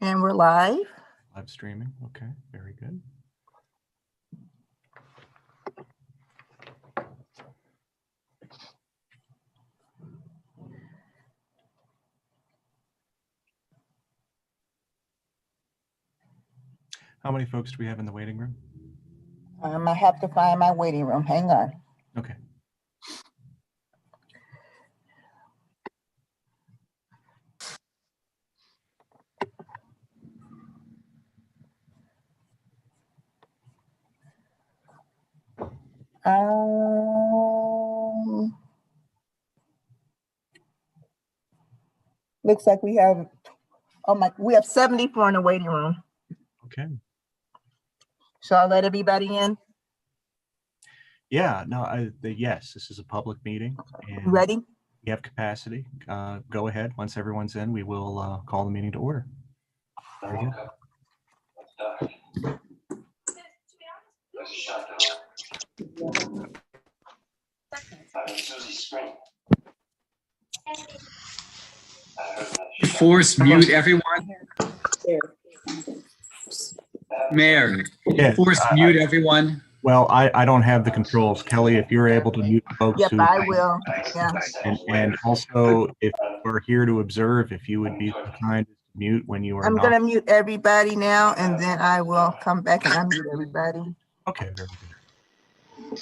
And we're live. Live streaming. Okay, very good. How many folks do we have in the waiting room? I have to find my waiting room. Hang on. Okay. Looks like we have, we have 74 in the waiting room. Okay. So I'll let everybody in. Yeah, no, yes, this is a public meeting and Ready? we have capacity. Go ahead. Once everyone's in, we will call the meeting to order. Very good. Force mute everyone. Mayor, Yeah, force mute everyone. well, I don't have the controls. Kelly, if you're able to mute folks. Yep, who- I will. Yeah. And also, if we're here to observe, if you would be so kind to mute when you are I'm not. gonna mute everybody now and then I will come back and unmute everybody. Okay, very good.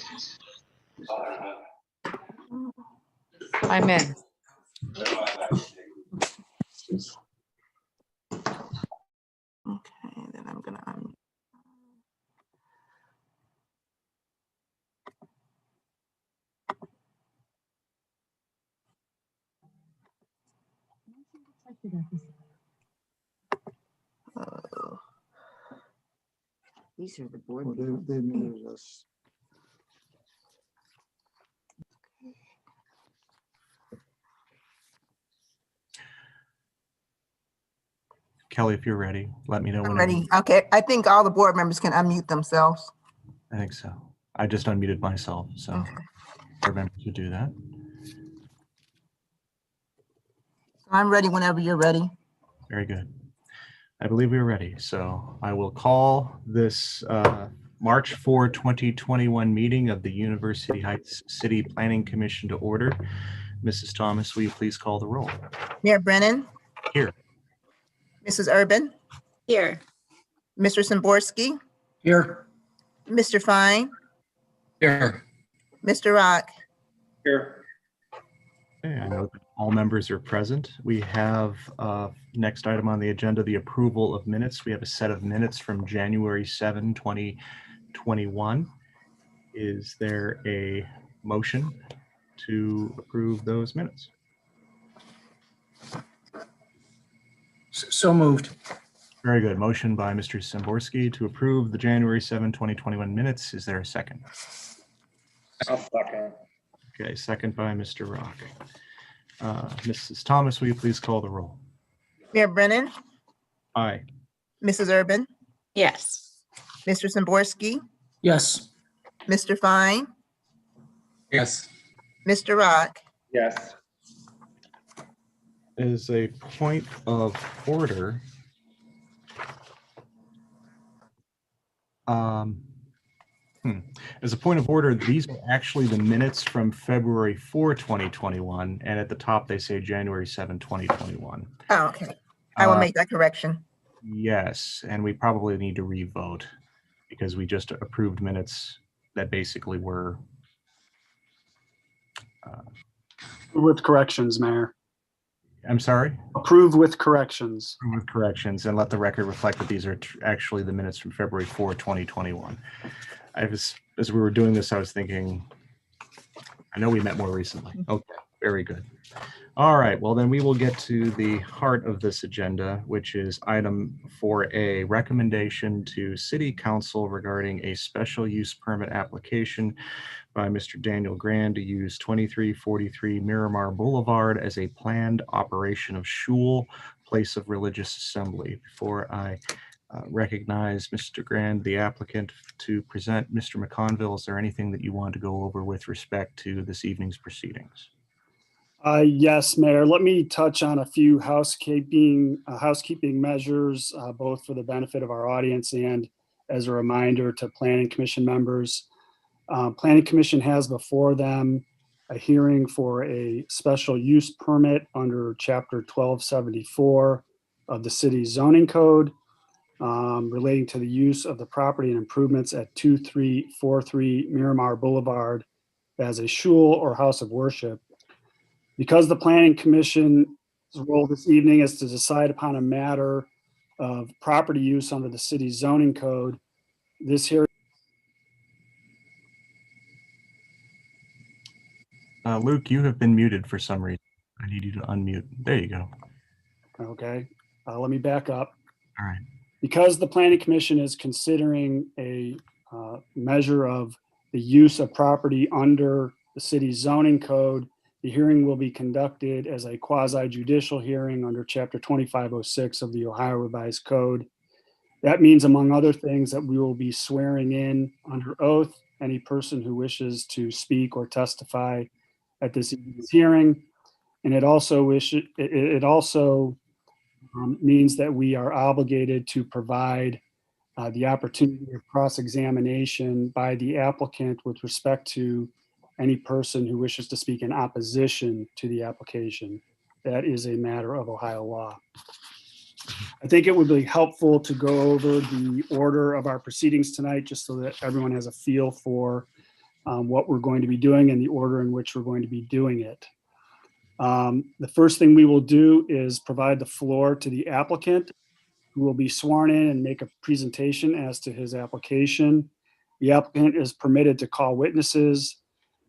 I'm in. Okay, then I'm gonna unmute. Oh, These are the board. Well, meetings. they muted us. Kelly, if you're ready, let me know I'm when. ready. Okay, I think all the board members can unmute themselves. I think so. I just unmuted myself, so Okay. board members should do that. I'm ready whenever you're ready. Very good. I believe we are ready. So I will call this March 4, 2021 meeting of the University Heights City Planning Commission to order. Mrs. Thomas, will you please call the roll? Mayor Brennan, Here. Mrs. Urban, Here. Mr. Samborski, Here. Mr. Fine, Here. Mr. Rock. Here. Okay, I know that all members are present. We have next item on the agenda, the approval of minutes. We have a set of minutes from January 7, 2021. Is there a motion to approve those minutes? So moved. Very good. Motion by Mr. Samborski to approve the January 7, 2021 minutes. Is there a second? I'll second. Okay, second by Mr. Rock. Mrs. Thomas, will you please call the roll? Mayor Brennan, Aye. Mrs. Urban, Yes. Mr. Samborski, Yes. Mr. Fine, Yes. Mr. Rock. Yes. As a point of order, as a point of order, these are actually the minutes from February 4, 2021, and at the top they say January 7, 2021. Oh, okay. I will Uh, make that correction. Yes, and we probably need to re-vote because we just approved minutes that basically were. With corrections, Mayor. I'm sorry? Approve with corrections. With corrections, and let the record reflect that these are actually the minutes from February 4, 2021. As we were doing this, I was thinking, I know we met more recently. Okay, very good. All right, well then we will get to the heart of this agenda, which is item 4A, recommendation to City Council regarding a special use permit application by Mr. Daniel Grand to use 2343 Miramar Boulevard as a planned operation of shul, place of religious assembly. Before I recognize Mr. Grand, the applicant, to present Mr. McConville, is there anything that you want to go over with respect to this evening's proceedings? Yes, Mayor, let me touch on a few housekeeping measures, both for the benefit of our audience and as a reminder to Planning Commission members. Planning Commission has before them a hearing for a special use permit under Chapter 1274 of the city's zoning code relating to the use of the property and improvements at 2343 Miramar Boulevard as a shul or house of worship. Because the Planning Commission's role this evening is to decide upon a matter of property use under the city's zoning code, this hearing. Luke, you have been muted for some reason. I need you to unmute. There you go. Okay, let me back up. All right. Because the Planning Commission is considering a measure of the use of property under the city's zoning code, the hearing will be conducted as a quasi-judicial hearing under Chapter 2506 of the Ohio Revised Code. That means, among other things, that we will be swearing in under oath any person who wishes to speak or testify at this evening's hearing. And it also means that we are obligated to provide the opportunity of cross-examination by the applicant with respect to any person who wishes to speak in opposition to the application. That is a matter of Ohio law. I think it would be helpful to go over the order of our proceedings tonight, just so that everyone has a feel for what we're going to be doing and the order in which we're going to be doing it. The first thing we will do is provide the floor to the applicant, who will be sworn in and make a presentation as to his application. The applicant is permitted to call witnesses,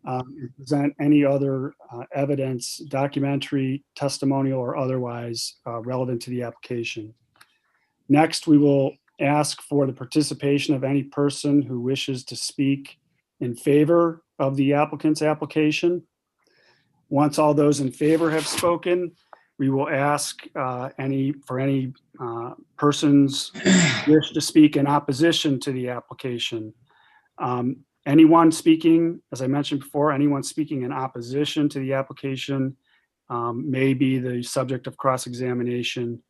and present any other evidence, documentary, testimonial, or otherwise relevant to the application. Next, we will ask for the participation of any person who wishes to speak in favor of the applicant's application. Once all those in favor have spoken, we will ask any persons who wish to speak in opposition to the application. Anyone speaking, as I mentioned before, anyone speaking in opposition to the application may be the subject of cross-examination.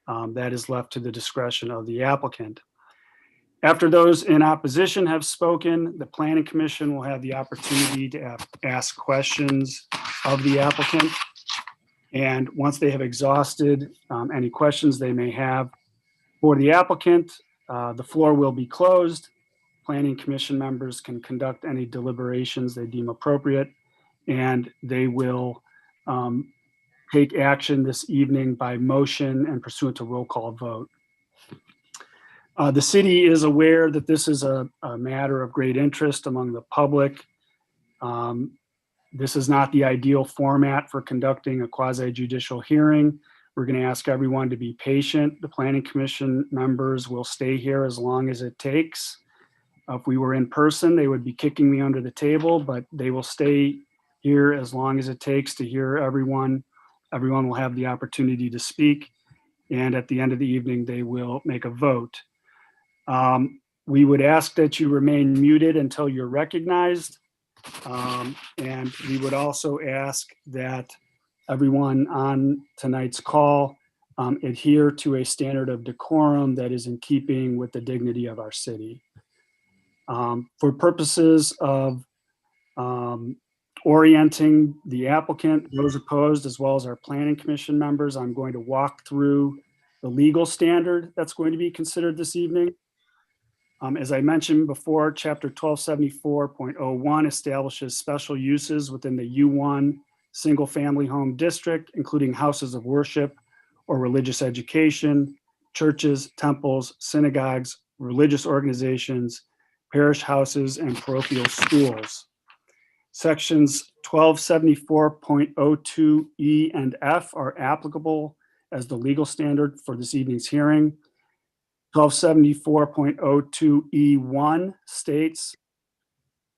That is left to the discretion of the applicant. After those in opposition have spoken, the Planning Commission will have the opportunity to ask questions of the applicant. And once they have exhausted any questions they may have for the applicant, the floor will be closed. Planning Commission members can conduct any deliberations they deem appropriate, and they will take action this evening by motion and pursuant to roll call vote. The city is aware that this is a matter of great interest among the public. This is not the ideal format for conducting a quasi-judicial hearing. We're going to ask everyone to be patient. The Planning Commission members will stay here as long as it takes. If we were in person, they would be kicking me under the table, but they will stay here as long as it takes to hear everyone. Everyone will have the opportunity to speak, and at the end of the evening, they will make a vote. We would ask that you remain muted until you're recognized, and we would also ask that everyone on tonight's call adhere to a standard of decorum that is in keeping with the dignity of our city. For purposes of orienting the applicant, those opposed, as well as our Planning Commission members, I'm going to walk through the legal standard that's going to be considered this evening. As I mentioned before, Chapter 1274.01 establishes special uses within the U1 single-family home district, including houses of worship or religious education, churches, temples, synagogues, religious organizations, parish houses, and parochial schools. Sections 1274.02E and F are applicable as the legal standard for this evening's hearing. 1274.02E1 states,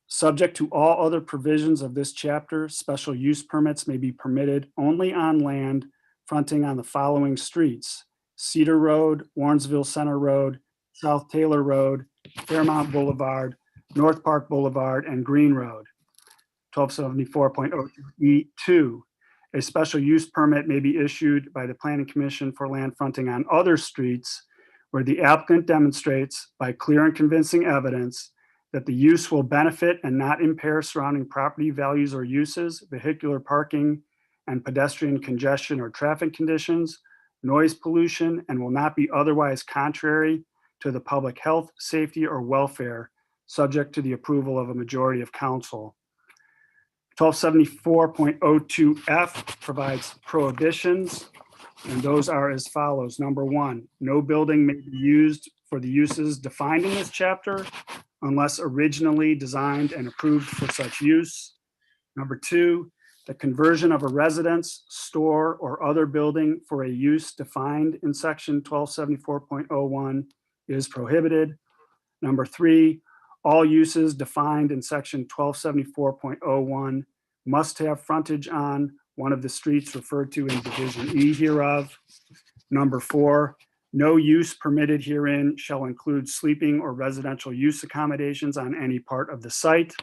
subject to all other provisions of this chapter, special use permits may be permitted only on land fronting on the following streets: Cedar Road, Warrensville Center Road, South Taylor Road, Fairmount Boulevard, North Park Boulevard, and Green Road. 1274.02E2, A special use permit may be issued by the Planning Commission for land fronting on other streets where the applicant demonstrates by clear and convincing evidence that the use will benefit and not impair surrounding property values or uses, vehicular parking, and pedestrian congestion or traffic conditions, noise pollution, and will not be otherwise contrary to the public health, safety, or welfare, subject to the approval of a majority of council. 1274.02F provides prohibitions, and those are as follows. Number one, no building may be used for the uses defined in this chapter unless originally designed and approved for such use. Number two, the conversion of a residence, store, or other building for a use defined in section 1274.01 is prohibited. Number three, all uses defined in section 1274.01 must have frontage on one of the streets referred to in division E hereof. Number four, no use permitted herein shall include sleeping or residential use accommodations on any part of the site.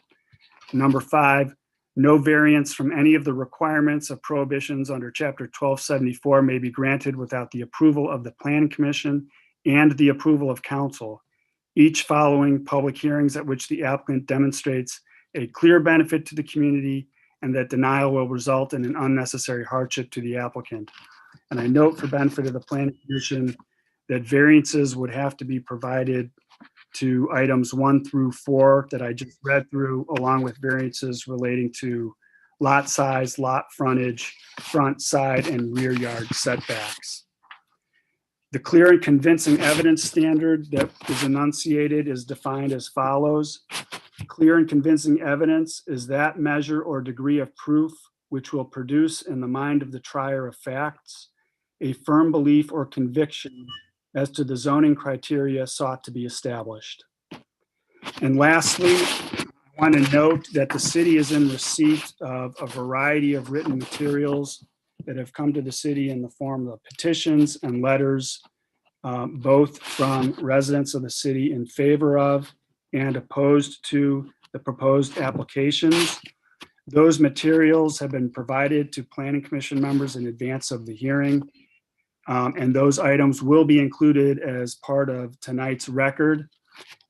Number five, no variance from any of the requirements of prohibitions under chapter 1274 may be granted without the approval of the Planning Commission and the approval of council, each following public hearings at which the applicant demonstrates a clear benefit to the community and that denial will result in an unnecessary hardship to the applicant. And I note for benefit of the Planning Commission that variances would have to be provided to items 1 through 4 that I just read through, along with variances relating to lot size, lot frontage, front, side, and rear yard setbacks. The clear and convincing evidence standard that is enunciated is defined as follows. Clear and convincing evidence is that measure or degree of proof which will produce in the mind of the trier of facts a firm belief or conviction as to the zoning criteria sought to be established. And lastly, I want to note that the city is in receipt of a variety of written materials that have come to the city in the form of petitions and letters, both from residents of the city in favor of and opposed to the proposed applications. Those materials have been provided to Planning Commission members in advance of the hearing. And those items will be included as part of tonight's record.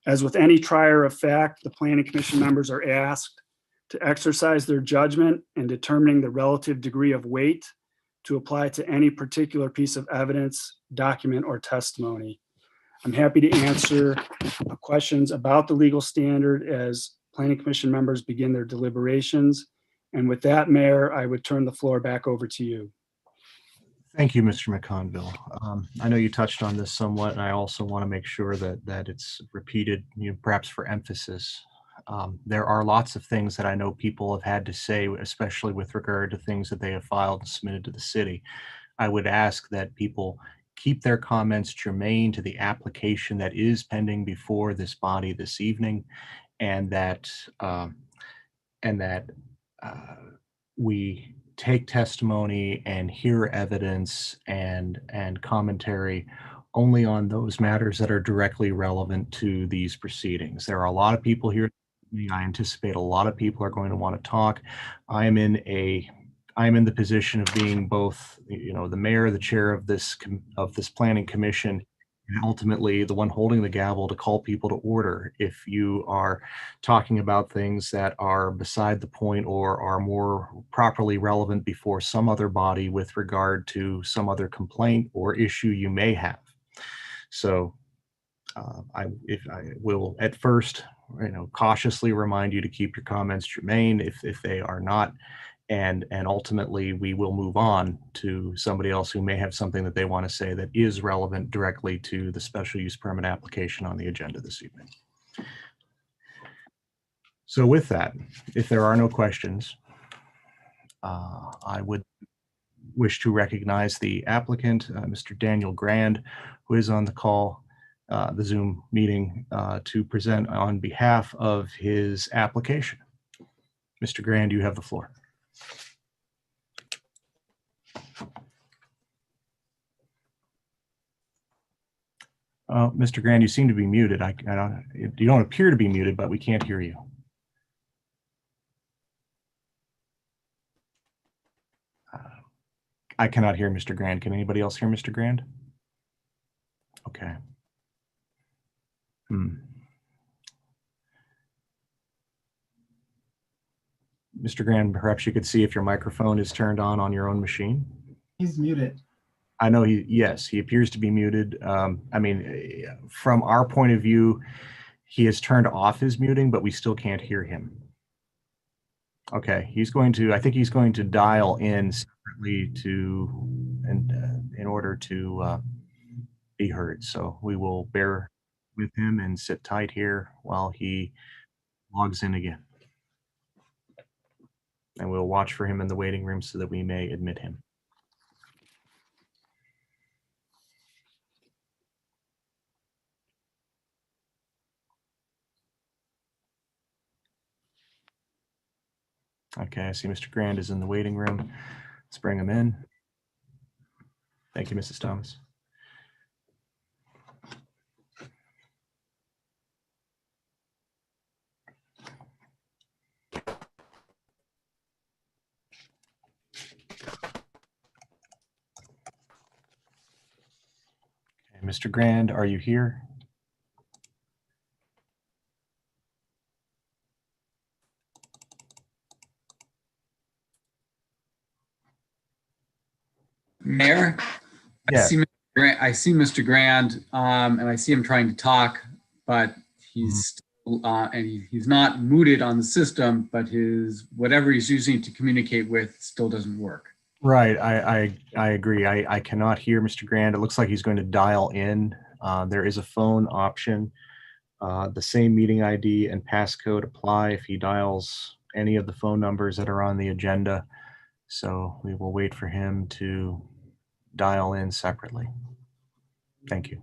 As with any trier of fact, the Planning Commission members are asked to exercise their judgment in determining the relative degree of weight to apply to any particular piece of evidence, document, or testimony. I'm happy to answer questions about the legal standard as Planning Commission members begin their deliberations. And with that, Mayor, I would turn the floor back over to you. Thank you, Mr. McConville. I know you touched on this somewhat, and I also want to make sure that it's repeated, perhaps for emphasis. There are lots of things that I know people have had to say, especially with regard to things that they have filed and submitted to the city. I would ask that people keep their comments germane to the application that is pending before this body this evening, and that we take testimony and hear evidence and commentary only on those matters that are directly relevant to these proceedings. There are a lot of people here. I anticipate a lot of people are going to want to talk. I am in the position of being both, the mayor, the chair of this planning commission, and ultimately the one holding the gavel to call people to order if you are talking about things that are beside the point or are more properly relevant before some other body with regard to some other complaint or issue you may have. So I will at first, cautiously remind you to keep your comments germane if they are not. And ultimately, we will move on to somebody else who may have something that they want to say that is relevant directly to the special use permit application on the agenda this evening. So with that, if there are no questions, I would wish to recognize the applicant, Mr. Daniel Grand, who is on the call, the Zoom meeting, to present on behalf of his application. Mr. Grand, you have the floor. Mr. Grand, you seem to be muted. You don't appear to be muted, but we can't hear you. I cannot hear Mr. Grand. Can anybody else hear Mr. Grand? Okay. Mr. Grand, perhaps you could see if your microphone is turned on your own machine. He's muted. I know yes, he appears to be muted. I mean, from our point of view, he has turned off his muting, but we still can't hear him. Okay, I think he's going to dial in separately in order to be heard. So we will bear with him and sit tight here while he logs in again. And we'll watch for him in the waiting room so that we may admit him. Okay, I see Mr. Grand is in the waiting room. Let's bring him in. Thank you, Mrs. Thomas. Okay, Mr. Grand, are you here? Mayor, Yes. I see Mr. Grand, and I see him trying to talk, but he's still, and he's not muted on the system, but whatever he's using to communicate with still doesn't work. Right, I agree. I cannot hear Mr. Grand. It looks like he's going to dial in. There is a phone option. The same meeting ID and passcode apply if he dials any of the phone numbers that are on the agenda. So we will wait for him to dial in separately. Thank you.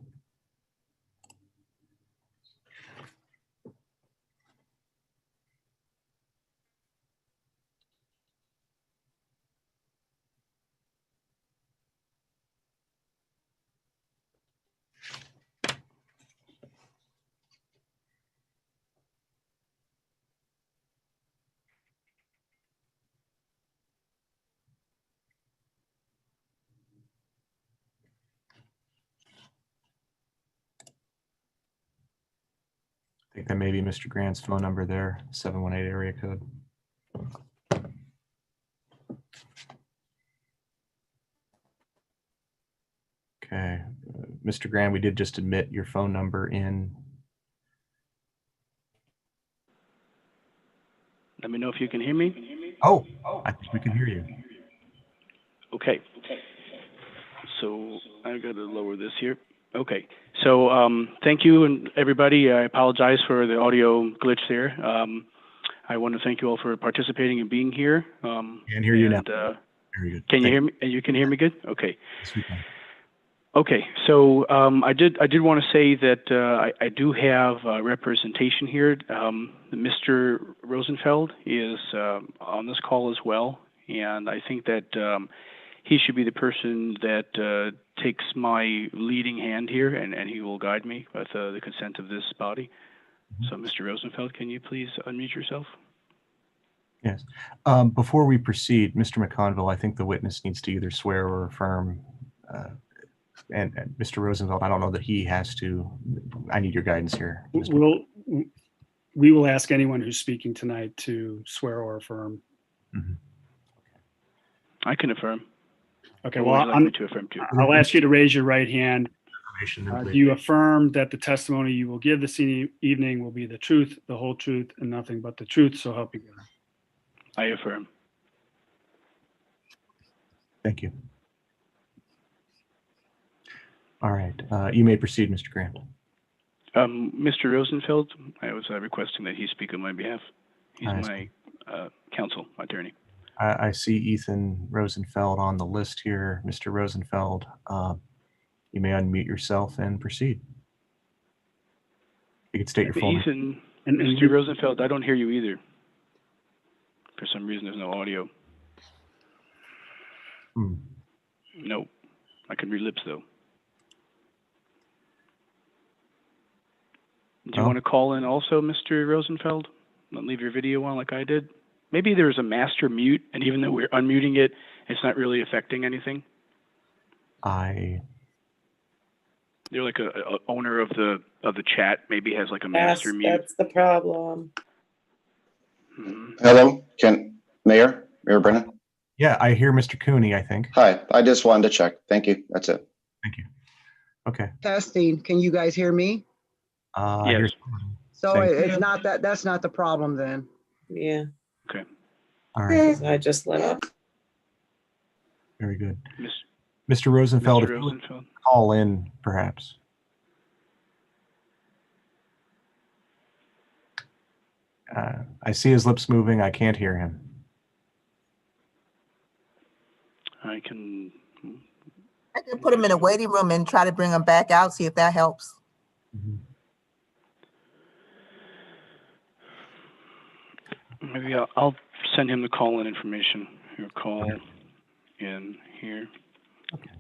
I think that may be Mr. Grand's phone number there, 718 area code. Okay, Mr. Grand, we did just admit your phone number in. Let me know if you can hear me. Oh, I think we can hear you. Okay. So I got to lower this here. Okay. So thank you and everybody. I apologize for the audio glitch there. I want to thank you all for participating and being here. Can hear you now. Very good. Can you hear me? You can hear me good? Okay. Yes, we can. Okay, so I did want to say that I do have representation here. Mr. Rosenfeld is on this call as well, and I think that he should be the person that takes my leading hand here, and he will guide me with the consent of this body. So, Mr. Rosenfeld, can you please unmute yourself? Yes. Before we proceed, Mr. McConville, I think the witness needs to either swear or affirm. And Mr. Rosenfeld, I don't know that he has to. I need your guidance here. We will ask anyone who's speaking tonight to swear or affirm. Mm-hmm. I can affirm. Okay, Or well, would you like me to affirm too? I'll ask you to raise your right hand. Do you affirm that the testimony you will give this evening will be the truth, the whole truth, and nothing but the truth, so help you God? I affirm. Thank you. All right, you may proceed, Mr. Grant. Mr. Rosenfeld, I was requesting that he speak on my behalf. He's my counsel attorney. I see Ethan Rosenfeld on the list here. Mr. Rosenfeld, you may unmute yourself and proceed. You can state your full name. Ethan, Mr. Rosenfeld, I don't hear you either. For some reason, there's no audio. No, I can read lips though. Do you want to call in also, Mr. Rosenfeld? Not leave your video on like I did? maybe there's a master mute, and even though we're unmuting it, it's not really affecting anything. I They're like a owner of the chat, maybe has like a master mute. That's the problem. Mhm. Hello, Mayor Brennan? yeah, I hear Mr. Cooney, I think. Hi, I just wanted to check. Thank you. That's it. Thank you. Okay. Testing, can you guys hear me? I Yes. hear- So Thank it's not that, that's not the problem then. Yeah, All right, I just let up. very good. Miss- Mr. Rosenfeld, Mr. if you would Rosenfeld. call in, perhaps. I see his lips moving. I can't hear him. I can. I can put him in a waiting room and try to bring him back out, see if that helps. Mhm. Maybe I'll send him the call-in information. Your call in here. Okay.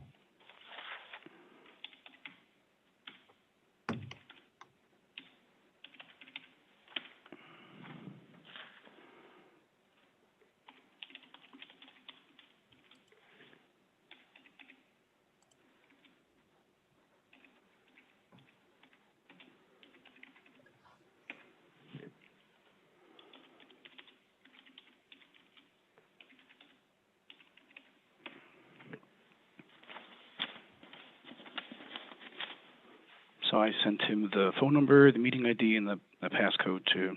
So I sent him the phone number, the meeting ID, and the passcode to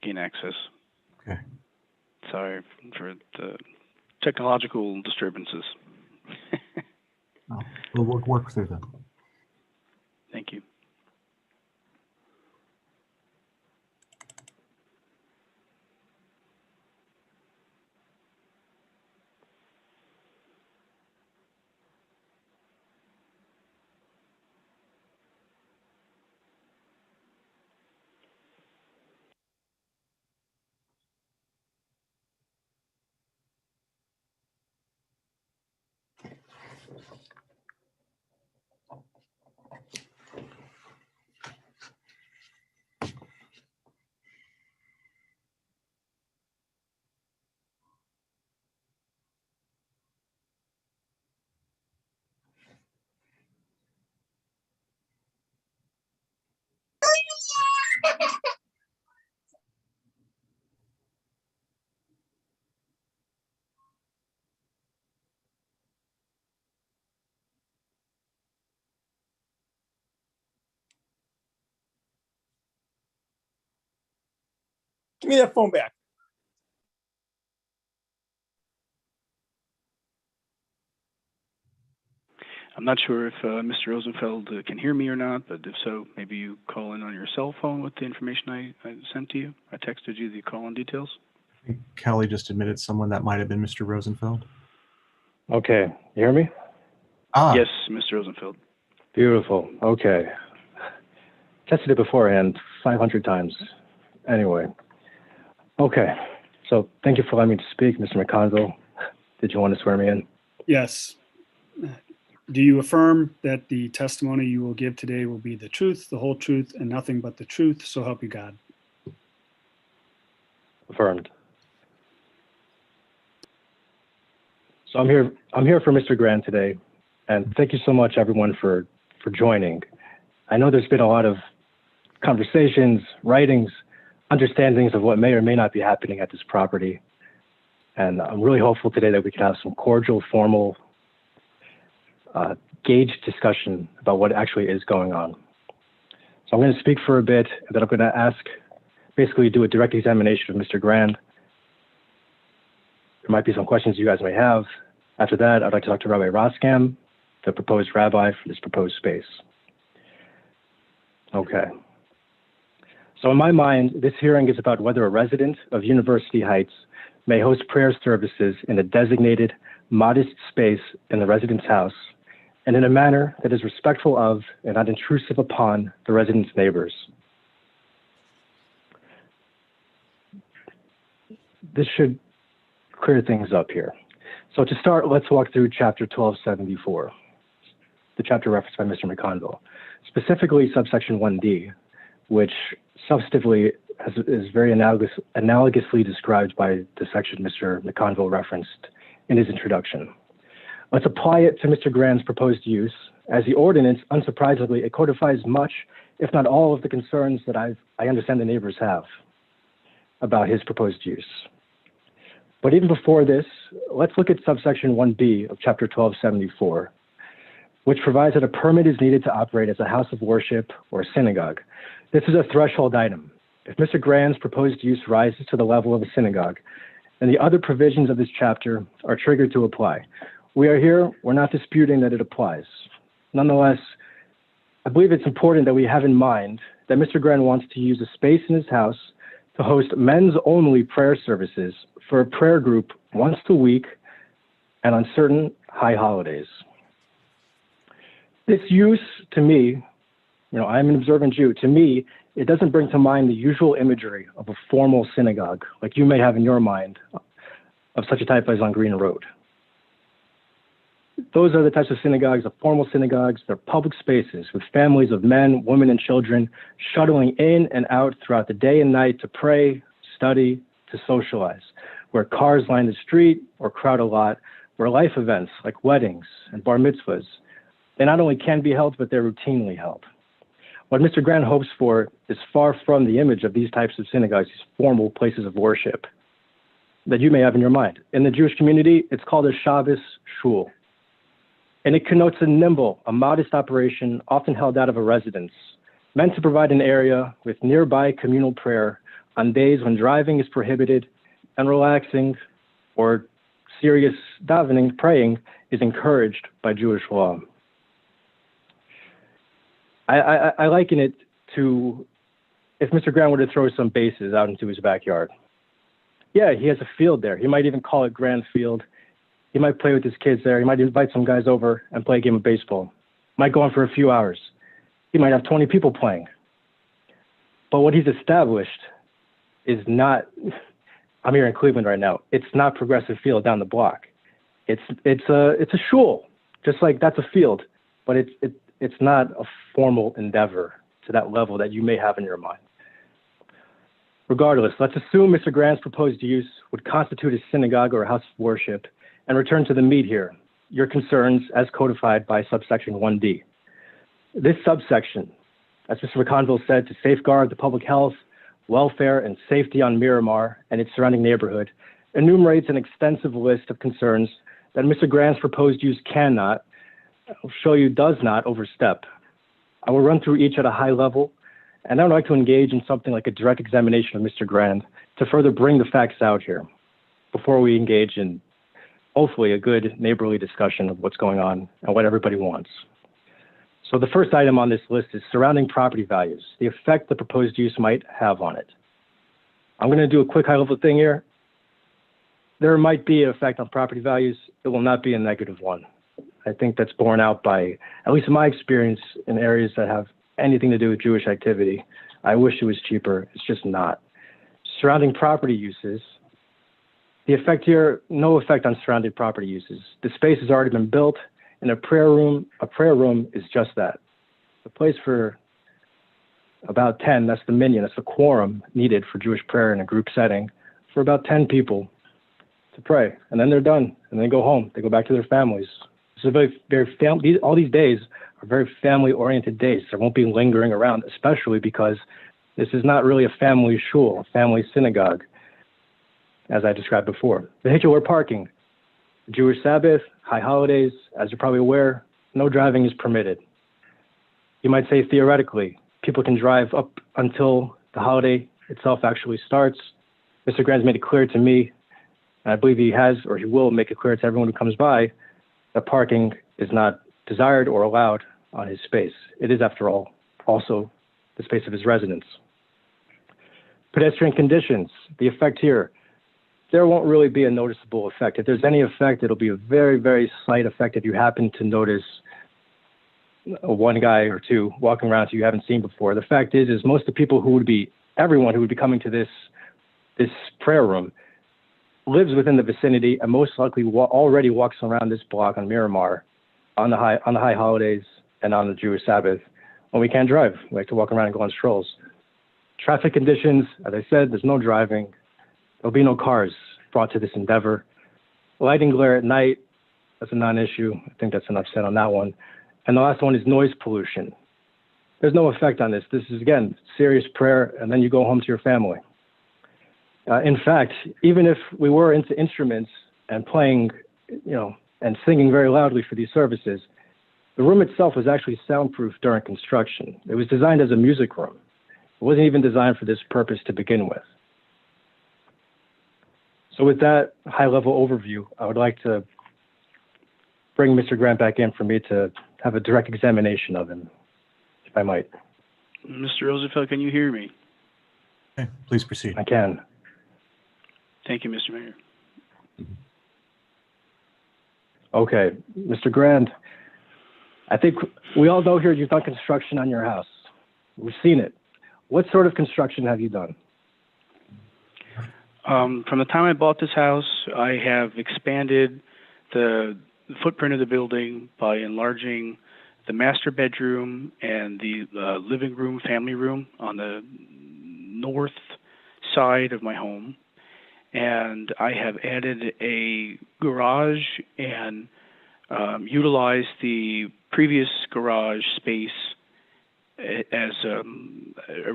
gain access. Okay. Sorry for the technological disturbances. Oh, we'll work through them. Thank you. Give me that phone back. I'm not sure if Mr. Rosenfeld can hear me or not, but if so, maybe you call in on your cell phone with the information I sent to you. I texted you the call-in details. I think Kelly just admitted someone that might have been Mr. Rosenfeld. Okay, you hear me? Ah, Yes, Mr. Rosenfeld. Beautiful. Okay. Tested it beforehand 500 times. Anyway. Okay. So thank you for letting me speak, Mr. McConville. Did you want to swear me in? Yes. Do you affirm that the testimony you will give today will be the truth, the whole truth, and nothing but the truth, so help you God? Affirmed. So I'm here for Mr. Grant today, and thank you so much, everyone, for joining. I know there's been a lot of conversations, writings, understandings of what may or may not be happening at this property, and I'm really hopeful today that we can have some cordial, formal, gauged discussion about what actually is going on. So I'm going to speak for a bit, and then I'm going to basically do a direct examination of Mr. Grant. There might be some questions you guys may have. After that, I'd like to talk to Rabbi Roskam, the proposed rabbi for this proposed space. Okay. So in my mind, this hearing is about whether a resident of University Heights may host prayer services in a designated, modest space in the resident's house and in a manner that is respectful of and not intrusive upon the resident's neighbors. This should clear things up here. So to start, let's walk through Chapter 1274, the chapter referenced by Mr. McConville, specifically subsection 1D, which substantively is very analogously described by the section Mr. McConville referenced in his introduction. Let's apply it to Mr. Grand's proposed use. As the ordinance, unsurprisingly, it codifies much, if not all, of the concerns that I understand the neighbors have about his proposed use. But even before this, let's look at subsection 1B of Chapter 1274, which provides that a permit is needed to operate as a house of worship or a synagogue. This is a threshold item. If Mr. Grand's proposed use rises to the level of a synagogue, then the other provisions of this chapter are triggered to apply. We're not disputing that it applies. Nonetheless, I believe it's important that we have in mind that Mr. Grand wants to use a space in his house to host men's only prayer services for a prayer group once a week and on certain high holidays. This use, to me, I'm an observant Jew. To me, it doesn't bring to mind the usual imagery of a formal synagogue, like you may have in your mind of such a type as on Green Road. Those are the types of synagogues, the formal synagogues. They're public spaces with families of men, women, and children shuttling in and out throughout the day and night to pray, study, to socialize, where cars line the street or crowd a lot, where life events like weddings and bar mitzvahs, they not only can be held, but they're routinely held. What Mr. Grand hopes for is far from the image of these types of synagogues, these formal places of worship that you may have in your mind. In the Jewish community, it's called a Shabbos shul. And it connotes a nimble, a modest operation often held out of a residence, meant to provide an area with nearby communal prayer on days when driving is prohibited and relaxing or serious davening, praying, is encouraged by Jewish law. I liken it to if Mr. Grand were to throw some bases out into his backyard. Yeah, he has a field there. He might even call it Grand Field. He might play with his kids there. He might invite some guys over and play a game of baseball. Might go on for a few hours. He might have 20 people playing. But what he's established is not, I'm here in Cleveland right now, it's not Progressive Field down the block. It's a shul, just like that's a field, but it's not a formal endeavor to that level that you may have in your mind. Regardless, let's assume Mr. Grand's proposed use would constitute a synagogue or a house of worship, and return to the meat here, your concerns as codified by subsection 1D. This subsection, as Mr. McConville said, to safeguard the public health, welfare, and safety on Miramar and its surrounding neighborhood, enumerates an extensive list of concerns that Mr. Grand's proposed use cannot, I'll show you does not overstep. I will run through each at a high level, and I would like to engage in something like a direct examination of Mr. Grand to further bring the facts out here before we engage in hopefully a good neighborly discussion of what's going on and what everybody wants. So the first item on this list is surrounding property values, the effect the proposed use might have on it. I'm going to do a quick high-level thing here. There might be an effect on property values. It will not be a negative one. I think that's borne out by, at least in my experience, in areas that have anything to do with Jewish activity. I wish it was cheaper. It's just not. Surrounding property uses, the effect here, no effect on surrounding property uses. The space has already been built, and a prayer room is just that. The place for about 10, that's the minyan, that's the quorum needed for Jewish prayer in a group setting for about 10 people to pray. And then they're done, and they go home. They go back to their families. It's a very all these days are very family-oriented days. There won't be lingering around, especially because this is not really a family shul, a family synagogue, as I described before. Vehicular parking, Jewish Sabbath, high holidays, as you're probably aware, no driving is permitted. You might say theoretically, people can drive up until the holiday itself actually starts. Mr. Grand's made it clear to me, and I believe he has, or he will make it clear to everyone who comes by, that parking is not desired or allowed on his space. It is, after all, also the space of his residence. Pedestrian conditions, the effect here, there won't really be a noticeable effect. If there's any effect, it'll be a very, very slight effect if you happen to notice one guy or two walking around you haven't seen before. The fact is most of the people everyone who would be coming to this prayer room lives within the vicinity and most likely already walks around this block on Miramar on the high holidays and on the Jewish Sabbath when we can't drive. We like to walk around and go on strolls. Traffic conditions, as I said, there's no driving. There'll be no cars brought to this endeavor. Lighting glare at night, that's a non-issue. I think that's enough said on that one. And the last one is noise pollution. There's no effect on this. This is, again, serious prayer, and then you go home to your family. In fact, even if we were into instruments and playing, and singing very loudly for these services, the room itself was actually soundproof during construction. It was designed as a music room. It wasn't even designed for this purpose to begin with. So with that high-level overview, I would like to bring Mr. Grant back in for me to have a direct examination of him, if I might. Mr. Rosenfeld, can you hear me? Okay, please proceed. I can. Thank you, Mr. Mayor. Okay, Mr. Grant, I think we all know here you've done construction on your house. We've seen it. What sort of construction have you done? From the time I bought this house, I have expanded the footprint of the building by enlarging the master bedroom and the living room, family room on the north side of my home. And I have added a garage and utilized the previous garage space as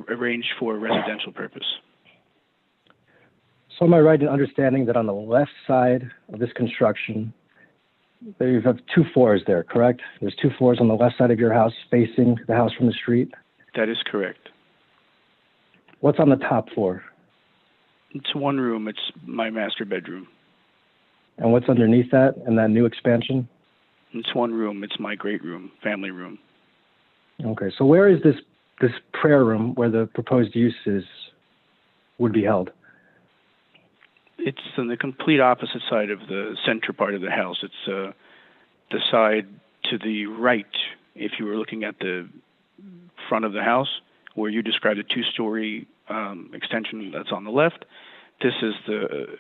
arranged for a residential purpose. So am I right in understanding that on the left side of this construction, there you have 2 floors there, correct? There's 2 floors on the left side of your house facing the house from the street? That is correct. What's on the top floor? It's one room. It's my master bedroom. And what's underneath that in that new expansion? It's one room. It's my great room, family room. Okay, so where is this prayer room where the proposed uses would be held? It's on the complete opposite side of the center part of the house. It's the side to the right, if you were looking at the front of the house, where you described a 2-story extension that's on the left. This is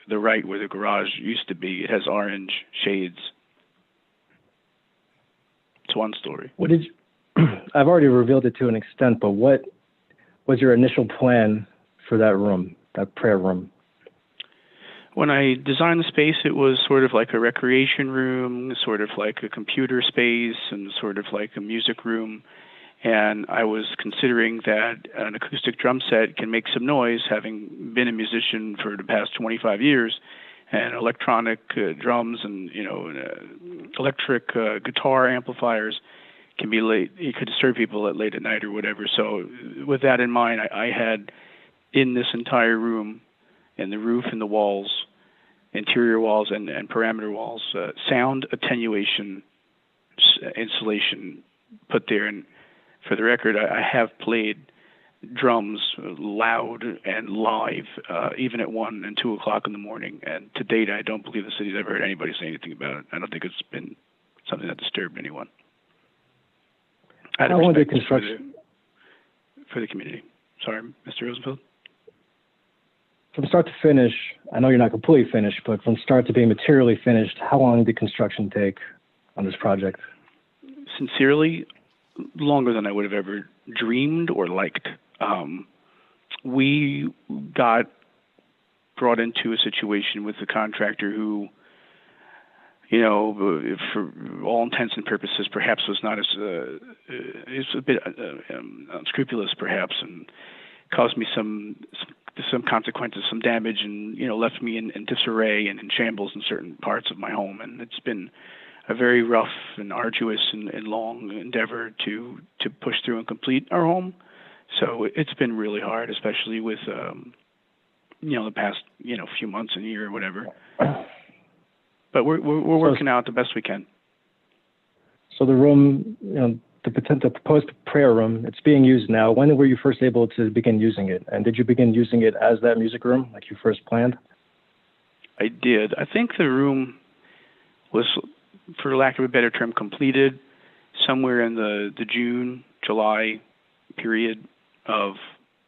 the right where the garage used to be. It has orange shades. It's 1 story. What did you, I've already revealed it to an extent, but what was your initial plan for that room, that prayer room? When I designed the space, it was sort of like a recreation room, sort of like a computer space, and sort of like a music room. And I was considering that an acoustic drum set can make some noise, having been a musician for the past 25 years, and electronic drums and electric guitar amplifiers can be late. It could disturb people late at night or whatever. So with that in mind, I had in this entire room, and the roof and the walls, interior walls and parameter walls, sound attenuation insulation put there. And for the record, I have played drums loud and live, even at 1 and 2 o'clock in the morning. And to date, I don't believe the city's ever heard anybody say anything about it. I don't think it's been something that disturbed anyone. Out of How long did respect construction for the community? Sorry, Mr. Rosenfeld. From start to finish, I know you're not completely finished, but from start to being materially finished, how long did construction take on this project? Sincerely, longer than I would have ever dreamed or liked. We got brought into a situation with the contractor who, for all intents and purposes, perhaps was not as, is a bit unscrupulous, perhaps, and caused me some consequences, some damage, and left me in disarray and in shambles in certain parts of my home. And it's been a very rough and arduous and long endeavor to push through and complete our home. So it's been really hard, especially with the past few months and year or whatever. But we're working out the best we can. So the room, the proposed prayer room, it's being used now. When were you first able to begin using it? And did you begin using it as that music room, like you first planned? I did. I think the room was, for lack of a better term, completed somewhere in the June, July period of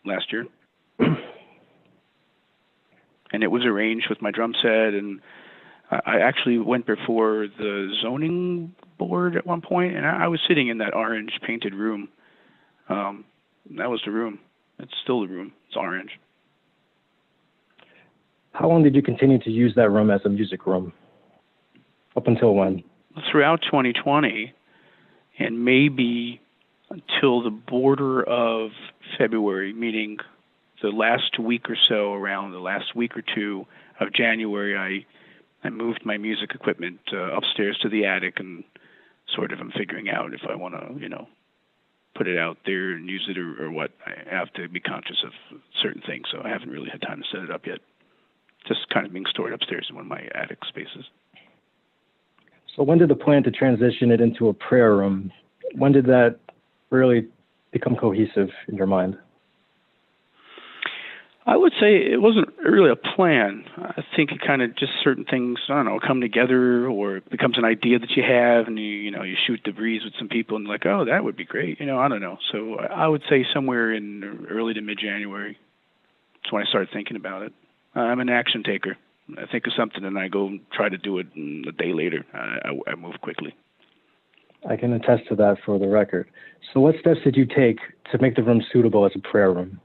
last year. And it was arranged with my drum set, and I actually went before the zoning board at one point, and I was sitting in that orange painted room. That was the room. It's still the room. It's orange. How long did you continue to use that room as a music room? Up until when? Throughout 2020, and maybe until the border of February, meaning the last week or so, around the last week or two of January, I moved my music equipment upstairs to the attic, and sort of I'm figuring out if I want to, put it out there and use it or what. I have to be conscious of certain things, so I haven't really had time to set it up yet. Just kind of being stored upstairs in one of my attic spaces. So when did the plan to transition it into a prayer room, when did that really become cohesive in your mind? I would say it wasn't really a plan. I think it kind of just certain things, I don't know, come together, or it becomes an idea that you have, and you shoot the breeze with some people and like, oh, that would be great. I don't know. So I would say somewhere in early to mid-January. That's when I started thinking about it. I'm an action taker. I think of something and I go and try to do it, and a day later I move quickly. I can attest to that for the record. So what steps did you take to make the room suitable as a prayer room?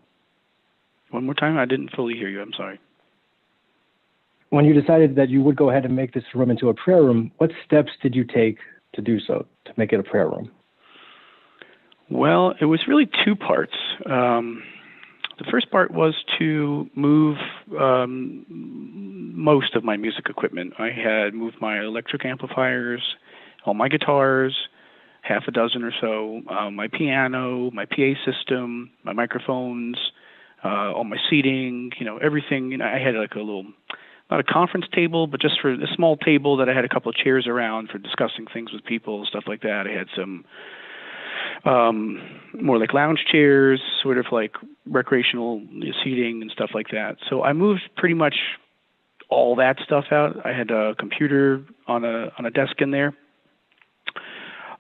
One more time? I didn't fully hear you. I'm sorry. When you decided that you would go ahead and make this room into a prayer room, what steps did you take to do so, to make it a prayer room? Well, it was really two parts. The first part was to move most of my music equipment. I had moved my electric amplifiers, all my guitars, half a dozen or so, my piano, my PA system, my microphones, all my seating, everything. I had like a little, not a conference table, but just for a small table that I had a couple of chairs around for discussing things with people, stuff like that. I had some more like lounge chairs, sort of like recreational seating and stuff like that. So I moved pretty much all that stuff out. I had a computer on a desk in there.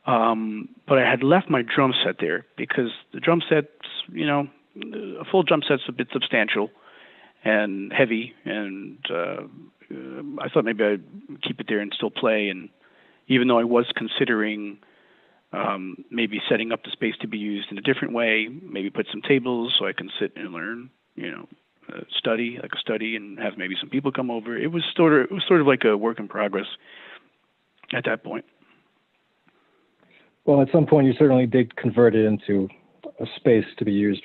But I had left my drum set there because the drum set's, a full drum set's a bit substantial and heavy, and I thought maybe I'd keep it there and still play. And even though I was considering maybe setting up the space to be used in a different way, maybe put some tables so I can sit and learn, study, and have maybe some people come over. It was sort of like a work in progress at that point. Well, at some point you certainly did convert it into a space to be used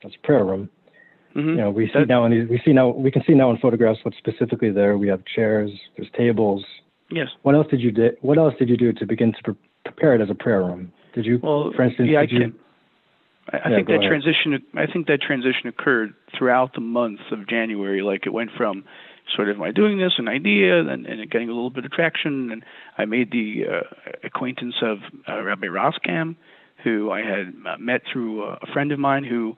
as a prayer room. Mm-hmm. We can see now in photographs what's specifically there. We have chairs, there's tables. Yes. What else did you do to begin to prepare it as a prayer room? Did you, for instance? Yeah, I think that transition occurred throughout the month of January. Like it went from sort of, am I doing this, an idea, and getting a little bit of traction. And I made the acquaintance of Rabbi Roskam, who I had met through a friend of mine who,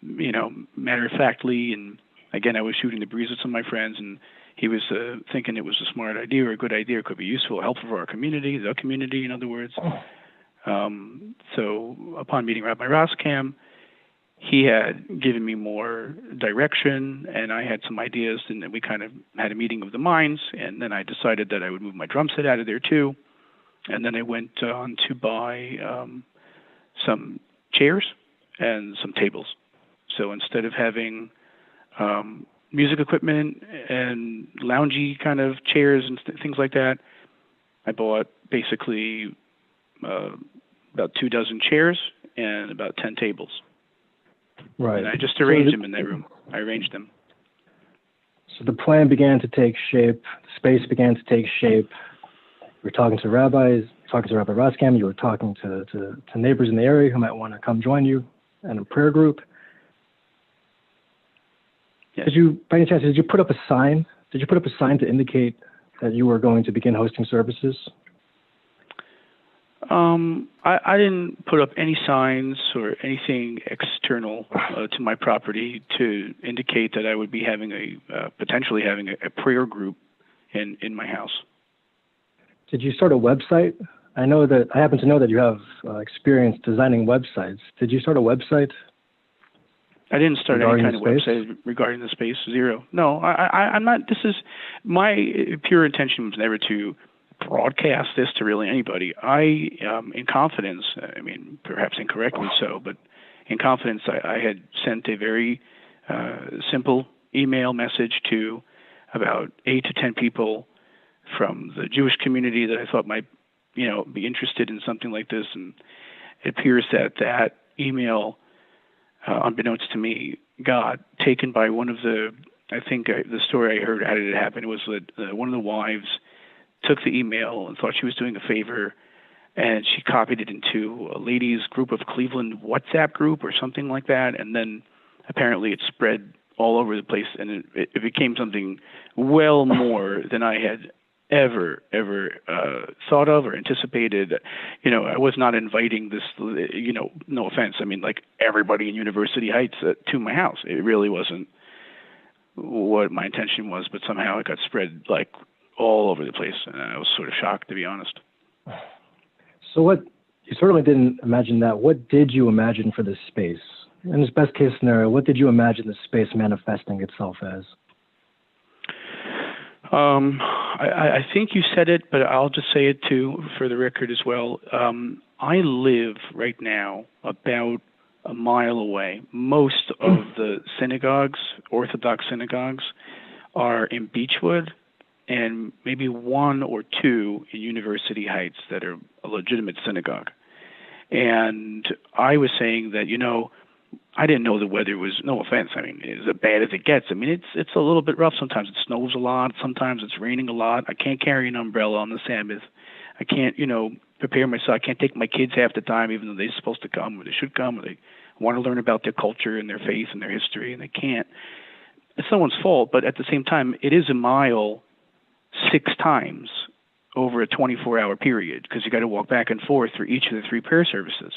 matter-of-factly, and again, I was shooting the breeze with some of my friends, and he was thinking it was a smart idea or a good idea, it could be useful, helpful for our community, the community, in other words. So upon meeting Rabbi Roskam, he had given me more direction, and I had some ideas, and then we kind of had a meeting of the minds, and then I decided that I would move my drum set out of there too. And then I went on to buy some chairs and some tables. So instead of having music equipment and loungy kind of chairs and things like that, I bought basically about 24 chairs and about 10 tables. Right. And I just arranged them in that room. I arranged them. So the plan began to take shape, the space began to take shape. You were talking to rabbis, talking to Rabbi Roskam, you were talking to neighbors in the area who might want to come join you in a prayer group. Yes. By any chance, did you put up a sign? Did you put up a sign to indicate that you were going to begin hosting services? I didn't put up any signs or anything external to my property to indicate that I would be having potentially having a prayer group in my house. Did you start a website? I happen to know that you have experience designing websites. Did you start a website? I didn't start any kind of website regarding the space. Zero. No, I'm not. This is my pure intention was never to broadcast this to really anybody. I, in confidence, I mean, perhaps incorrectly so, but in confidence, I had sent a very simple email message to about 8 to 10 people from the Jewish community that I thought might, be interested in something like this. And it appears that that email, unbeknownst to me, got taken by one of the, the story I heard, how did it happen? It was that one of the wives took the email and thought she was doing a favor, and she copied it into a ladies group of Cleveland WhatsApp group or something like that. And then apparently it spread all over the place, and it became something well more than I had ever thought of or anticipated. I was not inviting this, no offense. I mean, like everybody in University Heights to my house. It really wasn't what my intention was, but somehow it got spread like all over the place. And I was sort of shocked, to be honest. So you certainly didn't imagine that. What did you imagine for this space? In this best case scenario, what did you imagine the space manifesting itself as? I think you said it, but I'll just say it too for the record as well. I live right now about a mile away. Most of the synagogues, Orthodox synagogues, are in Beechwood, and maybe 1 or 2 in University Heights that are a legitimate synagogue. And I was saying that, I didn't know the weather was, no offense, I mean, it's as bad as it gets. I mean, it's a little bit rough sometimes. It snows a lot. Sometimes it's raining a lot. I can't carry an umbrella on the Sabbath. I can't, prepare myself. I can't take my kids half the time, even though they're supposed to come or they should come or they want to learn about their culture and their faith and their history, and they can't. It's no one's fault, but at the same time, it is a mile 6 times over a 24-hour period because you got to walk back and forth through each of the 3 prayer services.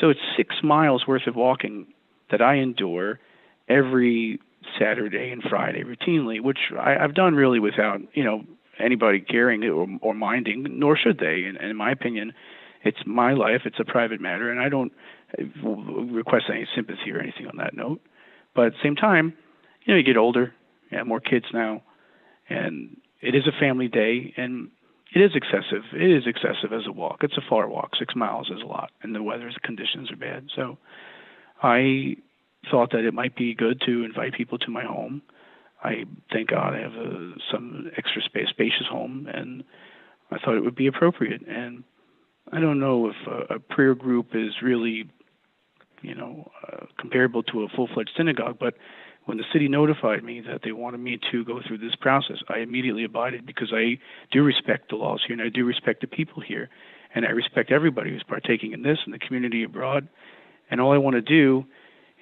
So it's 6 miles worth of walking that I endure every Saturday and Friday routinely, which I've done really without, anybody caring or minding, nor should they. And in my opinion, it's my life. It's a private matter, and I don't request any sympathy or anything on that note. But at the same time, you get older, you have more kids now, and it is a family day, and it is excessive. It is excessive as a walk. It's a far walk. 6 miles is a lot, and the weather's conditions are bad. So I thought that it might be good to invite people to my home. I thank God I have some extra spacious home, and I thought it would be appropriate. And I don't know if a prayer group is really, comparable to a full-fledged synagogue, but when the city notified me that they wanted me to go through this process, I immediately abided because I do respect the laws here and I do respect the people here. And I respect everybody who's partaking in this and the community abroad. And all I want to do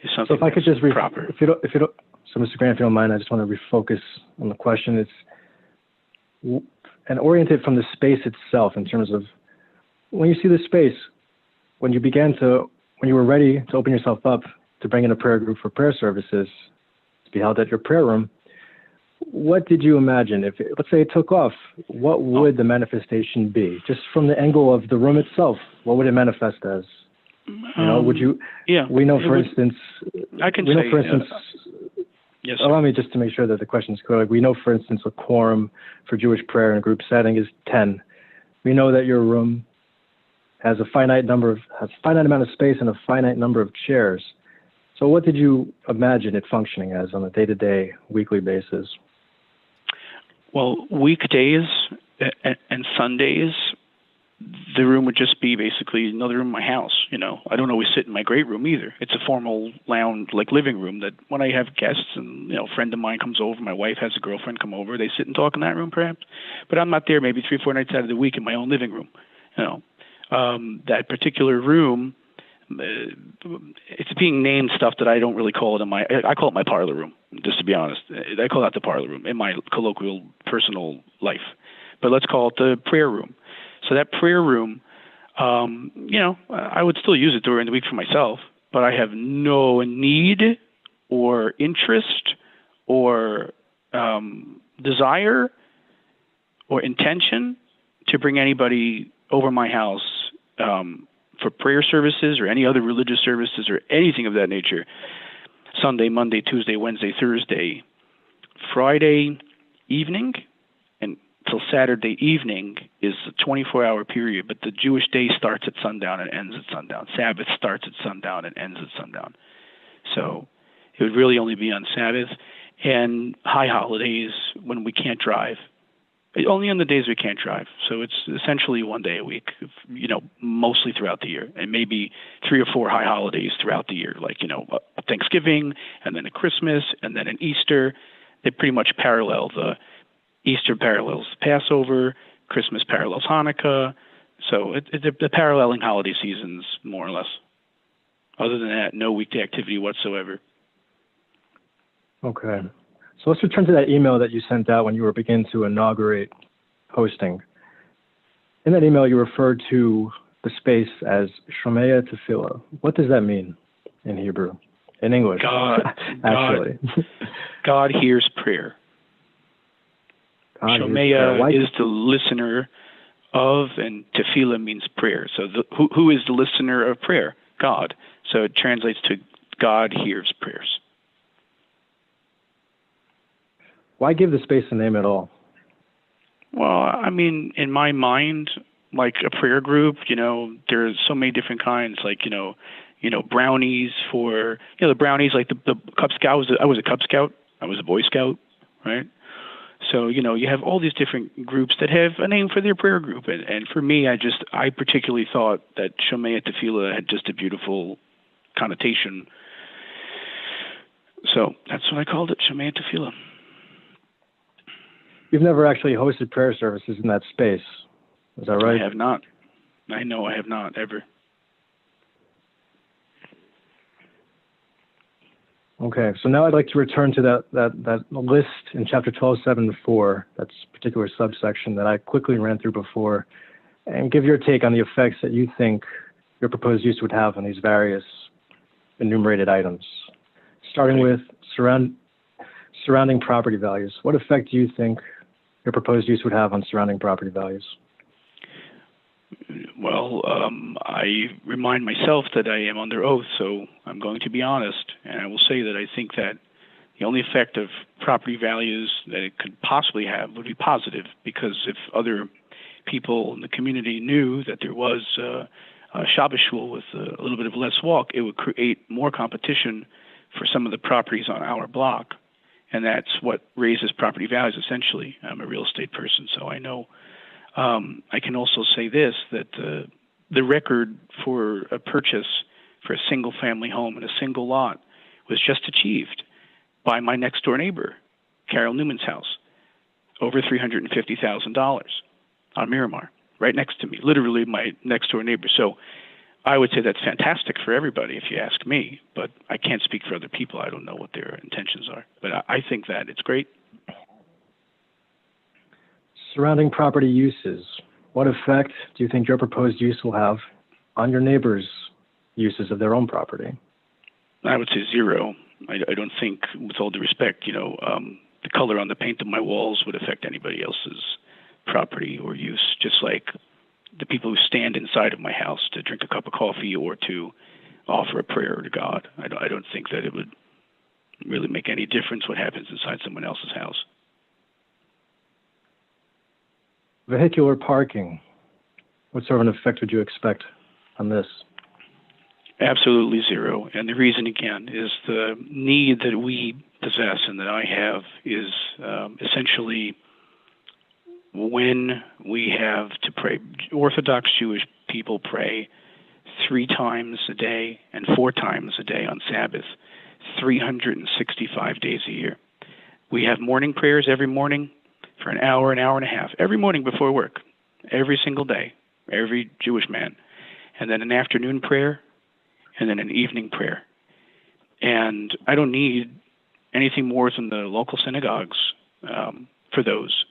is something so if I could just proper. If you don't, so Mr. Grant, if you don't mind, I just want to refocus on the question. And orient it from the space itself in terms of when you see the space, when you were ready to open yourself up to bring in a prayer group for prayer services, be held at your prayer room. What did you imagine? If let's say it took off, what would the manifestation be? Just from the angle of the room itself, what would it manifest as? Would you? Yeah. We know, for instance. I can we say. Know, for instance. Yes. Allow me just to make sure that the question is clear. Like we know, for instance, a quorum for Jewish prayer in a group setting is 10. We know that your room has a finite amount of space and a finite number of chairs. So what did you imagine it functioning as on a day-to-day, weekly basis? Well, weekdays and Sundays, the room would just be basically another room in my house. I don't always sit in my great room either. It's a formal lounge, like living room that when I have guests and, a friend of mine comes over, my wife has a girlfriend come over, they sit and talk in that room perhaps. But I'm not there maybe 3 or 4 nights out of the week in my own living room. That particular room, it's being named stuff that I don't really call it I call it my parlor room, just to be honest. I call that the parlor room in my colloquial personal life. But let's call it the prayer room. So that prayer room, I would still use it during the week for myself, but I have no need or interest or desire or intention to bring anybody over my house for prayer services or any other religious services or anything of that nature. Sunday, Monday, Tuesday, Wednesday, Thursday, Friday evening, and till Saturday evening is a 24-hour period, but the Jewish day starts at sundown and ends at sundown. Sabbath starts at sundown and ends at sundown. So it would really only be on Sabbath and high holidays when we can't drive. Only on the days we can't drive. So it's essentially one day a week, mostly throughout the year, and maybe 3 or 4 high holidays throughout the year, like, a Thanksgiving and then a Christmas and then an Easter. They pretty much parallel. The Easter parallels Passover, Christmas parallels Hanukkah. So the paralleling holiday seasons, more or less. Other than that, no weekday activity whatsoever. Okay. So let's return to that email that you sent out when you were beginning to inaugurate hosting. In that email, you referred to the space as Shomea Tefillah. What does that mean in Hebrew? In English, actually. God hears prayer. Shomea is the listener of, and Tefillah means prayer. So who is the listener of prayer? God. So it translates to God hears prayers. Why give the space a name at all? Well, I mean, in my mind, like a prayer group, there's so many different kinds, like, brownies for, the brownies, like the Cub Scout. I was a Cub Scout. I was a Boy Scout, right? So, you have all these different groups that have a name for their prayer group. And for me, I particularly thought that Shomea Tefillah had just a beautiful connotation. So that's what I called it, Shomea Tefillah. You've never actually hosted prayer services in that space. Is that right? I have not. I know I have not, ever. Okay, so now I'd like to return to that list in chapter 12:7-4, that's particular subsection that I quickly ran through before, and give your take on the effects that you think your proposed use would have on these various enumerated items. Starting with surrounding property values. What effect do you think your proposed use would have on surrounding property values? Well, I remind myself that I am under oath, so I'm going to be honest. And I will say that I think that the only effect of property values that it could possibly have would be positive, because if other people in the community knew that there was a Shabbos shul with a little bit of less walk, it would create more competition for some of the properties on our block. And that's what raises property values, essentially. I'm a real estate person, so I know. I can also say this, that the record for a purchase for a single-family home in a single lot was just achieved by my next-door neighbor, Carol Newman's house, over $350,000 on Miramar, right next to me, literally my next-door neighbor. So I would say that's fantastic for everybody, if you ask me, but I can't speak for other people. I don't know what their intentions are, but I think that it's great. Surrounding property uses. What effect do you think your proposed use will have on your neighbors' uses of their own property? I would say zero. I don't think, with all due respect, the color on the paint of my walls would affect anybody else's property or use, just like the people who stand inside of my house to drink a cup of coffee or to offer a prayer to God. I don't think that it would really make any difference what happens inside someone else's house. Vehicular parking. What sort of an effect would you expect on this? Absolutely zero. And the reason, again, is the need that we possess and that I have is essentially when we have to pray. Orthodox Jewish people pray 3 times a day and 4 times a day on Sabbath, 365 days a year. We have morning prayers every morning for an hour and a half, every morning before work, every single day, every Jewish man. And then an afternoon prayer, and then an evening prayer. And I don't need anything more than the local synagogues for those.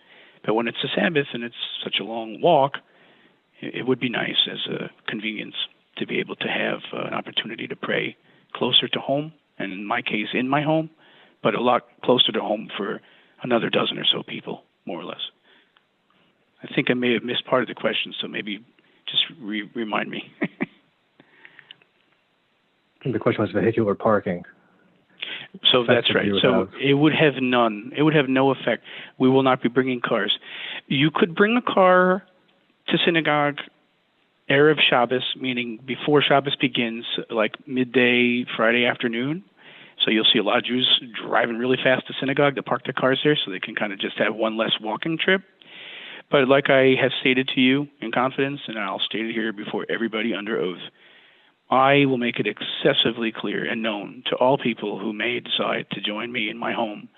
But when it's a Sabbath and it's such a long walk, it would be nice as a convenience to be able to have an opportunity to pray closer to home, and in my case, in my home, but a lot closer to home for another dozen or so people, more or less. I think I may have missed part of the question, so maybe just remind me. The question was vehicular parking. So that's right. So it would have none. It would have no effect. We will not be bringing cars. You could bring a car to synagogue Erev Shabbos, meaning before Shabbos begins, like midday Friday afternoon. So you'll see a lot of Jews driving really fast to synagogue to park their cars there so they can kind of just have one less walking trip. But like I have stated to you in confidence, and I'll state it here before everybody under oath, I will make it excessively clear and known to all people who may decide to join me in my home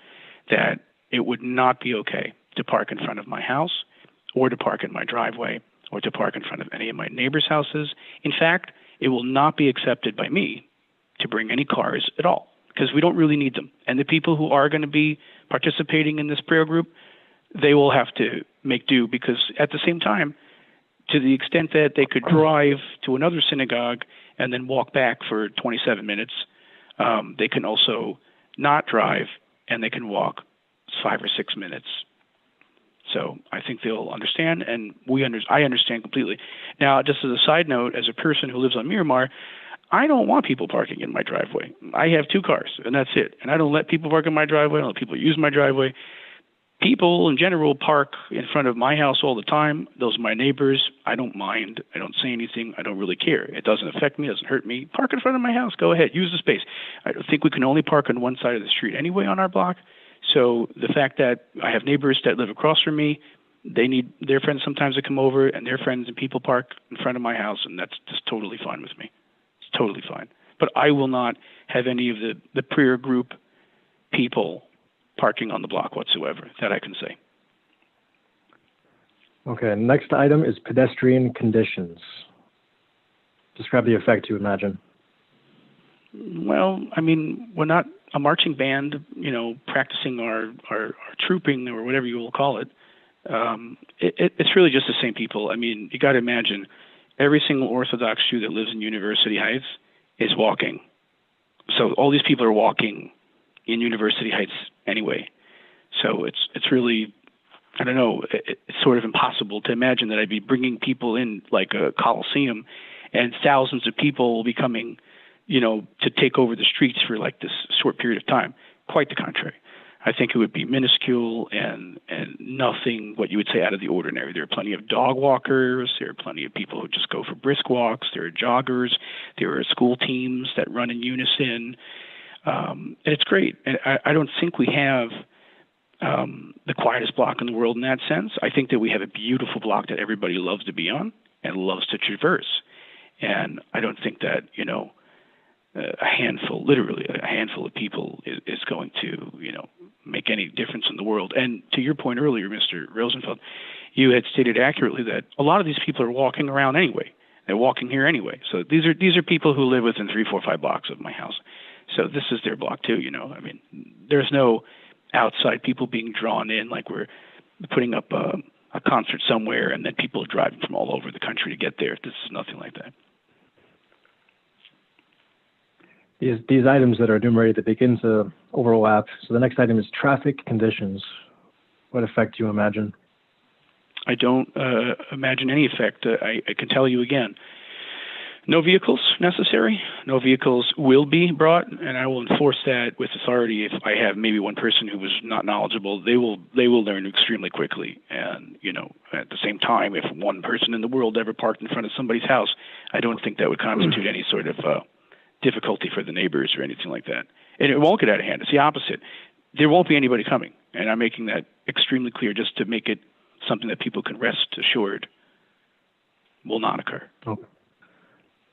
that it would not be okay to park in front of my house or to park in my driveway or to park in front of any of my neighbors' houses. In fact, it will not be accepted by me to bring any cars at all because we don't really need them. And the people who are going to be participating in this prayer group, they will have to make do because at the same time, to the extent that they could drive to another synagogue and then walk back for 27 minutes, they can also not drive and they can walk 5 or 6 minutes. So I think they'll understand, and I understand completely. Now, just as a side note, as a person who lives on Miramar, I don't want people parking in my driveway. I have 2 cars, and that's it. And I don't let people park in my driveway. I don't let people use my driveway. People in general park in front of my house all the time. Those are my neighbors. I don't mind. I don't say anything. I don't really care. It doesn't affect me. It doesn't hurt me. Park in front of my house. Go ahead. Use the space. I think we can only park on one side of the street anyway on our block. So the fact that I have neighbors that live across from me, they need their friends sometimes to come over, and their friends and people park in front of my house, and that's just totally fine with me. It's totally fine. But I will not have any of the prayer group people parking on the block whatsoever. That I can say. Okay, next item is pedestrian conditions. Describe the effect you imagine. Well, I mean, we're not a marching band, practicing our trooping or whatever you will call it. It's really just the same people. I mean, you got to imagine every single Orthodox Jew that lives in University Heights is walking. So all these people are walking in University Heights anyway. So it's really, I don't know, it's sort of impossible to imagine that I'd be bringing people in like a Coliseum and thousands of people will be coming, to take over the streets for like this short period of time. Quite the contrary. I think it would be minuscule and nothing what you would say out of the ordinary. There are plenty of dog walkers. There are plenty of people who just go for brisk walks. There are joggers. There are school teams that run in unison. And it's great. And I don't think we have the quietest block in the world in that sense. I think that we have a beautiful block that everybody loves to be on and loves to traverse. And I don't think that, a handful, literally a handful of people is going to, make any difference in the world. And to your point earlier, Mr. Rosenfeld, you had stated accurately that a lot of these people are walking around anyway. They're walking here anyway. So these are people who live within 3, 4, 5 blocks of my house. So this is their block too, I mean, there's no outside people being drawn in like we're putting up a concert somewhere and then people are driving from all over the country to get there. This is nothing like that. These items that are enumerated that begin to overlap. So the next item is traffic conditions. What effect do you imagine? I don't imagine any effect. I can tell you again, no vehicles necessary. No vehicles will be brought, and I will enforce that with authority. If I have maybe one person who was not knowledgeable, they will learn extremely quickly. And at the same time, if one person in the world ever parked in front of somebody's house, I don't think that would constitute any sort of difficulty for the neighbors or anything like that. And it won't get out of hand. It's the opposite. There won't be anybody coming, and I'm making that extremely clear just to make it something that people can rest assured will not occur.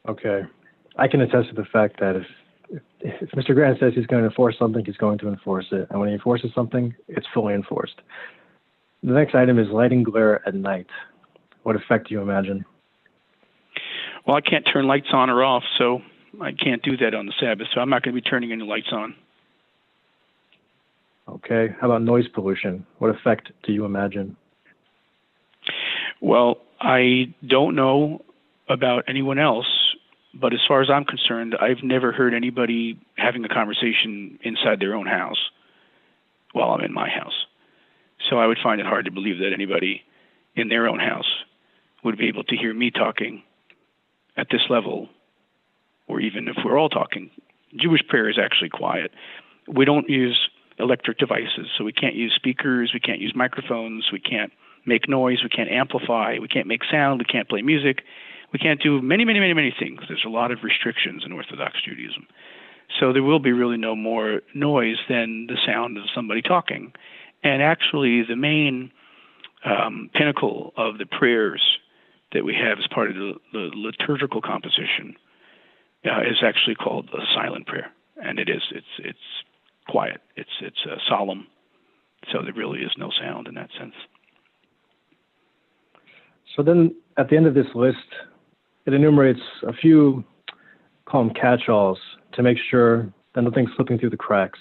Okay. I can attest to the fact that if Mr. Grant says he's going to enforce something, he's going to enforce it. And when he enforces something, it's fully enforced. The next item is lighting glare at night. What effect do you imagine? Well, I can't turn lights on or off, so I can't do that on the Sabbath, so I'm not going to be turning any lights on. Okay. How about noise pollution? What effect do you imagine? Well, I don't know about anyone else, but as far as I'm concerned, I've never heard anybody having a conversation inside their own house while I'm in my house. So I would find it hard to believe that anybody in their own house would be able to hear me talking at this level, or even if we're all talking. Jewish prayer is actually quiet. We don't use electric devices, so we can't use speakers, we can't use microphones, we can't make noise, we can't amplify, we can't make sound, we can't play music, we can't do many, many, many, many things. There's a lot of restrictions in Orthodox Judaism. So there will be really no more noise than the sound of somebody talking. And actually, the main pinnacle of the prayers that we have as part of the liturgical composition is actually called a silent prayer, and it's quiet, it's solemn, so there really is no sound in that sense. So then at the end of this list, it enumerates a few, call them catch-alls, to make sure that nothing's slipping through the cracks.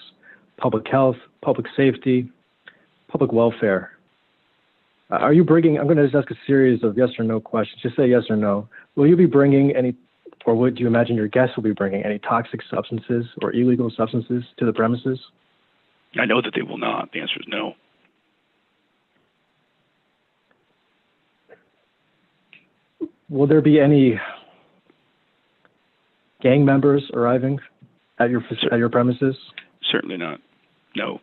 Public health, public safety, public welfare. Are you bringing, I'm going to just ask a series of yes or no questions. Just say yes or no. Will you be bringing any, or would you imagine your guests will be bringing any toxic substances or illegal substances to the premises? I know that they will not. The answer is no. Will there be any gang members arriving at your premises? Certainly not. No.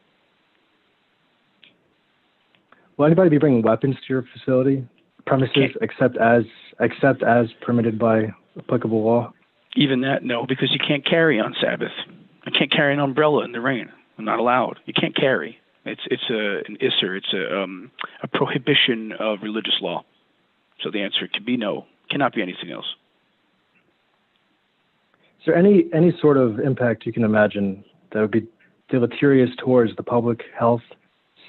Will anybody be bringing weapons to your facility premises except as permitted by applicable law? Even that, no, because you can't carry on Sabbath. I can't carry an umbrella in the rain. I'm not allowed. You can't carry. It's an isser. It's a prohibition of religious law. So the answer could be no. Cannot be anything else. Is there any sort of impact you can imagine that would be deleterious towards the public health,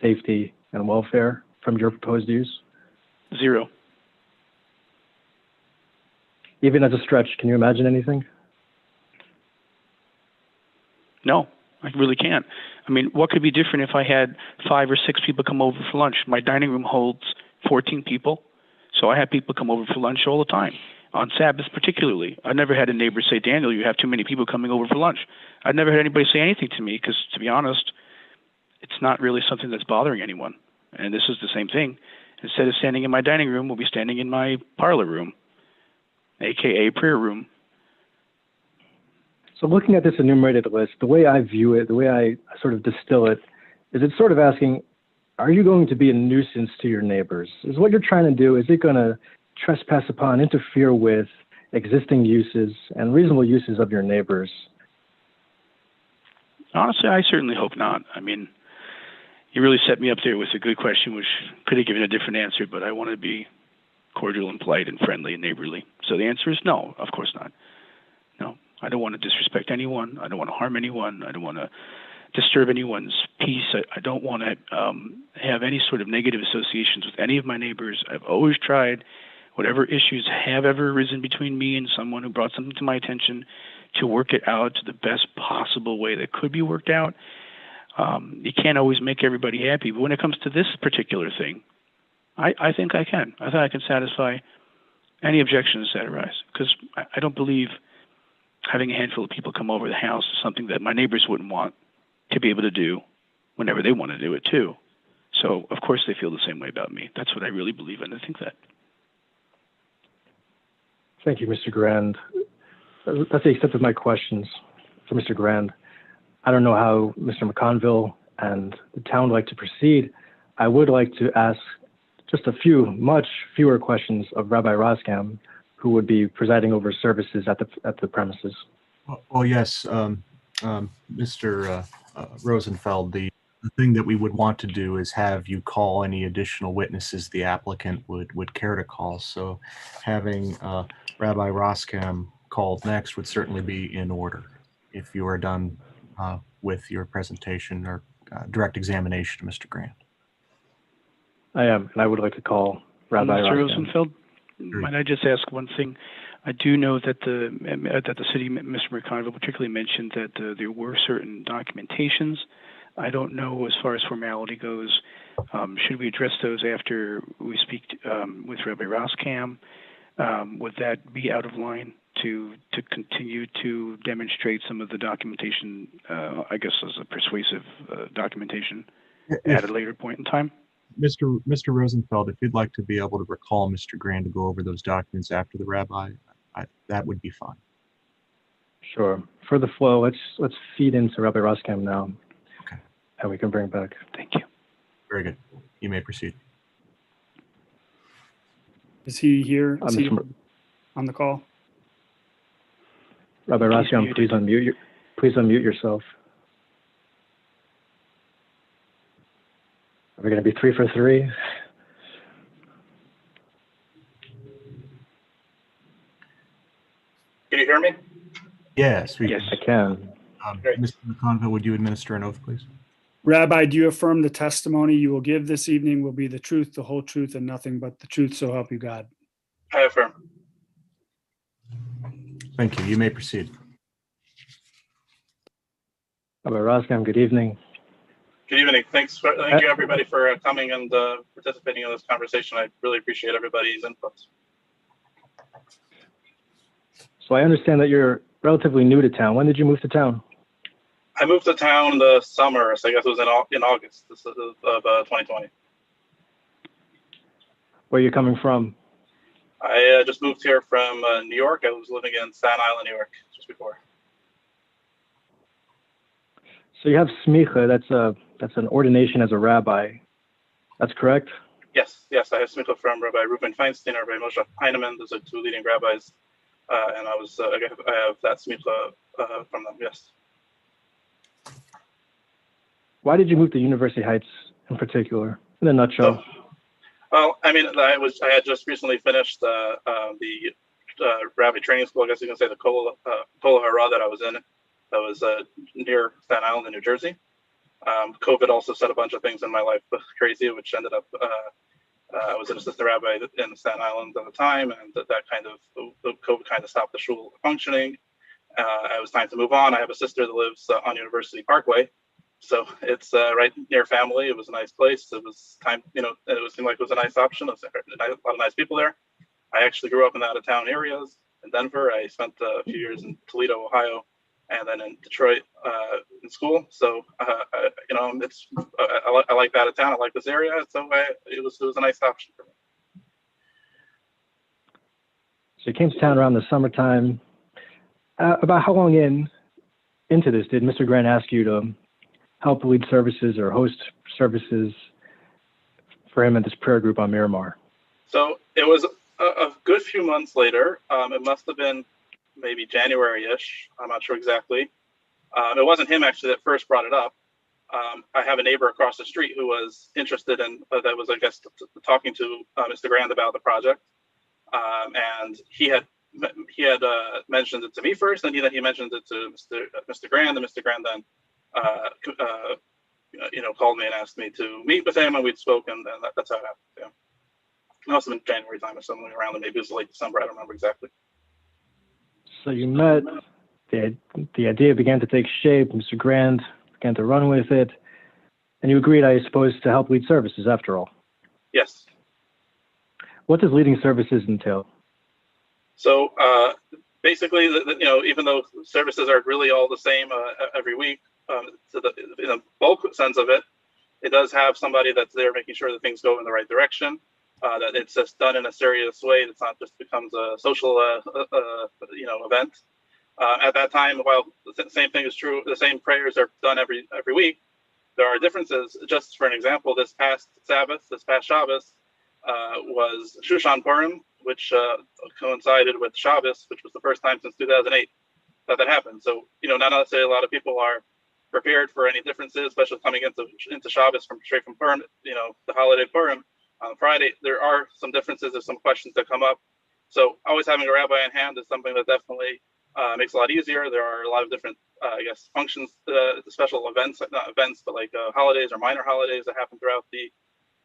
safety, and welfare from your proposed use? Zero. Even as a stretch, can you imagine anything? No, I really can't. I mean, what could be different if I had 5 or 6 people come over for lunch? My dining room holds 14 people, so I have people come over for lunch all the time. On Sabbath particularly. I never had a neighbor say, Daniel, you have too many people coming over for lunch. I've never had anybody say anything to me because, to be honest, it's not really something that's bothering anyone. And this is the same thing. Instead of standing in my dining room, we'll be standing in my parlor room, a.k.a. prayer room. So looking at this enumerated list, the way I view it, the way I sort of distill it, is it's sort of asking, are you going to be a nuisance to your neighbors? Is what you're trying to do, is it going to trespass upon, interfere with existing uses and reasonable uses of your neighbors? Honestly, I certainly hope not. I mean, you really set me up there with a good question, which could have given a different answer, but I want to be cordial and polite and friendly and neighborly. So the answer is no, of course not. No, I don't want to disrespect anyone. I don't want to harm anyone. I don't want to disturb anyone's peace. I don't want to have any sort of negative associations with any of my neighbors. I've always tried, whatever issues have ever arisen between me and someone who brought something to my attention, to work it out to the best possible way that could be worked out. You can't always make everybody happy, but when it comes to this particular thing, I think I can. I think I can satisfy any objections that arise, because I don't believe having a handful of people come over the house is something that my neighbors wouldn't want to be able to do whenever they want to do it too. So, of course, they feel the same way about me. That's what I really believe, and I think that. Thank you, Mr. Grand. That's the extent of my questions for Mr. Grand. I don't know how Mr. McConville and the town would like to proceed. I would like to ask just a few, much fewer questions of Rabbi Roskam, who would be presiding over services at the premises. Well, yes, Mr. Rosenfeld, the thing that we would want to do is have you call any additional witnesses the applicant would care to call. So having Rabbi Roskam called next would certainly be in order if you are done with your presentation or direct examination of Mr. Grant. I am, and I would like to call Rabbi Mr. Roskam. Rosenfeld, might I just ask one thing? I do know that the city, Mr. McConville particularly mentioned that there were certain documentations. I don't know as far as formality goes. Should we address those after we speak with Rabbi Roskam? Would that be out of line to continue to demonstrate some of the documentation, I guess as a persuasive documentation at a later point in time? Mr. Rosenfeld, if you'd like to be able to recall Mr. Grant to go over those documents after the rabbi, that would be fine. Sure. For the flow, let's feed into Rabbi Roskam now. Okay. And we can bring back. Thank you. Very good. You may proceed. Is he here? Is he Mr. on the call? Rabbi Raskin, please unmute yourself. Are we going to be 3 for 3? Can you hear me? Yes, Yes. I can. Great. Mr. McConville, would you administer an oath, please? Rabbi, do you affirm the testimony you will give this evening will be the truth, the whole truth, and nothing but the truth, so help you God? I affirm. Thank you. You may proceed. Rabbi Raskin, good evening. Good evening. Thank you everybody for coming and participating in this conversation. I really appreciate everybody's input. So I understand that you're relatively new to town. When did you move to town? I moved to town the summer, so I guess it was in August of 2020. Where are you coming from? I just moved here from New York. I was living in Staten Island, New York, just before. So you have smicha. That's an ordination as a rabbi. That's correct? Yes, I have smicha from Rabbi Reuben Feinstein or Rabbi Moshe Heinemann. Those are two leading rabbis, and I have that smicha from them. Yes. Why did you move to University Heights in particular, in a nutshell? Well, I mean, I had just recently finished the rabbi training school. I guess you can say the Kol Hara that I was in. That was near Staten Island in New Jersey. COVID also set a bunch of things in my life crazy, which ended up I was an assistant rabbi in Staten Island at the time, and that kind of COVID kind of stopped the shul functioning. It was time to move on. I have a sister that lives on University Parkway, so it's right near family. It was a nice place. It was time, it seemed like it was a nice option. It was a lot of nice people there. I actually grew up in the out of town areas in Denver. I spent a few years in Toledo, Ohio, and then in Detroit in school. So I like that out of town. I like this area. So it was a nice option for me. So you came to town around the summertime. About how long into this did Mr. Grant ask you to help lead services or host services for him and this prayer group on Miramar? So it was a good few months later. It must have been maybe January-ish. I'm not sure exactly. It wasn't him actually that first brought it up. I have a neighbor across the street who was interested in, that was, I guess, talking to Mr. Grand about the project. And he had mentioned it to me first, and then he mentioned it to Mr. Grand, and Mr. Grand then called me and asked me to meet with him, and we'd spoken, and that's how it happened. Yeah. It must have been January time or something around, and maybe it was late December. I don't remember exactly. So you met, the idea began to take shape, Mr. Grand began to run with it, and you agreed, I suppose, to help lead services after all. Yes. What does leading services entail? So basically, even though services are really all the same every week, in the bulk sense of it, it does have somebody that's there making sure that things go in the right direction, that it's just done in a serious way. It's not just becomes a social, event. At that time, while the same thing is true, the same prayers are done every week. There are differences. Just for an example, this past Shabbos, was Shushan Purim, which coincided with Shabbos, which was the first time since 2008 that happened. So, not necessarily a lot of people are prepared for any differences, especially coming into Shabbos straight from Purim, the holiday Purim on Friday. There are some differences. There's some questions that come up. So always having a rabbi in hand is something that definitely makes it a lot easier. There are a lot of different, functions, special events, not events, but like holidays or minor holidays that happen throughout the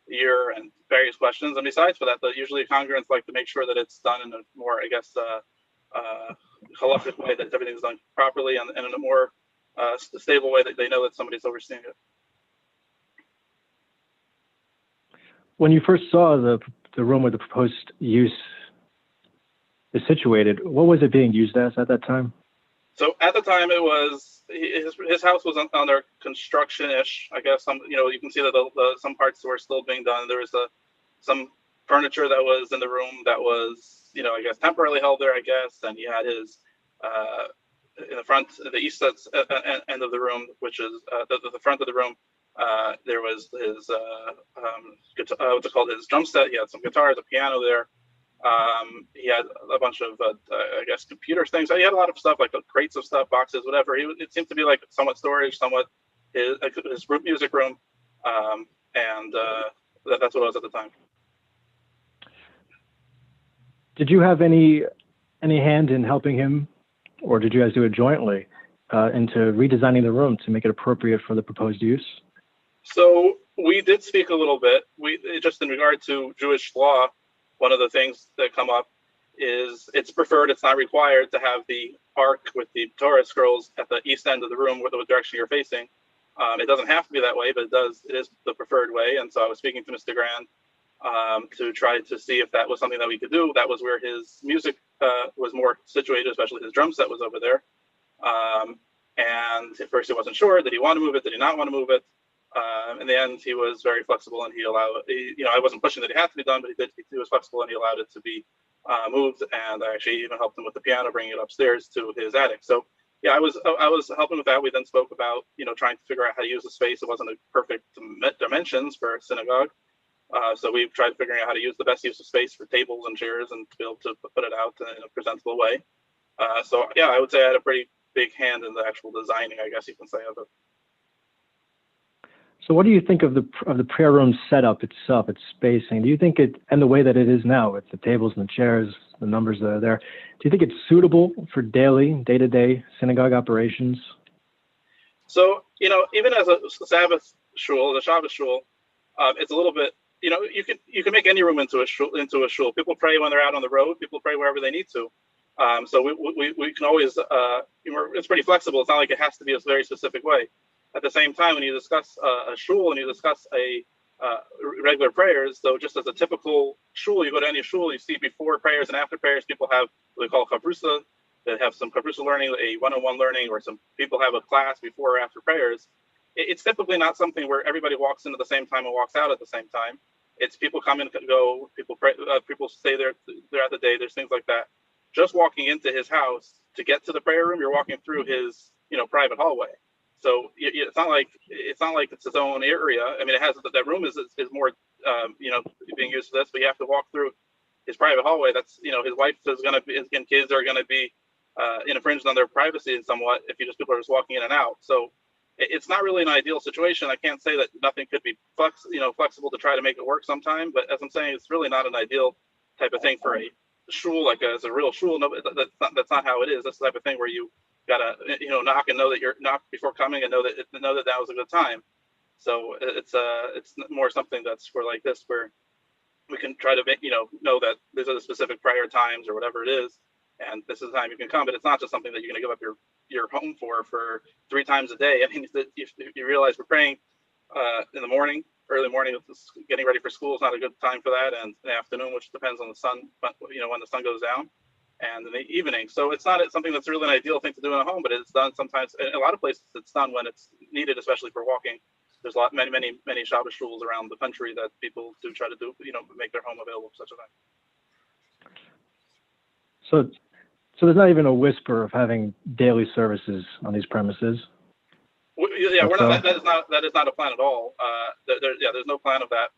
year, and various questions. And besides for that, usually congregants like to make sure that it's done in a more, halachic way, that everything's done properly and in a more stable way, that they know that somebody's overseeing it. When you first saw the room where the proposed use is situated, what was it being used as at that time? So at the time, it was his house was under construction-ish. I guess you can see that some parts were still being done. There was some furniture that was in the room that was temporarily held there. And he had his in the front, the east end of the room, which is the front of the room. There was his guitar, what's it called, his drum set. He had some guitars, a piano there. He had a bunch of, I guess, computer things. He had a lot of stuff, like crates of stuff, boxes, whatever. It seemed to be like somewhat storage, somewhat his music room, and that's what it was at the time. Did you have any hand in helping him, or did you guys do it jointly, into redesigning the room to make it appropriate for the proposed use? So we did speak a little bit. Just in regard to Jewish law, one of the things that come up is it's preferred, it's not required to have the ark with the Torah scrolls at the east end of the room, the direction you're facing. It doesn't have to be that way, but it is the preferred way. And so I was speaking to Mr. Grand to try to see if that was something that we could do. That was where his music was more situated, especially his drum set was over there. And at first he wasn't sure, did he want to move it, did he not want to move it? In the end, he was very flexible, and I wasn't pushing that it had to be done, but he was flexible, and he allowed it to be moved. And I actually even helped him with the piano, bringing it upstairs to his attic. So yeah, I was helping with that. We then spoke about, trying to figure out how to use the space. It wasn't a perfect dimensions for a synagogue. So we tried figuring out how to use the best use of space for tables and chairs and to be able to put it out in a presentable way. So yeah, I would say I had a pretty big hand in the actual designing, I guess you can say, of it. So what do you think of the prayer room setup itself, its spacing? Do you think and the way that it is now with the tables and the chairs, the numbers that are there, do you think it's suitable for day-to-day synagogue operations? So, even as a Sabbath shul, the Shabbos shul, it's a little bit, you can make any room into a shul. People pray when they're out on the road. People pray wherever they need to. So we can always, it's pretty flexible. It's not like it has to be a very specific way. At the same time, when you discuss a shul and you discuss regular prayers, so just as a typical shul, you go to any shul, you see before prayers and after prayers, people have what they call chavrusa. They have some chavrusa learning, a one-on-one learning, or some people have a class before or after prayers. It's typically not something where everybody walks in at the same time and walks out at the same time. It's people come in and go, people pray, people stay there throughout the day. There's things like that. Just walking into his house to get to the prayer room, you're walking through his private hallway. So it's not like it's his own area. I mean, it has that room is more being used for this, but you have to walk through his private hallway. That's his wife is going to be, his kids are going to be infringed on their privacy in somewhat if people are just walking in and out. So it's not really an ideal situation. I can't say that nothing could be flexible to try to make it work sometime, but as I'm saying, it's really not an ideal type of thing for a shul, like as a real shul. No, that's not how it is. That's the type of thing where you gotta knock and know that you're knocked before coming and know that that was a good time. So it's more something that's for like this, where we can try to make know that these are the specific prayer times or whatever it is, and this is the time you can come. But it's not just something that you're going to give up your home for 3 times a day. I mean, if you realize we're praying in the morning, early morning, getting ready for school is not a good time for that, and in the afternoon, which depends on the sun, but when the sun goes down, and in the evening. So it's not something that's really an ideal thing to do in a home, but it's done sometimes. In a lot of places, it's done when it's needed, especially for walking. There's many Shabbos shuls around the country that people do try to do, make their home available for such a thing. So there's not even a whisper of having daily services on these premises? Yeah, we're not. That is not a plan at all. There's no plan of that.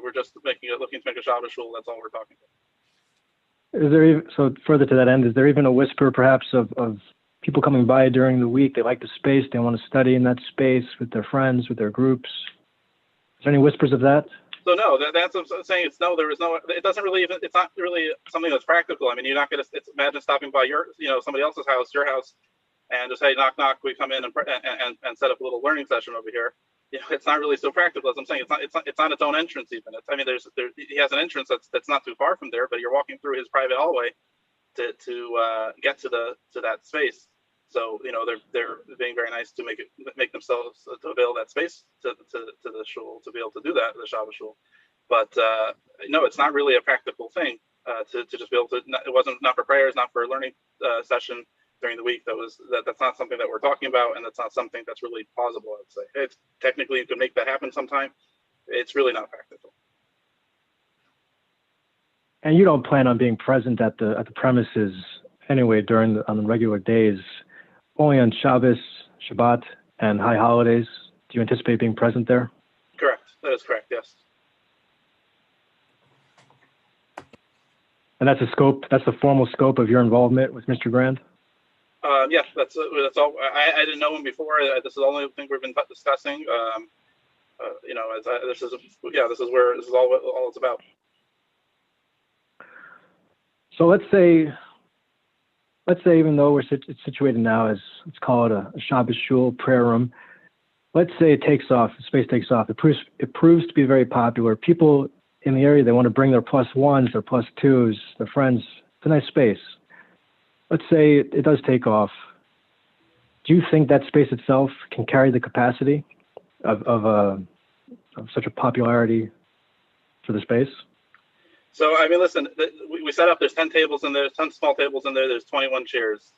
We're just looking to make a Shabbos shul. That's all we're talking about. Is there so further to that end, is there even a whisper perhaps of people coming by during the week? They like the space, they want to study in that space with their friends, with their groups. Is there any whispers of that? So no, that's what I'm saying. There is no. It doesn't really even. It's not really something that's practical. I mean, you're not going to. Imagine stopping by somebody else's house, your house, and just hey, knock knock, we come in and set up a little learning session over here. It's not really so practical. As I'm saying, it's not its own entrance even. He has an entrance that's not too far from there, but you're walking through his private hallway to get to that space. So they're being very nice to make themselves to avail that space to the shul to be able to do that, the Shabbos shul. But no, it's not really a practical thing to just be able to. It wasn't not for prayers, not for a learning session during the week. That's not something that we're talking about, and that's not something that's really plausible. I would say it's technically you can make that happen sometime. It's really not practical. And you don't plan on being present at the premises anyway on the regular days, only on Shabbos, Shabbat, and high holidays. Do you anticipate being present there? Correct. That is correct. Yes. And that's the scope, that's the formal scope of your involvement with Mr. Grand? Yeah, that's all. I didn't know him before. This is the only thing we've been discussing. You know, this is where this is all it's about. So let's say even though it's situated now as, let's call it a Shabbos shul prayer room, let's say it takes off, the space takes off, it proves to be very popular. People in the area, they want to bring their +1s, their +2s, their friends. It's a nice space. Let's say it does take off. Do you think that space itself can carry the capacity of such a popularity for the space? So, I mean, listen, we set up, there's 10 tables in there, 10 small tables in there, there's 21 chairs.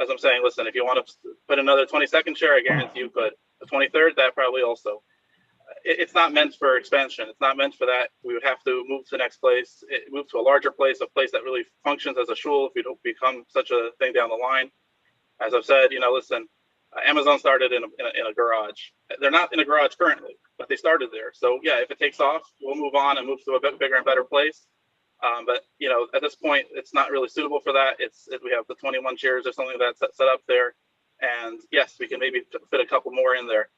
As I'm saying, listen, if you want to put another 22nd chair, I guarantee you could. The 23rd, that probably also. It's not meant for expansion. It's not meant for that. We would have to move to the next place, move to a larger place, a place that really functions as a shul if we don't become such a thing down the line. As I've said, you know, listen, Amazon started in a garage. They're not in a garage currently, but they started there. So yeah, if it takes off, we'll move on and move to a bit bigger and better place. But you know, at this point, it's not really suitable for that. We have the 21 chairs or something that's set up there, and yes, we can maybe fit a couple more in there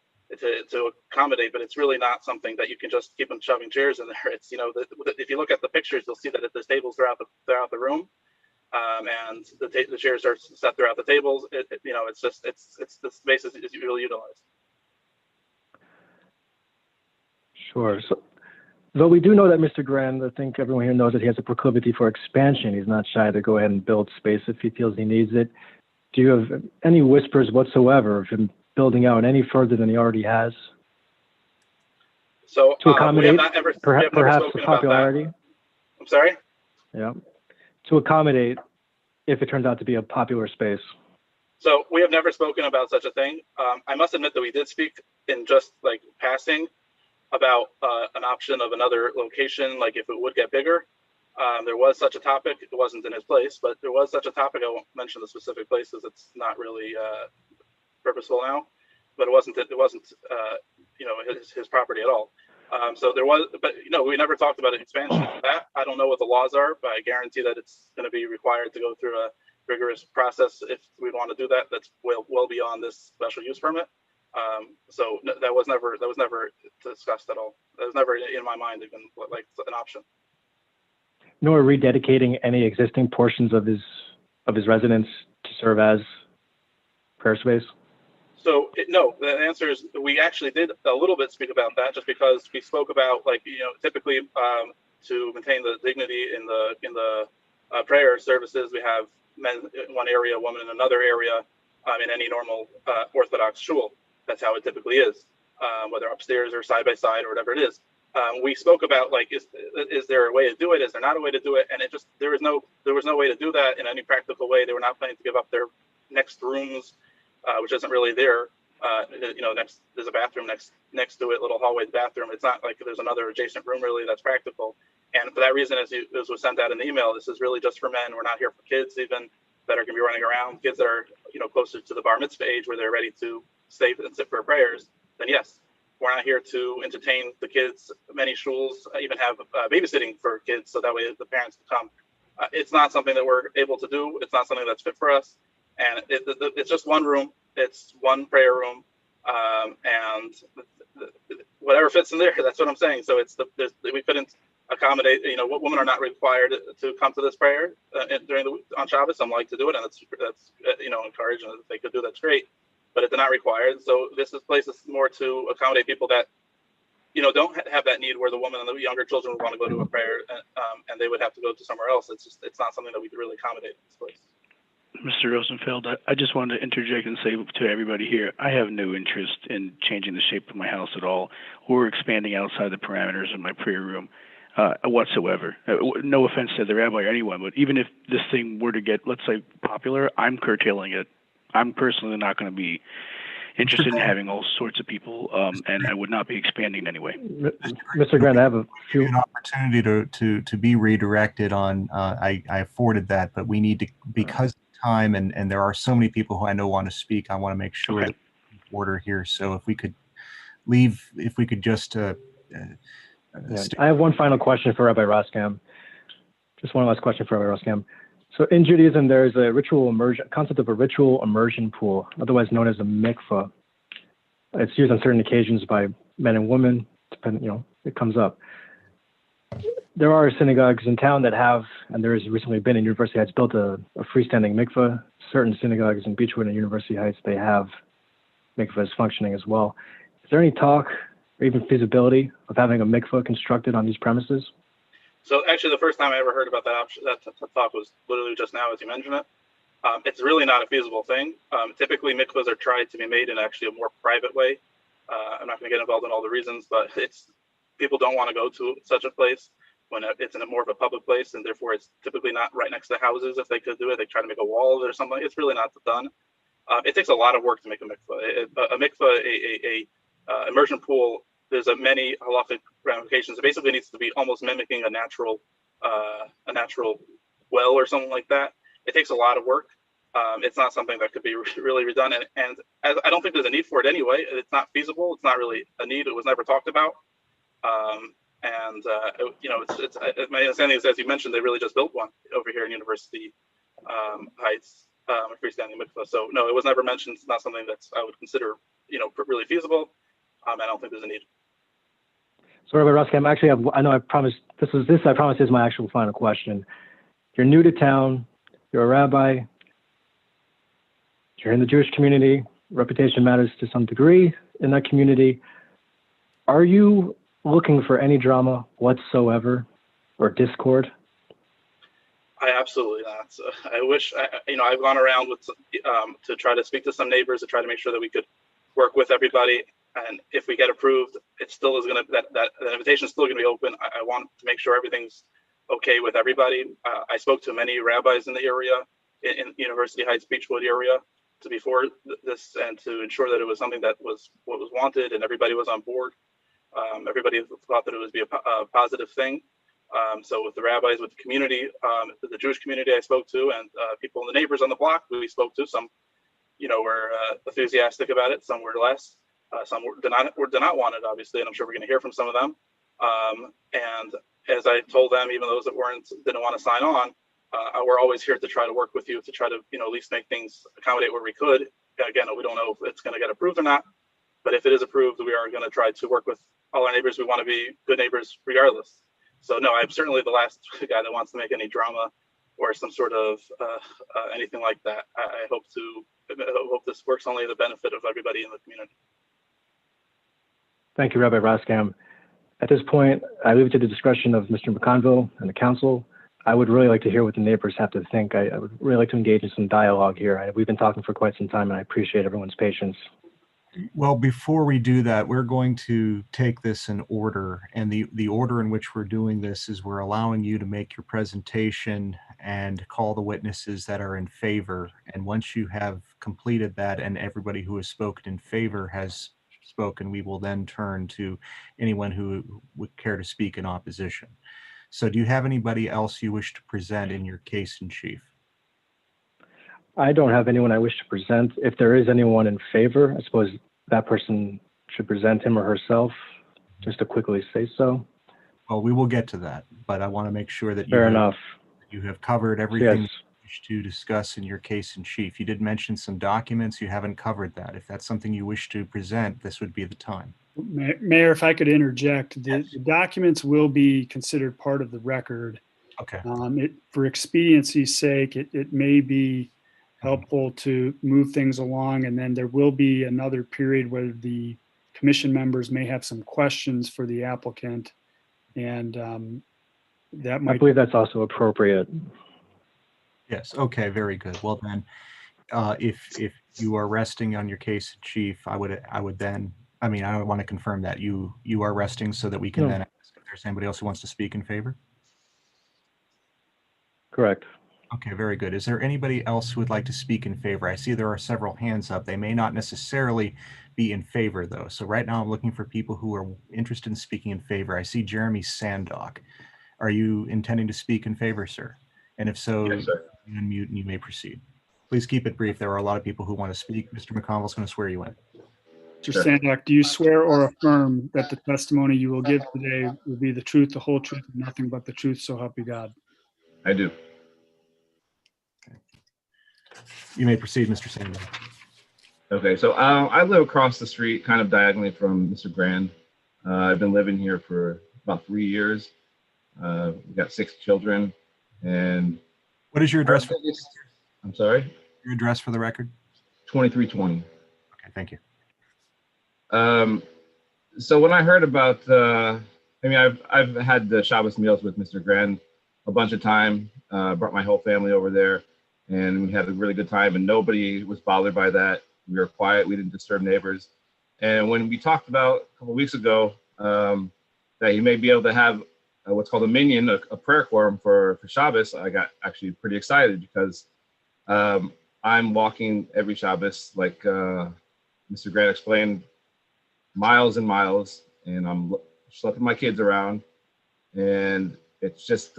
to accommodate. But it's really not something that you can just keep on shoving chairs in there. It's, you know, if you look at the pictures, you'll see that there's tables throughout the room. And the chairs are set throughout the tables. You know, it's the space is really utilized. Sure. So, though we do know that Mr. Grand, I think everyone here knows that he has a proclivity for expansion. He's not shy to go ahead and build space if he feels he needs it. Do you have any whispers whatsoever of him building out any further than he already has? So to accommodate perhaps the popularity? I'm sorry? Yeah. To accommodate if it turns out to be a popular space. So we have never spoken about such a thing. I must admit that we did speak in just like passing about an option of another location, like if it would get bigger. There was such a topic. It wasn't in his place, but there was such a topic. I won't mention the specific places. It's not really purposeful now, but it wasn't you know, his property at all. So there was, but you know, we never talked about an expansion of that. I don't know what the laws are, but I guarantee that it's going to be required to go through a rigorous process if we want to do that. That's well beyond this special use permit. So that was never discussed at all. That was never in my mind even like an option. Nor rededicating any existing portions of his residence to serve as prayer space. So no, the answer is we actually did a little bit speak about that, just because we spoke about, like, you know, typically to maintain the dignity in the prayer services, we have men in one area, women in another area, in any normal Orthodox shul. That's how it typically is, whether upstairs or side by side or whatever it is. We spoke about, like, is there a way to do it? Is there not a way to do it? And there was no way to do that in any practical way. They were not planning to give up their next rooms, which isn't really there. You know, there's a bathroom next to it, little hallway bathroom. It's not like there's another adjacent room really that's practical. And for that reason, as was sent out in the email, this is really just for men. We're not here for kids even that are going to be running around. Kids that are, you know, closer to the bar mitzvah age where they're ready to stay and sit for prayers, then yes, we're not here to entertain the kids. Many shuls even have babysitting for kids, so that way the parents can come. It's not something that we're able to do. It's not something that's fit for us. And it's just one room. It's one prayer room, and whatever fits in there. That's what I'm saying. So we couldn't accommodate. You know, women are not required to come to this prayer on Shabbos. Some like to do it, and that's you know, encouraged. And if they could do, that's great. But it's not required. So this place is more to accommodate people that, you know, don't have that need, where the woman and the younger children would want to go to a prayer, and they would have to go to somewhere else. It's not something that we could really accommodate in this place. Mr. Rosenfeld, I just wanted to interject and say to everybody here, I have no interest in changing the shape of my house at all, or expanding outside the parameters of my prayer room whatsoever. No offense to the rabbi or anyone, but even if this thing were to get, let's say, popular, I'm curtailing it. I'm personally not going to be interested in having all sorts of people, and I would not be expanding in any way. Mr. Grant, I have a few... An opportunity to be redirected on. I afforded that, but we need to, because time and there are so many people who I know want to speak. I want to make sure that order here. So if we could just I have one final question for Rabbi Roskam. Just one last question for Roskam. So in Judaism, there is a ritual immersion concept of a ritual immersion pool, otherwise known as a mikvah. It's used on certain occasions by men and women, depending, it comes up. There are synagogues in town that have, and there has recently been in University Heights, built a freestanding mikvah. Certain synagogues in Beechwood and University Heights, they have mikvahs functioning as well. Is there any talk or even feasibility of having a mikvah constructed on these premises? So actually, the first time I ever heard about that option, that thought was literally just now as you mentioned it. It's really not a feasible thing. Typically, mikvahs are tried to be made in actually a more private way. I'm not going to get involved in all the reasons, but people don't want to go to such a place when it's in a more of a public place, and therefore it's typically not right next to houses. If they could do it, they try to make a wall of it or something. It's really not done. It takes a lot of work to make a mikvah. A mikvah, a immersion pool, there's many halachic ramifications. It basically needs to be almost mimicking a natural well or something like that. It takes a lot of work. It's not something that could be really redone, and I don't think there's a need for it anyway. It's not feasible. It's not really a need. It was never talked about. It's my understanding is, as you mentioned, they really just built one over here in University Heights, a freestanding mikvah. So no, it was never mentioned. It's not something that I would consider, really feasible. I don't think there's a need. So, Rabbi Roskam, actually, I promised I promise is my actual final question. You're new to town. You're a rabbi. You're in the Jewish community. Reputation matters to some degree in that community. Are you looking for any drama whatsoever or discord? I absolutely not. So I wish, I've gone around with to try to speak to some neighbors to try to make sure that we could work with everybody. And if we get approved, it still is going to, that invitation is still going to be open. I want to make sure everything's okay with everybody. I spoke to many rabbis in the area, in University Heights, Beechwood area, before this, and to ensure that it was something that was what was wanted and everybody was on board. Everybody thought that it would be a positive thing. So with the rabbis, with the community, the Jewish community I spoke to, and people, the neighbors on the block we spoke to, some, were enthusiastic about it, some were less. Some did not want it, obviously, and I'm sure we're going to hear from some of them. And as I told them, even those that didn't want to sign on, we're always here to try to work with you to try to, at least make things accommodate where we could. Again, we don't know if it's going to get approved or not, but if it is approved, we are going to try to work with all our neighbors. We want to be good neighbors regardless. So no, I'm certainly the last guy that wants to make any drama or some sort of anything like that. I hope this works only to the benefit of everybody in the community. Thank you, Rabbi Roskam. At this point, I leave it to the discretion of Mr. McConville and the council. I would really like to hear what the neighbors have to think. I would really like to engage in some dialogue here. We've been talking for quite some time, and I appreciate everyone's patience. Well, before we do that, we're going to take this in order, and the order in which we're doing this is we're allowing you to make your presentation and call the witnesses that are in favor. And once you have completed that and everybody who has spoken in favor has spoken, we will then turn to anyone who would care to speak in opposition. So do you have anybody else you wish to present in your case in chief? I don't have anyone I wish to present. If there is anyone in favor, I suppose that person should present him or herself, just to quickly say so. Well, we will get to that, but I want to make sure that Fair enough. You have covered everything Yes. you wish to discuss in your case in chief. You did mention some documents. You haven't covered that. If that's something you wish to present, this would be the time. Mayor, if I could interject, the documents will be considered part of the record. Okay. For expediency's sake, it may be helpful to move things along, and then there will be another period where the commission members may have some questions for the applicant, and that might. I believe that's also appropriate. Yes. Okay. Very good. Well then, if you are resting on your case in chief, I would then. I mean, I want to confirm that you are resting so that we can then ask if there's anybody else who wants to speak in favor. Correct. Okay, very good. Is there anybody else who would like to speak in favor? I see there are several hands up. They may not necessarily be in favor, though. So right now I'm looking for people who are interested in speaking in favor. I see Jeremy Sandock. Are you intending to speak in favor, sir? And if so, yes, sir. You unmute and you may proceed. Please keep it brief. There are a lot of people who want to speak. Mr. McConville is going to swear you in. Mr. Sandock, do you swear or affirm that the testimony you will give today will be the truth, the whole truth, and nothing but the truth, so help you God? I do. You may proceed, Mr. Sandberg. Okay, so I live across the street, kind of diagonally from Mr. Grand. I've been living here for about 3 years. We've got 6 children, and What is your address? I'm sorry? Your address for the record? 2320. Okay, thank you. So when I heard about, I've had the Shabbos meals with Mr. Grand a bunch of time, brought my whole family over there, and we had a really good time, and nobody was bothered by that. We were quiet, we didn't disturb neighbors. And when we talked about a couple of weeks ago that he may be able to have what's called a minyan, a prayer quorum for Shabbos, I got actually pretty excited because I'm walking every Shabbos, like Mr. Grant explained, miles and miles, and I'm schlepping my kids around, and it's just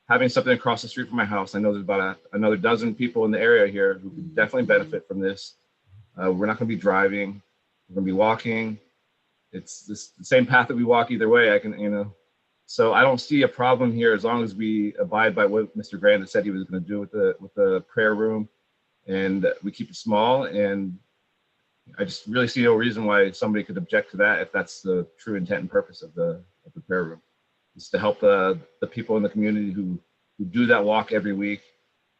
having something across the street from my house. I know there's about another dozen people in the area here who could definitely benefit from this. We're not going to be driving; we're going to be walking. It's the same path that we walk either way. So I don't see a problem here as long as we abide by what Mr. Grant had said he was going to do with the prayer room, and we keep it small. And I just really see no reason why somebody could object to that if that's the true intent and purpose of the prayer room. It's to help the people in the community who do that walk every week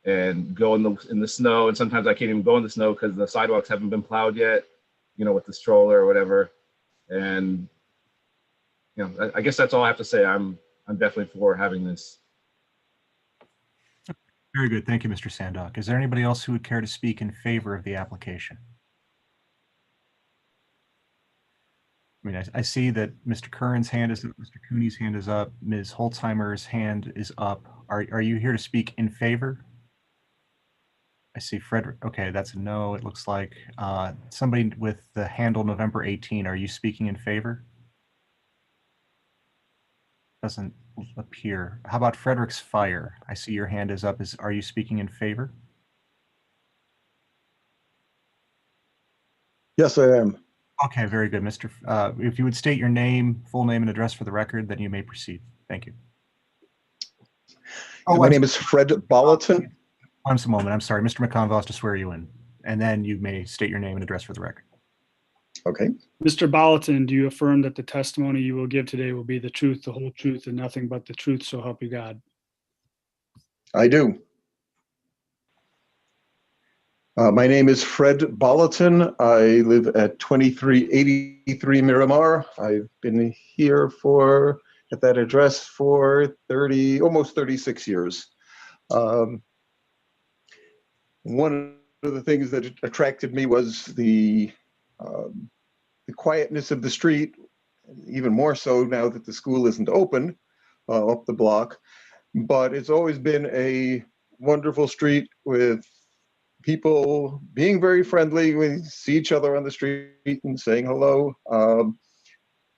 and go in the snow. And sometimes I can't even go in the snow because the sidewalks haven't been plowed yet, with the stroller or whatever. And I guess that's all I have to say. I'm definitely for having this. Very good. Thank you, Mr. Sandock. Is there anybody else who would care to speak in favor of the application? I see that Mr. Curran's hand is up, Mr. Cooney's hand is up, Ms. Holzheimer's hand is up. Are you here to speak in favor? I see Frederick. Okay, that's a no. It looks like somebody with the handle November 18. Are you speaking in favor? Doesn't appear. How about Frederick's Fire? I see your hand is up. Are you speaking in favor? Yes, I am. Okay, very good, Mr. If you would state your name, full name and address for the record, then you may proceed. Thank you. My name is Fred Bolleton. Just a moment. I'm sorry. Mr. McConville has to swear you in, and then you may state your name and address for the record. Okay. Mr. Bolleton, do you affirm that the testimony you will give today will be the truth, the whole truth, and nothing but the truth, so help you God? I do. My name is Fred Bolleton. I live at 2383 Miramar. I've been here at that address for almost 36 years. One of the things that attracted me was the quietness of the street, even more so now that the school isn't open up the block. But it's always been a wonderful street with people being very friendly. We see each other on the street and saying hello.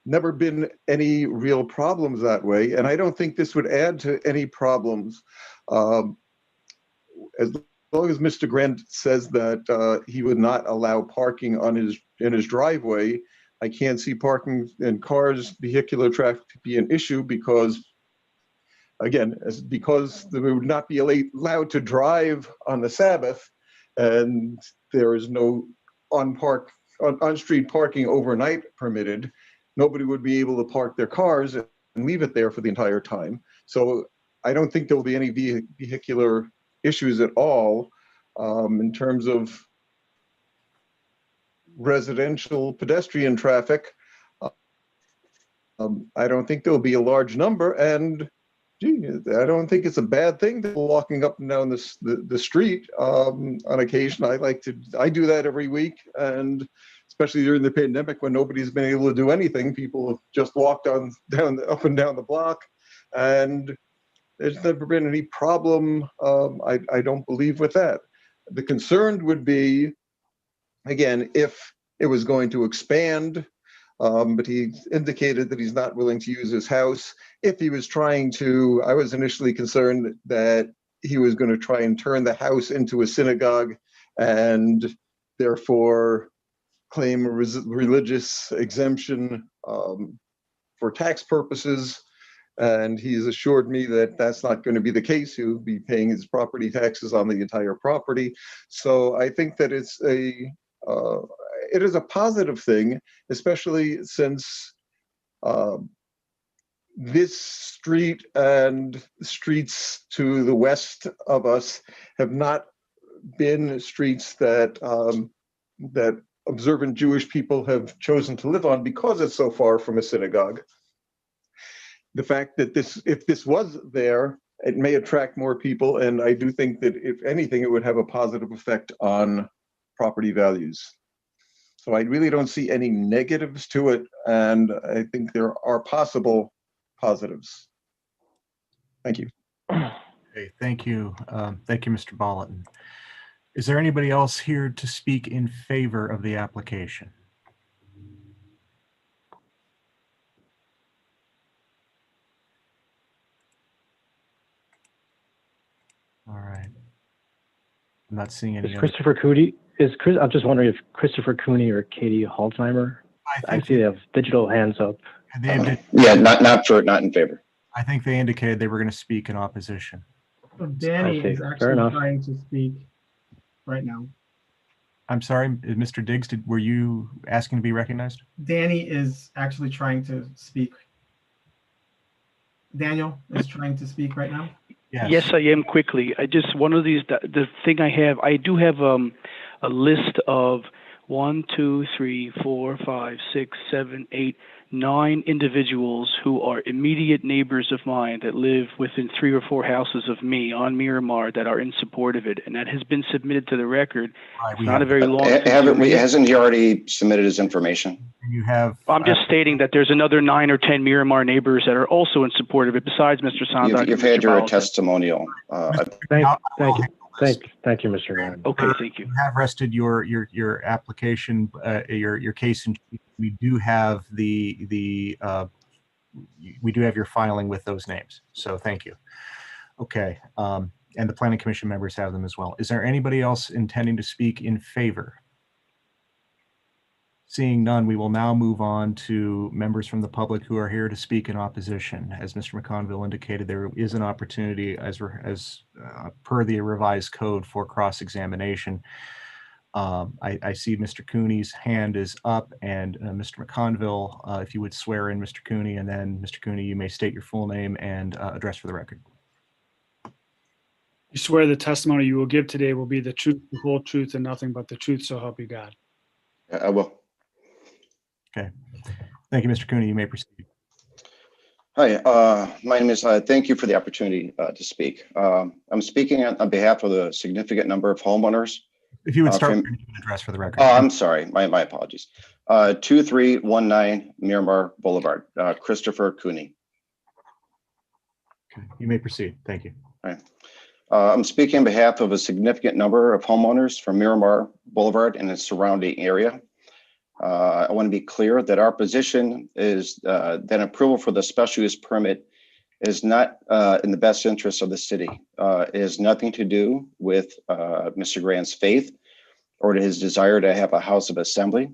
Never been any real problems that way. And I don't think this would add to any problems. As long as Mr. Grant says that he would not allow parking in his driveway, I can't see parking and cars, vehicular traffic to be an issue because, again, because we would not be allowed to drive on the Sabbath, and there is no on-street parking overnight permitted. Nobody would be able to park their cars and leave it there for the entire time. So I don't think there will be any vehicular issues at all in terms of residential pedestrian traffic. I don't think there'll be a large number, and I don't think it's a bad thing to walking up and down the street on occasion. I do that every week, and especially during the pandemic when nobody's been able to do anything, people have just walked up and down the block, and there's never been any problem. I don't believe with that. The concern would be, again, if it was going to expand, but he indicated that he's not willing to use his house. If he was trying to, I was initially concerned that he was going to try and turn the house into a synagogue and therefore claim a religious exemption for tax purposes. And he's assured me that that's not going to be the case. He'll be paying his property taxes on the entire property. So I think that it is a positive thing, especially since this street and streets to the west of us have not been streets that that observant Jewish people have chosen to live on because it's so far from a synagogue. The fact that if this was there, it may attract more people, and I do think that if anything, it would have a positive effect on property values. So I really don't see any negatives to it, and I think there are possible positives. Thank you. Okay, thank you. Thank you, Mr. Bolton. Is there anybody else here to speak in favor of the application? All right. I'm not seeing any. Is Christopher Cooney, I'm just wondering if Christopher Cooney or Katie Haltzheimer, I see they have digital hands up. Yeah, not in favor. I think they indicated they were going to speak in opposition. So Danny Okay, is fair actually enough. trying to speak right now. I'm sorry, Mr. Diggs, were you asking to be recognized? Danny is actually trying to speak. Daniel is trying to speak right now. Yes, I am quickly. I just, one of these, the thing I do have a list of 1, 2, 3, 4, 5, 6, 7, 8, 9 individuals who are immediate neighbors of mine that live within 3 or 4 houses of me on Miramar that are in support of it. And that has been submitted to the record. It's not a very long. Hasn't he already submitted his information? You have. I'm just stating that there's another 9 or 10 Miramar neighbors that are also in support of it besides Mr. Sondak. You've had your testimonial. Thank you, Mr. Grant. Okay, thank you. You have rested your application, your case, and we do have we do have your filing with those names. So thank you. Okay, and the Planning Commission members have them as well. Is there anybody else intending to speak in favor? Seeing none, we will now move on to members from the public who are here to speak in opposition. As Mr. McConville indicated, there is an opportunity as per the revised code for cross-examination. I see Mr. Cooney's hand is up, and Mr. McConville, if you would swear in Mr. Cooney, and then Mr. Cooney, you may state your full name and address for the record. You swear the testimony you will give today will be the truth, the whole truth, and nothing but the truth, so help you God. I will. Okay. Thank you, Mr. Cooney. You may proceed. Hi, my name is, thank you for the opportunity to speak. I'm speaking on behalf of the significant number of homeowners. If you would start with your name and address for the record. Oh, I'm sorry. My apologies. 2319 Miramar Boulevard, Christopher Cooney. Okay. You may proceed. Thank you. All right. I'm speaking on behalf of a significant number of homeowners from Miramar Boulevard and its surrounding area. I want to be clear that our position is that approval for the special use permit is not in the best interest of the city. It has nothing to do with Mr. Grant's faith or his desire to have a house of assembly.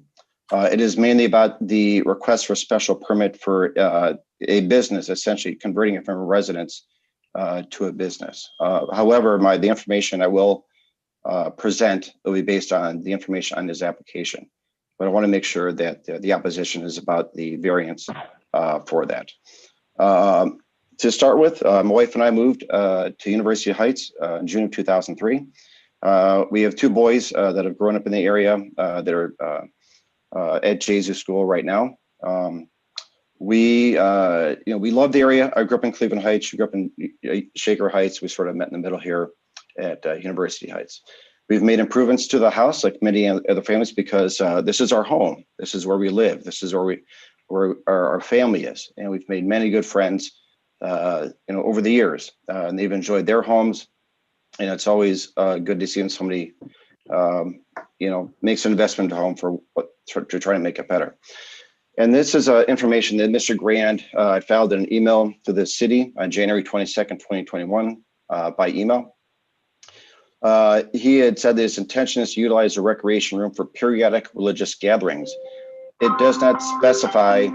It is mainly about the request for special permit for a business, essentially converting it from a residence to a business. However, the information I will present will be based on the information on his application. But I want to make sure that the opposition is about the variance for that. To start with, my wife and I moved to University Heights in June of 2003. We have 2 boys that have grown up in the area that are at Jesus School right now. We love the area. I grew up in Cleveland Heights. She grew up in Shaker Heights. We sort of met in the middle here at University Heights. We've made improvements to the house, like many other families, because this is our home. This is where we live. This is where our family is, and we've made many good friends, over the years, and they've enjoyed their homes. And it's always good to see when somebody, makes an investment in a home to try to make it better. And this is information that Mr. Grant filed in an email to the city on January 22nd, 2021, by email. He had said that his intention is to utilize the recreation room for periodic religious gatherings. It does not specify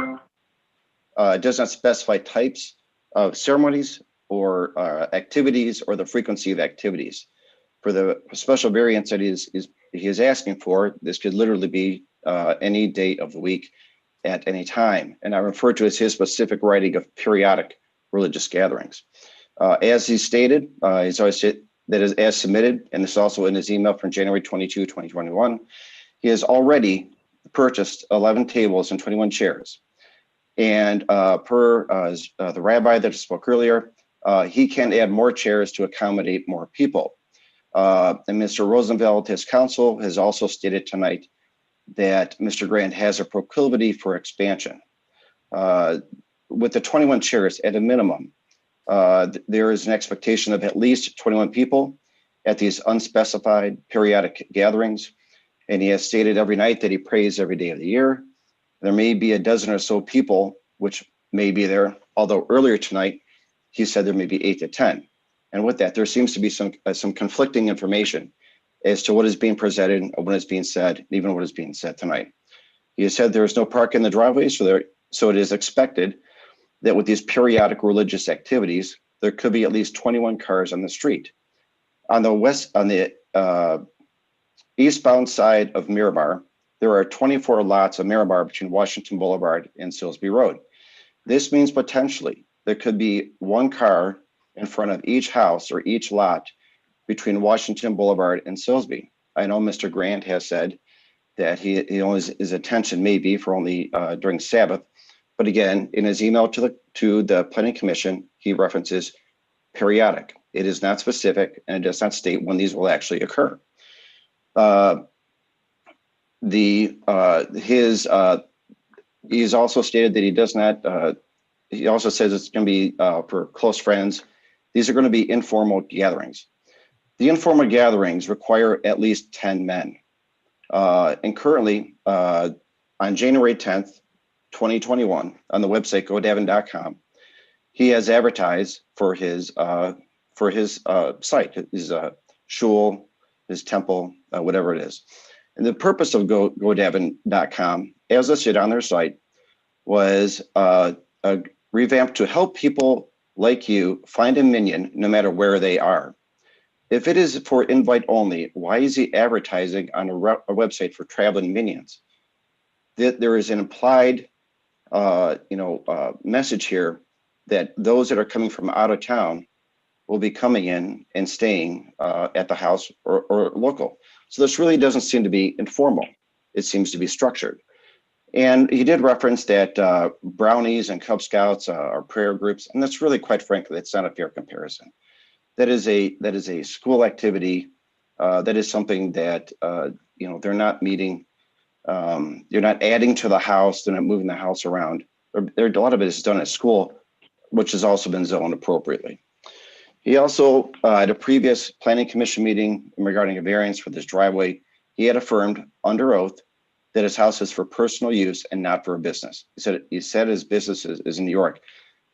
types of ceremonies or activities or the frequency of activities. For the special variance that he is asking for, this could literally be any day of the week at any time. And I refer to as his specific writing of periodic religious gatherings. As he stated, he's always said that is as submitted, and this is also in his email from January 22, 2021, he has already purchased 11 tables and 21 chairs. And per the rabbi that spoke earlier, he can add more chairs to accommodate more people. And Mr. Rosenfeld, his counsel, has also stated tonight that Mr. Grant has a proclivity for expansion. With the 21 chairs at a minimum, there is an expectation of at least 21 people at these unspecified periodic gatherings. And he has stated every night that he prays every day of the year. There may be a dozen or so people, which may be there, although earlier tonight, he said there may be 8 to 10. And with that, there seems to be some conflicting information as to what is being presented and what is being said, and even what is being said tonight. He has said there is no park in the driveway, so it is expected that with these periodic religious activities, there could be at least 21 cars on the street. On the eastbound side of Miramar, there are 24 lots of Miramar between Washington Boulevard and Silsbee Road. This means potentially there could be one car in front of each house or each lot between Washington Boulevard and Silsbee. I know Mr. Grant has said that he only his attention may be for only during Sabbath, but again, in his email to the Planning Commission, he references periodic. It is not specific, and it does not state when these will actually occur. He's also stated that he does not. He also says it's going to be for close friends. These are going to be informal gatherings. The informal gatherings require at least 10 men. And currently, on January 10th, 2021, on the website godavin.com, he has advertised for his site, his shul, his temple, whatever it is. And the purpose of godavin.com, as listed on their site, was a revamp to help people like you find a minyan no matter where they are. If it is for invite only, why is he advertising on a website for traveling minions? There is an implied message here that those that are coming from out of town will be coming in and staying at the house or local. So this really doesn't seem to be informal. It seems to be structured. And he did reference that brownies and Cub Scouts are prayer groups, and that's really, quite frankly, that's not a fair comparison. That is a school activity. That is something that they're not meeting. You're not adding to the house. They're not moving the house around. A lot of it is done at school, which has also been zoned appropriately. He also, at a previous planning commission meeting regarding a variance for this driveway, he had affirmed under oath that his house is for personal use and not for a business. He said his business is in New York.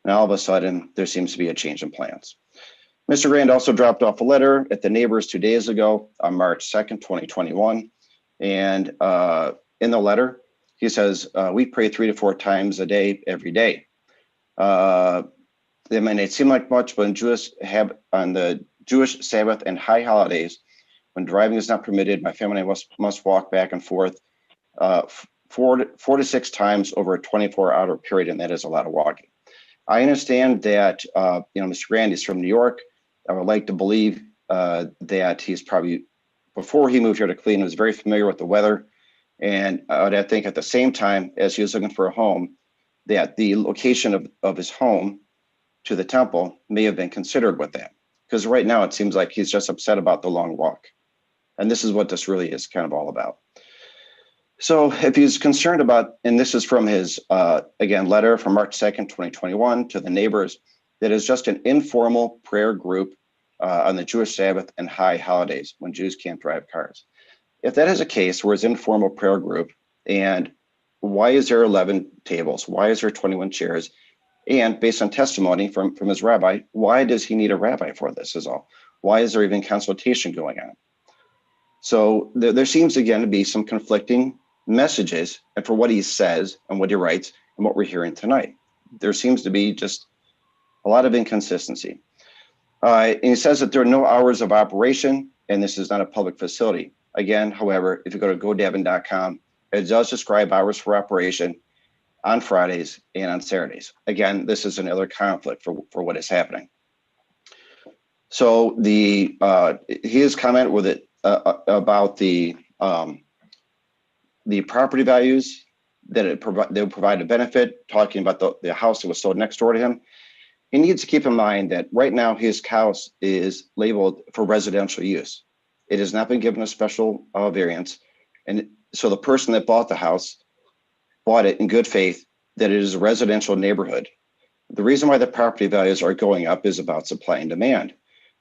And all of a sudden, there seems to be a change in plans. Mr. Grant also dropped off a letter at the neighbors 2 days ago on March 2nd, 2021. And in the letter, he says, we pray 3 to 4 times a day, every day. They may not seem like much, but on the Jewish Sabbath and high holidays, when driving is not permitted, my family must walk back and forth 4 to 6 times over a 24-hour period, and that is a lot of walking. I understand that Mr. Grant is from New York. I would like to believe that he's probably, before he moved here to Cleveland, was very familiar with the weather. And I would think at the same time, as he was looking for a home, that the location of his home to the temple may have been considered with that. Because right now it seems like he's just upset about the long walk. And this is what this really is kind of all about. So if he's concerned about, and this is from his, again, letter from March 2nd, 2021 to the neighbors, that is just an informal prayer group on the Jewish Sabbath and high holidays when Jews can't drive cars. If that is a case where it's informal prayer group, and why is there 11 tables? Why is there 21 chairs? And based on testimony from his rabbi, why does he need a rabbi for this is all? Why is there even consultation going on? So there seems again to be some conflicting messages and for what he says and what he writes and what we're hearing tonight. There seems to be just A lot of inconsistency. And he says that there are no hours of operation, and this is not a public facility. Again, however, if you go to godevon.com, it does describe hours for operation on Fridays and on Saturdays. Again, this is another conflict for what is happening. So his comment with it about the property values that they'll provide a benefit, talking about the house that was sold next door to him. He needs to keep in mind that right now his house is labeled for residential use. It has not been given a special variance. And so the person that bought the house bought it in good faith that it is a residential neighborhood. The reason why the property values are going up is about supply and demand.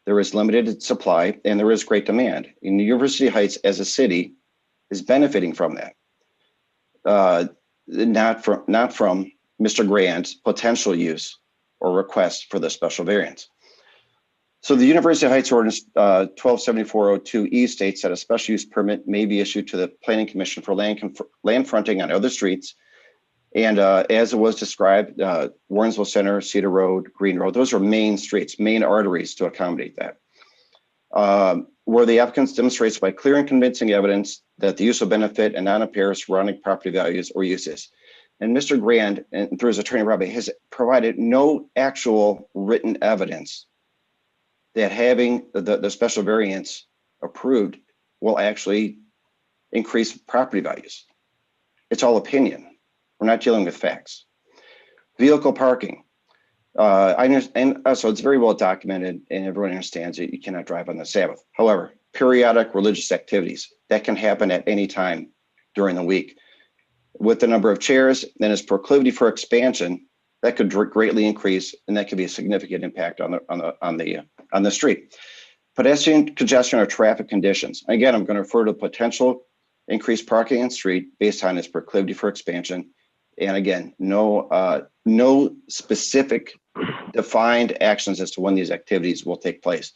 There is limited supply and there is great demand. And University Heights as a city is benefiting from that. Not from Mr. Grand's potential use or request for the special variance. So the University Heights Ordinance 127402E states that a special use permit may be issued to the Planning Commission for land fronting on other streets. And as it was described, Warrensville Center, Cedar Road, Green Road, those are main streets, main arteries to accommodate that. Where the applicants demonstrates by clear and convincing evidence that the use will benefit and not impair surrounding property values or uses. And Mr. Grand, and through his attorney Robbie, has provided no actual written evidence that having the special variance approved will actually increase property values. It's all opinion. We're not dealing with facts. Vehicle parking. I understand, and so it's very well documented and everyone understands that you cannot drive on the Sabbath. However, periodic religious activities, that can happen at any time during the week. With the number of chairs and its proclivity for expansion, that could greatly increase, and that could be a significant impact on the street. Pedestrian congestion or traffic conditions. Again, I'm going to refer to potential increased parking on street based on its proclivity for expansion. And again, no specific defined actions as to when these activities will take place.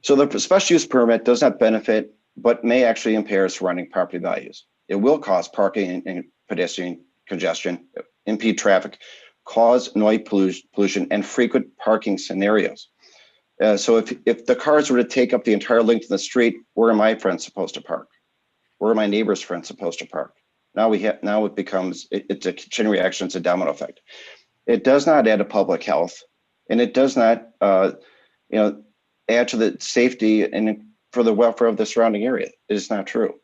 So the special use permit does not benefit, but may actually impair surrounding property values. It will cause parking and pedestrian congestion, impede traffic, cause noise pollution, and frequent parking scenarios. So if the cars were to take up the entire length of the street, where are my friends supposed to park? Where are my neighbors' friends supposed to park? Now it becomes, it's a chain reaction, it's a domino effect. It does not add to public health, and it does not add to the safety and for the welfare of the surrounding area. It is not true.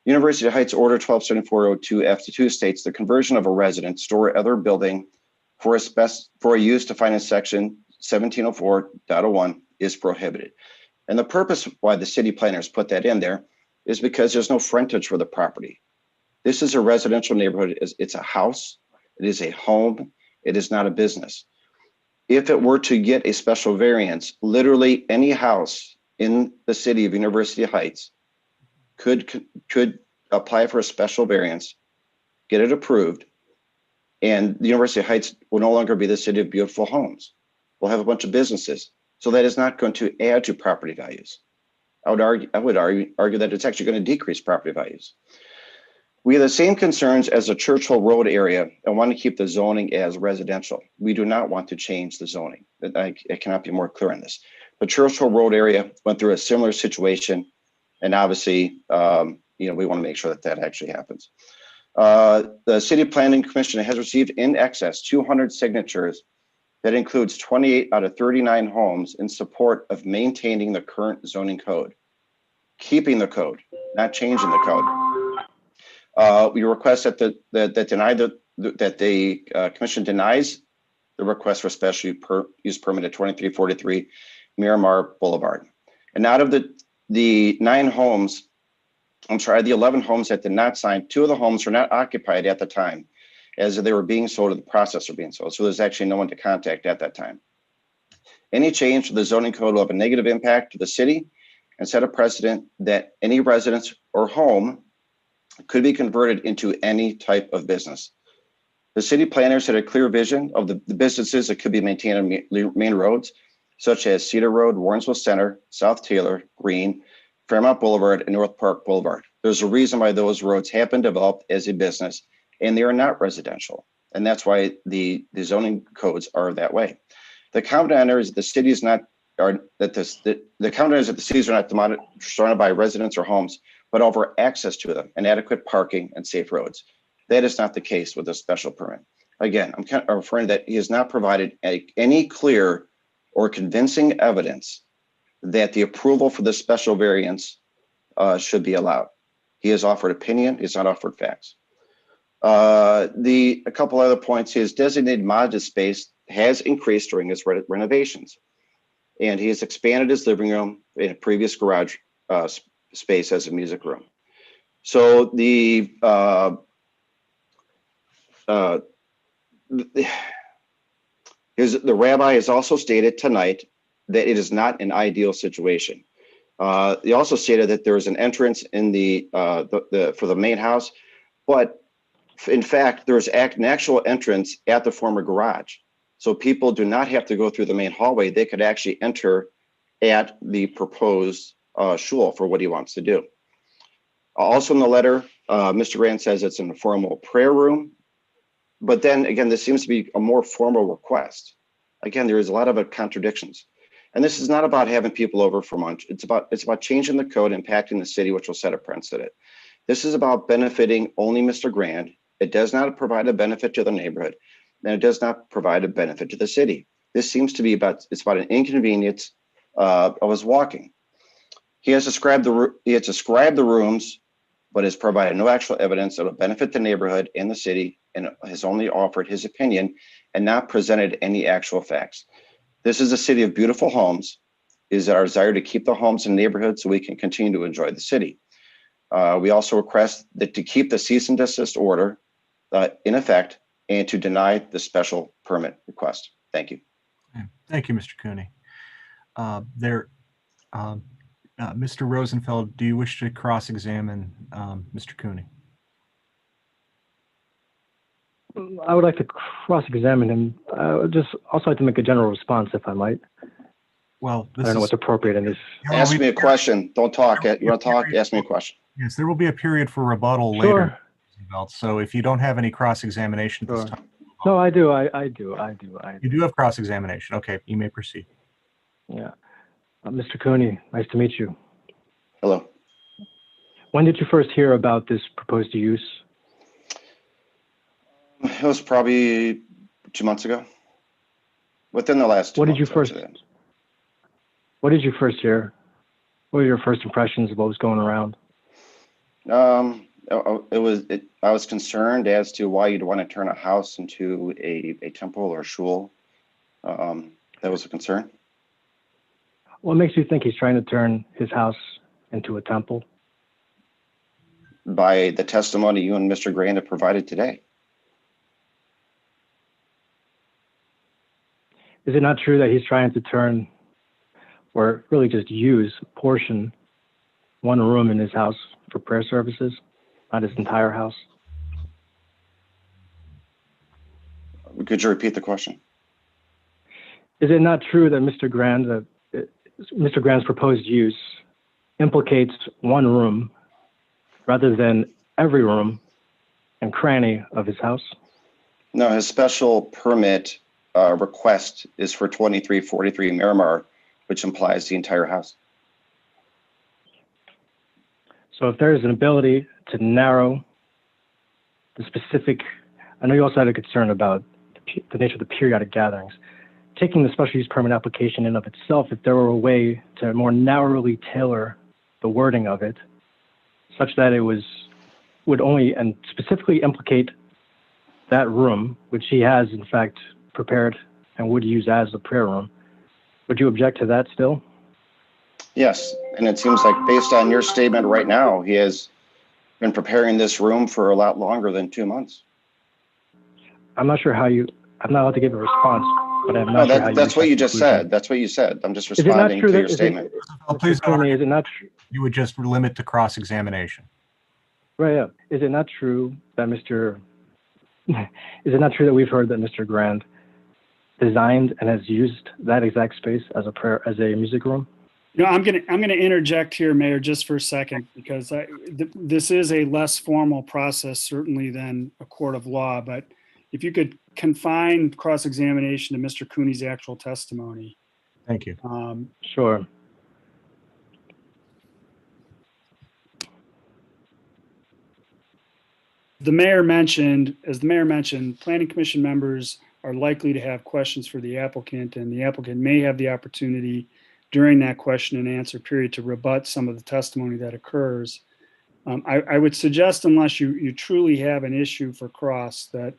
University Heights Order 127402 F2 states the conversion of a residence, store, or other building for a use defined in section 1704.01 is prohibited. And the purpose why the city planners put that in there is because there's no frontage for the property. This is a residential neighborhood. It's a house. It is a home. It is not a business. If it were to get a special variance, literally any house in the city of University Heights could apply for a special variance, get it approved, and the University of Heights will no longer be the city of beautiful homes. We'll have a bunch of businesses. So that is not going to add to property values. I would argue that it's actually going to decrease property values. We have the same concerns as the Churchill Road area and want to keep the zoning as residential. We do not want to change the zoning. I cannot be more clear on this. The Churchill Road area went through a similar situation, and obviously, we want to make sure that actually happens. The City Planning Commission has received in excess 200 signatures. That includes 28 out of 39 homes in support of maintaining the current zoning code, keeping the code, not changing the code. We request that the commission denies the request for special use permit at 2343 Miramar Boulevard. And out of the 11 homes that did not sign, 2 of the homes were not occupied at the time as they were being sold or the process of being sold. So there's actually no one to contact at that time. Any change to the zoning code will have a negative impact to the city and set a precedent that any residence or home could be converted into any type of business. The city planners had a clear vision of the businesses that could be maintained on main roads, such as Cedar Road, Warrensville Center, South Taylor, Green, Fairmount Boulevard, and North Park Boulevard. There's a reason why those roads have been developed as a business, and they are not residential. And that's why the zoning codes are that way. The counter is the city is not, or that the counter is that the cities are not surrounded by residents or homes, but over access to them and adequate parking and safe roads. That is not the case with a special permit. Again, I'm referring that he has not provided any clear or convincing evidence that the approval for the special variance should be allowed. He has offered opinion, he's not offered facts. A couple other points, his designated modest space has increased during his renovations. And he has expanded his living room in a previous garage space as a music room. So the rabbi has also stated tonight that it is not an ideal situation. He also stated that there is an entrance in for the main house, but in fact, there's an actual entrance at the former garage. So people do not have to go through the main hallway. They could actually enter at the proposed shul for what he wants to do. Also in the letter, Mr. Grant says it's an informal prayer room. But then again, this seems to be a more formal request. Again, there is a lot of contradictions. And this is not about having people over for lunch. It's about changing the code, impacting the city, which will set a precedent. This is about benefiting only Mr. Grand. It does not provide a benefit to the neighborhood, and it does not provide a benefit to the city. This seems to be about an inconvenience of his walking. He has described the rooms, but has provided no actual evidence that will benefit the neighborhood and the city, and has only offered his opinion and not presented any actual facts. This is a city of beautiful homes. It is our desire to keep the homes in neighborhoods so we can continue to enjoy the city. We also request that to keep the cease and desist order in effect and to deny the special permit request. Thank you. Thank you, Mr. Cooney. Mr. Rosenfeld, do you wish to cross-examine Mr. Cooney? I would like to cross-examine him. I would just also like to make a general response, if I might. Well, I don't know what's appropriate in this. Ask me a question. Don't talk. You want to talk? Ask me a question. Yes, there will be a period for rebuttal later. So if you don't have any cross-examination at this time. No, I do. I do. You do have cross-examination. Okay, you may proceed. Yeah. Mr. Cooney, nice to meet you. Hello. When did you first hear about this proposed use? It was probably 2 months ago. Within the last 2 months. What did you first hear? What were your first impressions of what was going around? I was concerned as to why you'd want to turn a house into a temple or shul. That was a concern. What makes you think he's trying to turn his house into a temple? By the testimony you and Mr. Grant have provided today. Is it not true that he's trying to turn, or really just use, one room in his house for prayer services, not his entire house? Could you repeat the question? Is it not true that Mr. Grant's proposed use implicates one room rather than every room and cranny of his house? No, his special permit request is for 2343 Miramar, which implies the entire house. So if there is an ability to narrow the specific, I know you also had a concern about the nature of the periodic gatherings. Taking the special use permit application in of itself, if there were a way to more narrowly tailor the wording of it, such that it would only and specifically implicate that room, which he has in fact prepared and would use as a prayer room, would you object to that still? Yes, and it seems like based on your statement right now, he has been preparing this room for a lot longer than 2 months. I'm not sure I'm not allowed to give a response, but I'm not sure how that's what you just said. That's what you said. I'm just Is it not responding true to that- your is it- statement. Please go Tony, ahead. is it not true? You would just limit to cross-examination. Right, yeah. Is it not true that is it not true that we've heard that Mr. Grand designed and has used that exact space as a music room? No, I'm gonna interject here, Mayor, just for a second, because this is a less formal process certainly than a court of law. But if you could confine cross-examination to Mr. Cooney's actual testimony. Thank you. Sure. As the mayor mentioned, planning commission members are likely to have questions for the applicant, and the applicant may have the opportunity during that question and answer period to rebut some of the testimony that occurs. I would suggest, unless you truly have an issue for cross, that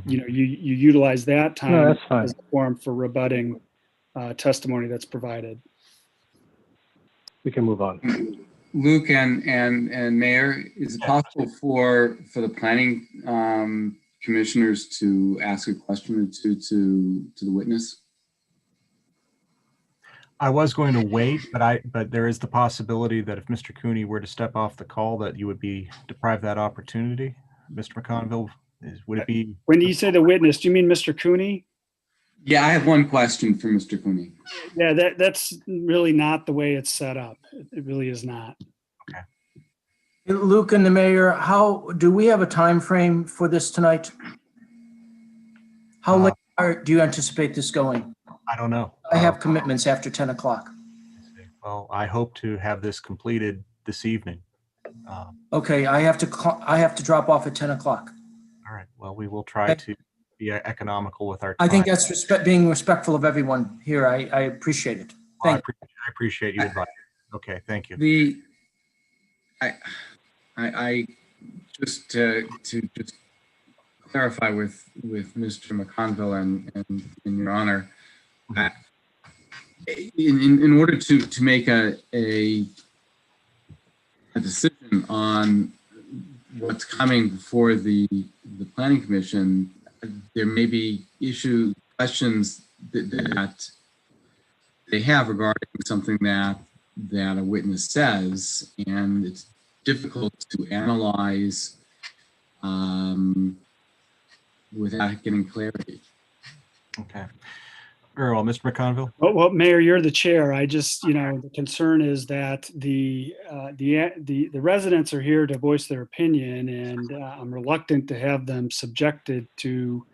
you utilize that time No, that's fine. as a forum for rebutting testimony that's provided. We can move on. Luke and Mayor, is it possible for the planning commissioners to ask a question or two to the witness? I was going to wait, but there is the possibility that if Mr. Cooney were to step off the call, that you would be deprived that opportunity. Mr. McConville, would it be? When you say the witness, do you mean Mr. Cooney? Yeah, I have one question for Mr. Cooney. Yeah, that's really not the way it's set up. It really is not. Okay. Luke and the mayor, how do we have a time frame for this tonight? How late do you anticipate this going? I don't know. I have commitments after 10 o'clock. Well, I hope to have this completed this evening. Okay, I have to drop off at 10 o'clock. All right. Well, we will try to be economical with our time. I think that's being respectful of everyone here. I appreciate it. I appreciate you advising. Okay, thank you. I just to just clarify with Mr. McConville and in your honor, in order to make a decision on what's coming before the planning commission, there may be questions that they have regarding something that a witness says, and it's difficult to analyze without getting clarity. Okay. Very well, Mr. McConville. Well, Mayor, you're the chair. I just, the concern is that the residents are here to voice their opinion, and I'm reluctant to have them subjected to,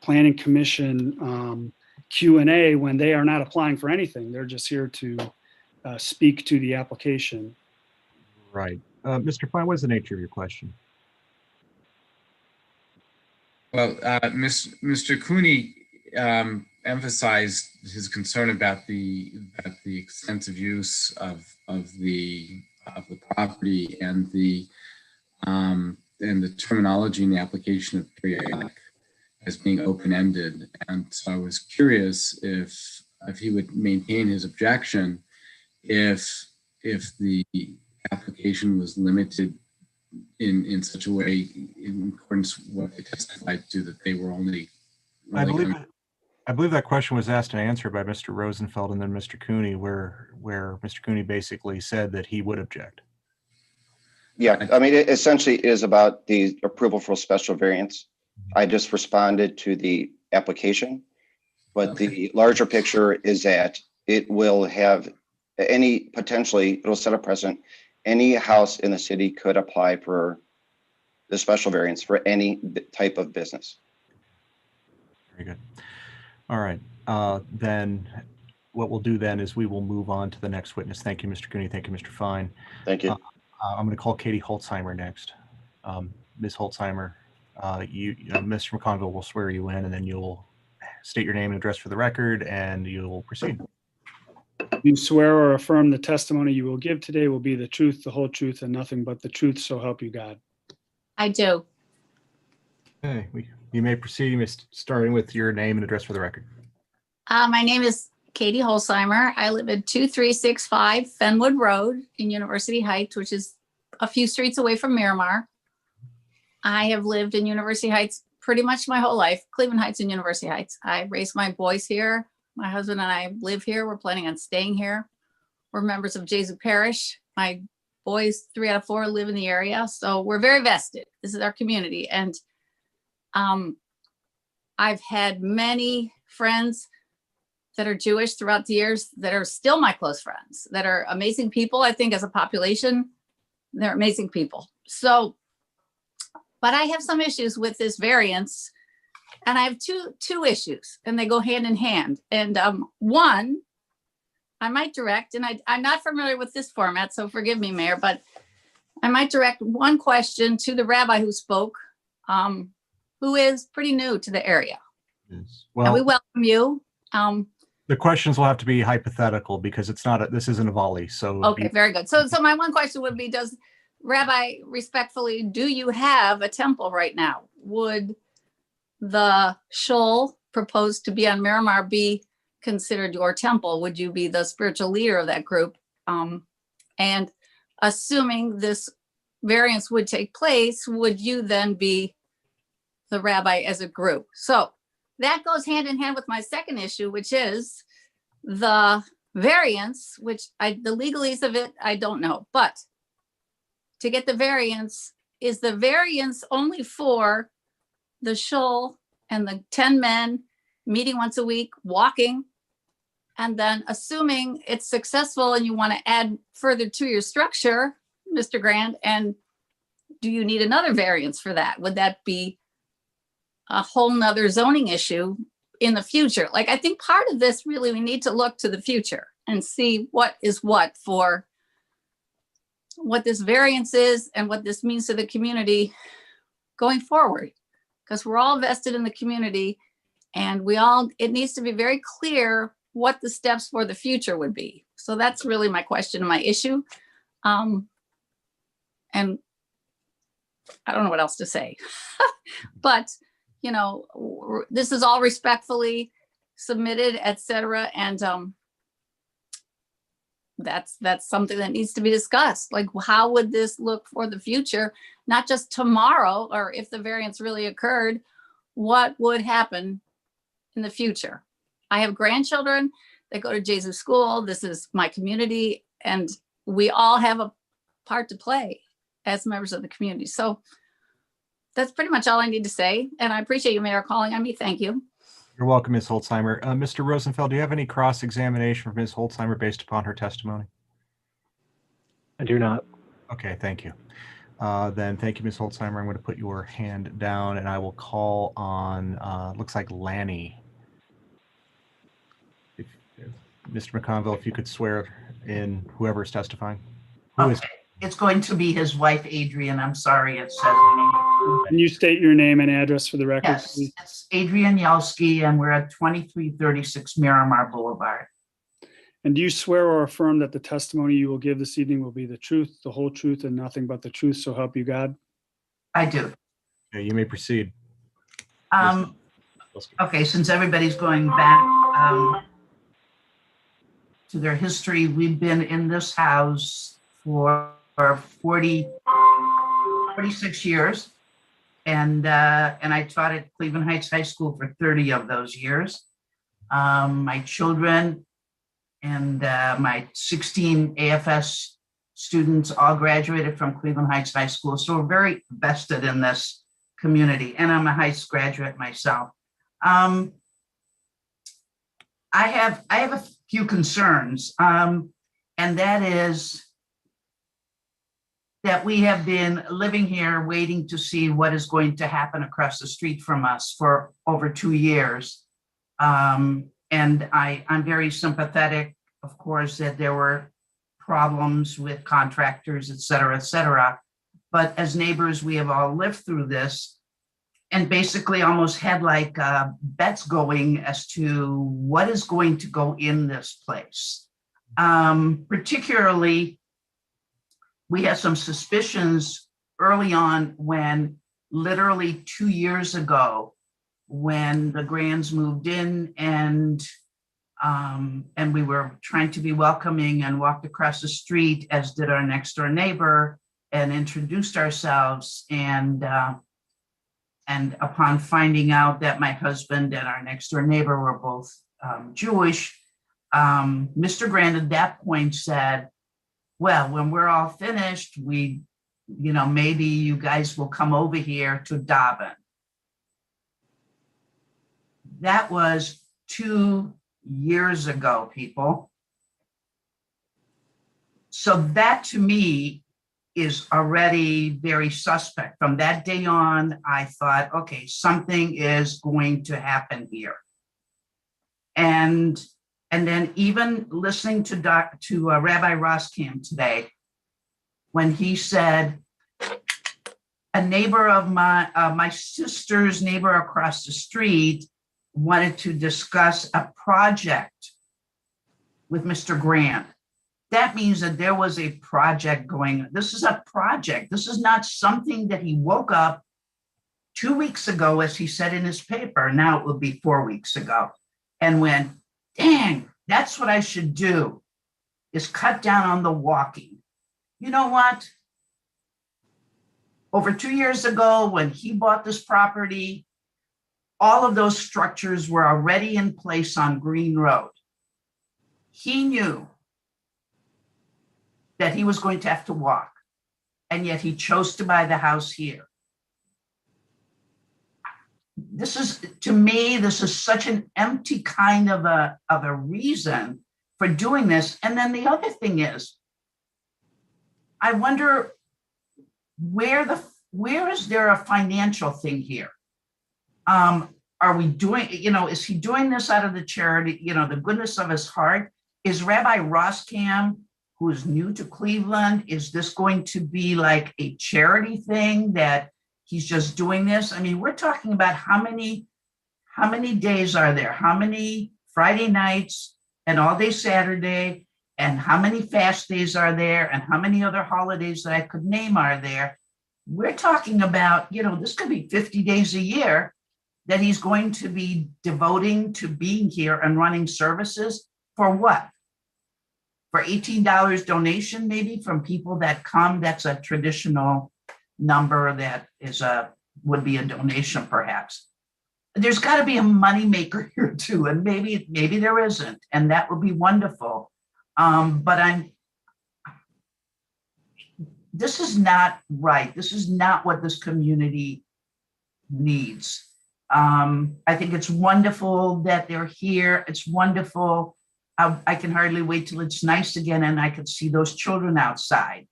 planning commission Q&A when they are not applying for anything. They're just here to speak to the application. Right. Mr. Fine, what is the nature of your question? Well, Mr. Cooney emphasized his concern about the extensive use of the property and the terminology in the application of periodic as being open-ended. And so I was curious if he would maintain his objection if the application was limited in such a way, in accordance with what they testified to, that they were only. I believe that question was asked and answered by Mr. Rosenfeld and then Mr. Cooney, where Mr. Cooney basically said that he would object. Yeah, I mean, it essentially is about the approval for special variance. I just responded to the application, but the larger picture is that it will have it'll set a precedent. Any house in the city could apply for the special variance for any type of business. Very good. All right. Then what we'll do then is we will move on to the next witness. Thank you, Mr. Cooney. Thank you, Mr. Fine. Thank you. I'm going to call Katie Holtzheimer next. Ms. Holtzheimer, Mr. McConville will swear you in, and then you'll state your name and address for the record, and you'll proceed. You swear or affirm the testimony you will give today will be the truth, the whole truth, and nothing but the truth, so help you God. I do. Okay, you may proceed, starting with your name and address for the record. My name is Katie Holzheimer. I live at 2365 Fenwood Road in University Heights, which is a few streets away from Miramar. I have lived in University Heights pretty much my whole life, Cleveland Heights and University Heights. I raised my boys here. My husband and I live here. We're planning on staying here. We're members of Jesu Parish. My boys, 3 out of 4, live in the area. So we're very vested. This is our community. And I've had many friends that are Jewish throughout the years that are still my close friends, that are amazing people. I think as a population, they're amazing people. So, but I have some issues with this variance, and I have two issues, and they go hand in hand. And one, I might direct, and I'm not familiar with this format, so forgive me, Mayor, but I might direct one question to the rabbi who spoke, who is pretty new to the area. Yes. And we Well, welcome you. the questions will have to be hypothetical because this isn't a volley. So Okay, very good. So my one question would be, does Rabbi, respectfully, do you have a temple right now? Would the shul proposed to be on Miramar be considered your temple? Would you be the spiritual leader of that group? And assuming this variance would take place, would you then be the rabbi as a group? So that goes hand in hand with my second issue, which is the variance, which the legalese of it, I don't know. But to get the variance, is the variance only for the shul and the 10 men meeting once a week, walking? And then assuming it's successful and you want to add further to your structure, Mr. Grand, and do you need another variance for that? Would that be a whole nother zoning issue in the future? Like, I think part of this really, we need to look to the future and see what is what for what this variance is and what this means to the community going forward. Because we're all vested in the community and it needs to be very clear what the steps for the future would be. So that's really my question and my issue. And I don't know what else to say, but this is all respectfully submitted, et cetera. And that's something that needs to be discussed. Like, how would this look for the future? Not just tomorrow, or if the variance really occurred, what would happen in the future? I have grandchildren that go to Jesus School. This is my community, and we all have a part to play as members of the community. So that's pretty much all I need to say. And I appreciate you, Mayor, calling on me. Thank you. you're welcome, Ms. Holzheimer. Mr. Rosenfeld, do you have any cross-examination from Ms. Holzheimer based upon her testimony? I do not. Okay, thank you. Then thank you, Ms. Holzheimer. I'm going to put your hand down and I will call on, looks like Lanny. Mr. McConville, if you could swear in whoever is testifying. Who is? It's going to be his wife, Adrian. I'm sorry, it says. Can you state your name and address for the record, Yes, please? it's Adrian Yelsky, and we're at 2336 Miramar Boulevard. And do you swear or affirm that the testimony you will give this evening will be the truth, the whole truth, and nothing but the truth, so help you God? I do. Okay, you may proceed. Okay, since everybody's going back to their history, we've been in this house for 46 years. And I taught at Cleveland Heights High School for 30 of those years. My children and my 16 AFS students all graduated from Cleveland Heights High School. So we're very vested in this community, and I'm a Heights graduate myself. I have a few concerns, and that is that we have been living here waiting to see what is going to happen across the street from us for over 2 years. And I'm very sympathetic, of course, that there were problems with contractors, et cetera, et cetera. But as neighbors, we have all lived through this and basically almost had like bets going as to what is going to go in this place. Particularly, we had some suspicions early on when literally 2 years ago, when the Grands moved in and we were trying to be welcoming and walked across the street, as did our next door neighbor, and introduced ourselves. And upon finding out that my husband and our next door neighbor were both Jewish, Mr. Grand at that point said, well, when we're all finished, maybe you guys will come over here to daven. That was 2 years ago, people. So that to me is already very suspect. From that day on, I thought, okay, something is going to happen here. And then even listening to Rabbi Roskam today, when he said, a neighbor of my sister's neighbor across the street wanted to discuss a project with Mr. Grant. That means that there was a project going. This is a project. This is not something that he woke up 2 weeks ago, as he said in his paper. Now it will be 4 weeks ago, and went, dang, that's what I should do, is cut down on the walking. You know what? Over 2 years ago, when he bought this property, all of those structures were already in place on Green Road. He knew that he was going to have to walk, and yet he chose to buy the house here. This is, to me, this is such an empty kind of a reason for doing this. And then the other thing is, I wonder where is there a financial thing here? Are we doing, is he doing this out of the charity, the goodness of his heart? Is Rabbi Roskam, who is new to Cleveland, is this going to be like a charity thing that he's just doing this? I mean, we're talking about how many days are there? How many Friday nights and all day Saturday? And how many fast days are there? And how many other holidays that I could name are there? We're talking about, this could be 50 days a year that he's going to be devoting to being here and running services. For what? For $18 donation, maybe, from people that come. That's a traditional number that would be a donation, perhaps. There's got to be a moneymaker here too, and maybe there isn't, and that would be wonderful. But this is not right. This is not what this community needs. I think it's wonderful that they're here. It's wonderful. I can hardly wait till it's nice again and I could see those children outside,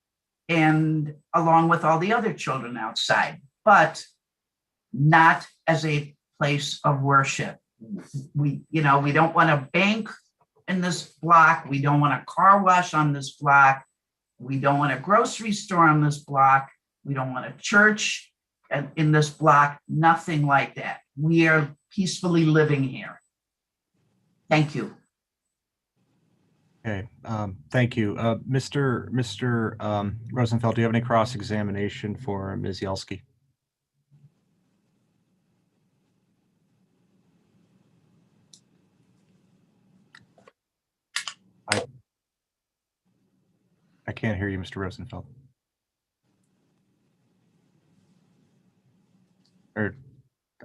and along with all the other children outside, but not as a place of worship. We don't want a bank in this block. We don't want a car wash on this block. We don't want a grocery store on this block. We don't want a church in this block. Nothing like that. We are peacefully living here. Thank you. Okay, thank you. Mr. Rosenfeld, do you have any cross-examination for Ms. Yelsky? I can't hear you, Mr. Rosenfeld. Or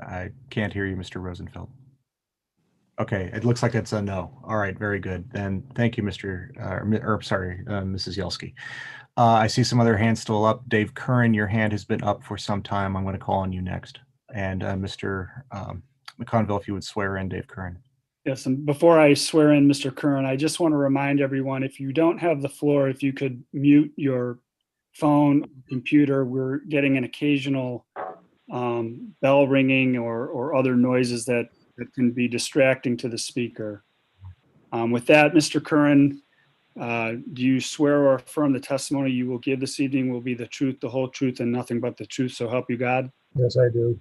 I can't hear you, Mr. Rosenfeld. Okay, it looks like it's a no. All right, very good. Then thank you, Mrs. Yelsky. I see some other hands still up. Dave Curran, your hand has been up for some time. I'm going to call on you next. And Mr. McConville, if you would swear in Dave Curran. Yes, and before I swear in Mr. Curran, I just want to remind everyone, if you don't have the floor, if you could mute your phone, computer. We're getting an occasional bell ringing or other noises that can be distracting to the speaker. With that, Mr. Curran, do you swear or affirm the testimony you will give this evening will be the truth, the whole truth, and nothing but the truth, so help you God? Yes, I do.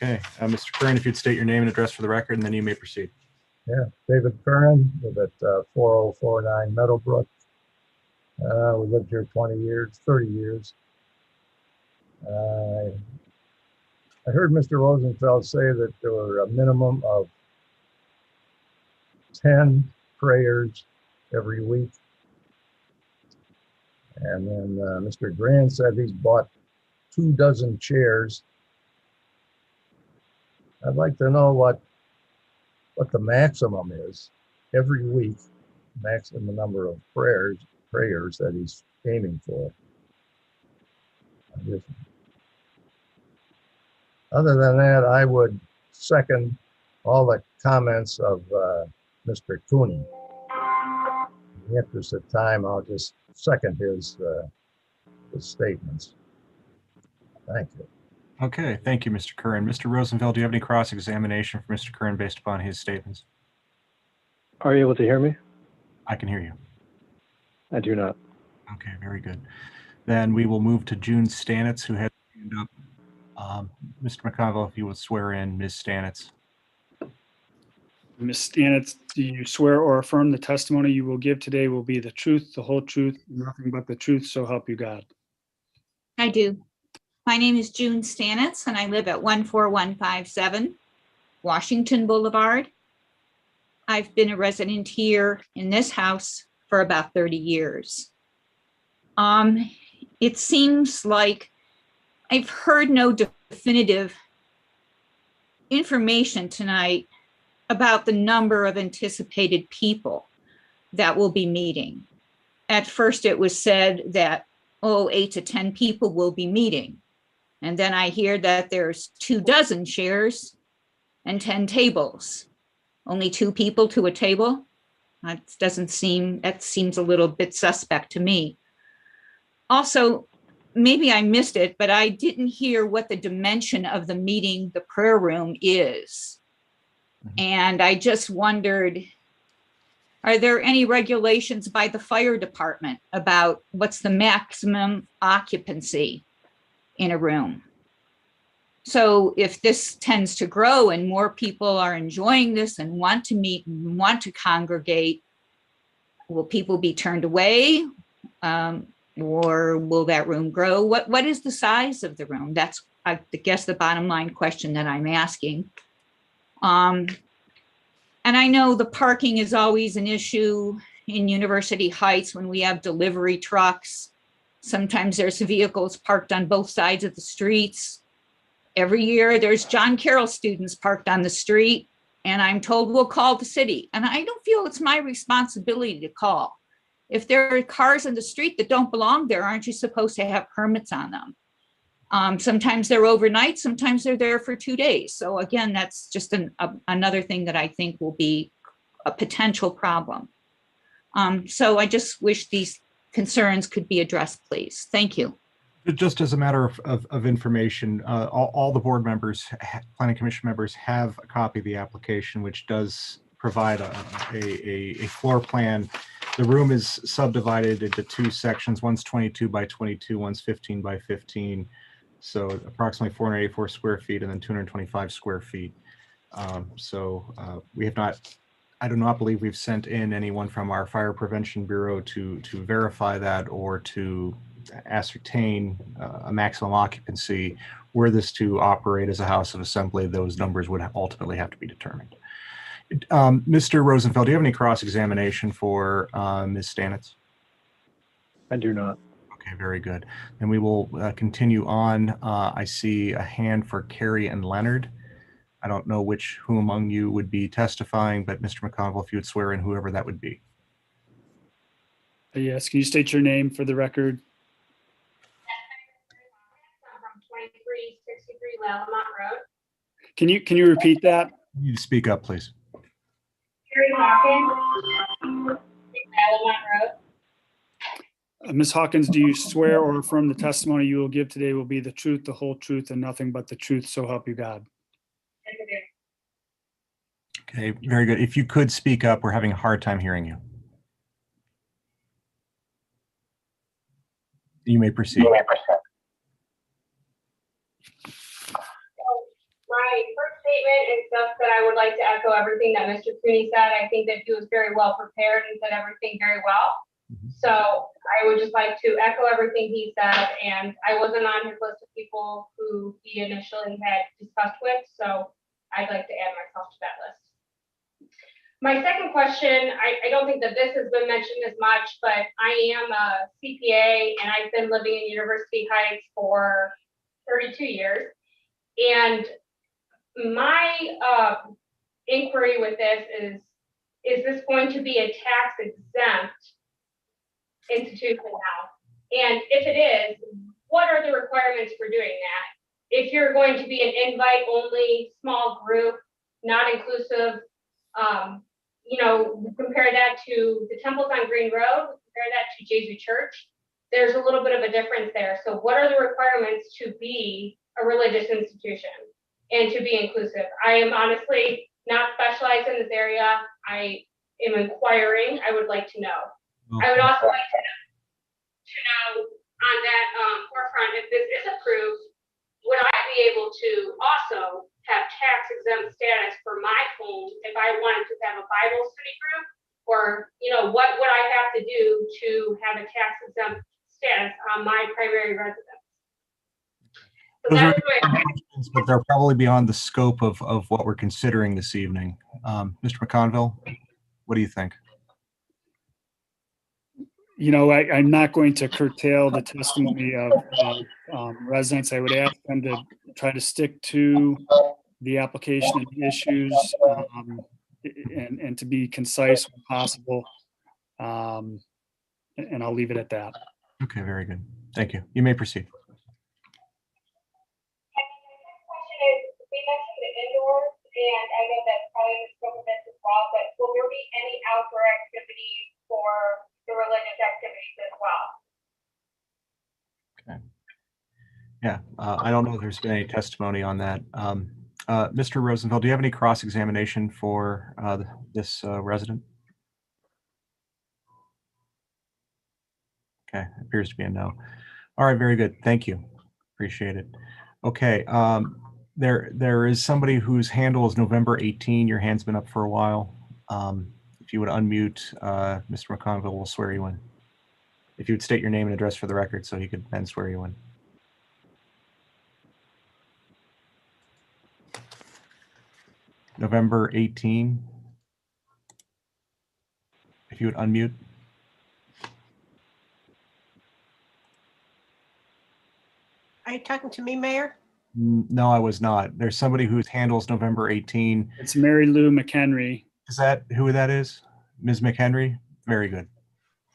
Okay, Mr. Curran, if you'd state your name and address for the record, and then you may proceed. Yeah, David Curran, live at 4049 Meadowbrook. We lived here 30 years. I heard Mr. Rosenfeld say that there were a minimum of 10 prayers every week. And then Mr. Grant said he's bought 24 chairs. I'd like to know what the maximum is every week, maximum number of prayers that he's aiming for. Other than that, I would second all the comments of Mr. Cooney. In the interest of time, I'll just second his his statements. Thank you. Okay, thank you, Mr. Curran. Mr. Rosenfeld, do you have any cross-examination for Mr. Curran based upon his statements? Are you able to hear me? I can hear you. I do not. Okay, very good. Then we will move to June Stanitz, who had her hand up. Mr. McConville, if you would swear in Ms. Stanitz. Ms. Stanitz, do you swear or affirm the testimony you will give today will be the truth, the whole truth, and nothing but the truth, so help you God? I do. My name is June Stanitz, and I live at 14157 Washington Boulevard. I've been a resident here in this house for about 30 years. It seems like I've heard no definitive information tonight about the number of anticipated people that will be meeting. At first, it was said that, 8 to 10 people will be meeting. And then I hear that there's 24 chairs and 10 tables. Only 2 people to a table? That seems a little bit suspect to me. Also, maybe I missed it, but I didn't hear what the dimension of the meeting, the prayer room is. And I just wondered, are there any regulations by the fire department about what's the maximum occupancy in a room? So if this tends to grow and more people are enjoying this and want to meet and want to congregate, will people be turned away? Or will that room grow? What is the size of the room? That's, I guess, the bottom line question that I'm asking. And I know the parking is always an issue in University Heights when we have delivery trucks. Sometimes there's vehicles parked on both sides of the streets. Every year there's John Carroll students parked on the street, and I'm told we'll call the city. And I don't feel it's my responsibility to call. If there are cars in the street that don't belong there, aren't you supposed to have permits on them? Sometimes they're overnight, sometimes they're there for 2 days. So again, that's just another thing that I think will be a potential problem. So I just wish these concerns could be addressed, please. Thank you. Just as a matter of information, all the board members, planning commission members have a copy of the application, which does provide a floor plan. The room is subdivided into 2 sections. One's 22 by 22, one's 15 by 15. So approximately 484 square feet and then 225 square feet. We have not, I do not believe we've sent in anyone from our Fire Prevention Bureau to verify that or to ascertain a maximum occupancy. Were this to operate as a house of assembly, those numbers would ultimately have to be determined. Mr. Rosenfeld, do you have any cross-examination for Ms. Stanitz? I do not. Okay, very good. Then we will continue on. I see a hand for Carrie and Leonard. I don't know who among you would be testifying, but Mr. McConville, if you would swear in whoever that would be. Yes, can you state your name for the record? From 2363 Lallemont Road. Can you repeat that? You need to speak up, please. Carrie Hawkins, Lallemont Road. Ms. Hawkins, do you swear or affirm the testimony you will give today will be the truth, the whole truth, and nothing but the truth, so help you God? Yes, I do. Okay, very good. If you could speak up, we're having a hard time hearing you. You may proceed. My first statement is just that I would like to echo everything that Mr. Cooney said. I think that he was very well prepared and said everything very well. So I would just like to echo everything he said, and I wasn't on his list of people who he initially had discussed with, so I'd like to add myself to that list. My second question, I don't think that this has been mentioned as much, but I am a CPA and I've been living in University Heights for 32 years. And my inquiry with this is this going to be a tax exempt institution now? And if it is, what are the requirements for doing that? If you're going to be an invite only small group, not inclusive, compare that to the Temples on Green Road, compare that to Jesu Church. there's a little bit of a difference there. So what are the requirements to be a religious institution and to be inclusive? I am honestly not specialized in this area. I am inquiring. I would like to know. I would also like to know on that forefront, if this is approved, would I be able to also have tax exempt status for my home if I wanted to have a Bible study group? Or, what would I have to do to have a tax exempt status on my primary residence? So Those are that's my questions, but they're probably beyond the scope of what we're considering this evening. Mr. McConville, what do you think? I'm not going to curtail the testimony of residents. I would ask them to try to stick to the application and the issues and to be concise when possible. And I'll leave it at that. Okay, very good. Thank you. You may proceed. We mentioned the indoors, and I know that's probably the scope of this as well, but will there be any outdoor activities for the religious activities as well? Okay. Yeah, I don't know if there's been any testimony on that. Mr. Rosenfeld, do you have any cross-examination for this resident? Okay, appears to be a no. All right, very good. Thank you. Appreciate it. Okay, there is somebody whose handle is November 18. Your hand's been up for a while. If you would unmute, Mr. McConville will swear you in. If you would state your name and address for the record so he could then swear you in. November 18. If you would unmute. Are you talking to me, Mayor? No, I was not. There's somebody whose handle is November 18. It's Mary Lou McHenry. Is that who that is? Ms. McHenry? Very good.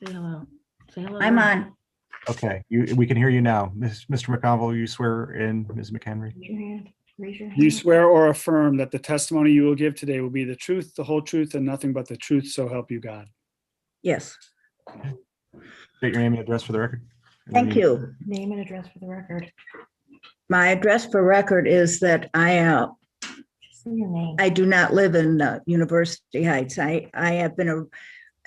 Say hello. Say hello. I'm on. Okay, we can hear you now. Mr. McConville, you swear in, Ms. McHenry? Raise your hand. Raise your hand. You swear or affirm that the testimony you will give today will be the truth, the whole truth, and nothing but the truth, so help you God. Yes. State your name and address for the record. Thank you. Name and address for the record. My address for record is that Just say your name. I do not live in University Heights. I have been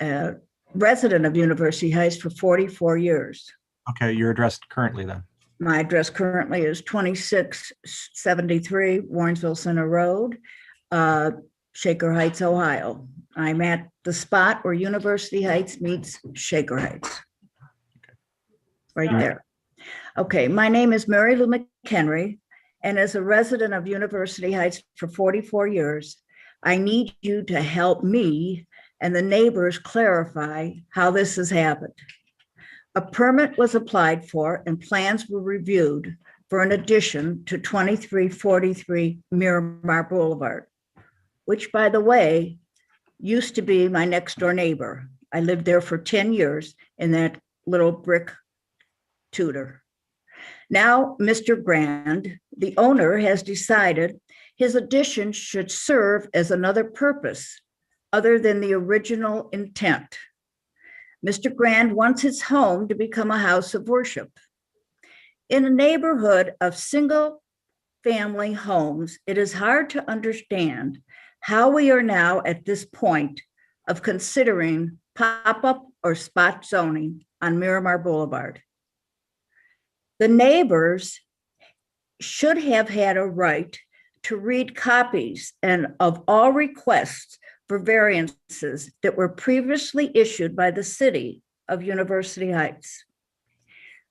a resident of University Heights for 44 years. Okay, your address currently then. My address currently is 2673 Warrensville Center Road, Shaker Heights, Ohio. I'm at the spot where University Heights meets Shaker Heights. Right there. Okay, my name is Mary Lou McHenry, and as a resident of University Heights for 44 years, I need you to help me and the neighbors clarify how this has happened. A permit was applied for and plans were reviewed for an addition to 2343 Miramar Boulevard, which, by the way, used to be my next door neighbor. I lived there for 10 years in that little brick Tudor. Now, Mr. Grand, the owner, has decided his addition should serve as another purpose other than the original intent. Mr. Grand wants his home to become a house of worship. In a neighborhood of single-family homes, it is hard to understand how we are now at this point of considering pop-up or spot zoning on Miramar Boulevard. The neighbors should have had a right to read copies of all requests for variances that were previously issued by the city of University Heights.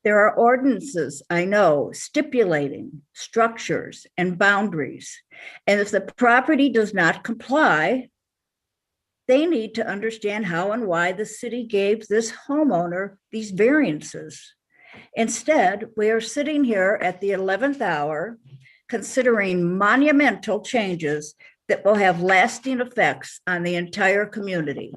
There are ordinances, I know, stipulating structures and boundaries. And if the property does not comply, they need to understand how and why the city gave this homeowner these variances. Instead, we are sitting here at the 11th hour, considering monumental changes that will have lasting effects on the entire community.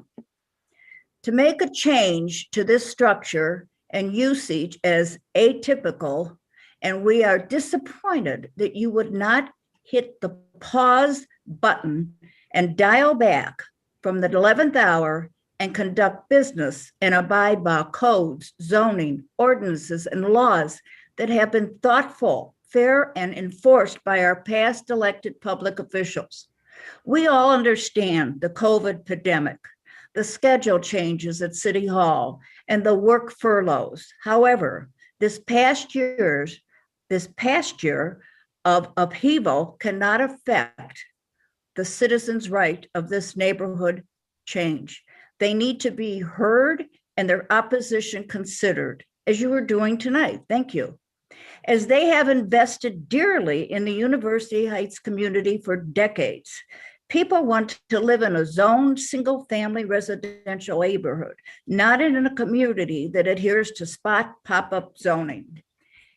To make a change to this structure and usage as atypical, and we are disappointed that you would not hit the pause button and dial back from the 11th hour and conduct business and abide by codes, zoning, ordinances, and laws that have been thoughtful, fair, and enforced by our past elected public officials. We all understand the COVID pandemic, the schedule changes at City Hall, and the work furloughs. However, this past year of upheaval cannot affect the citizens' right of this neighborhood change. They need to be heard and their opposition considered, as you are doing tonight. Thank you. As they have invested dearly in the University Heights community for decades, people want to live in a zoned single-family residential neighborhood, not in a community that adheres to spot pop-up zoning.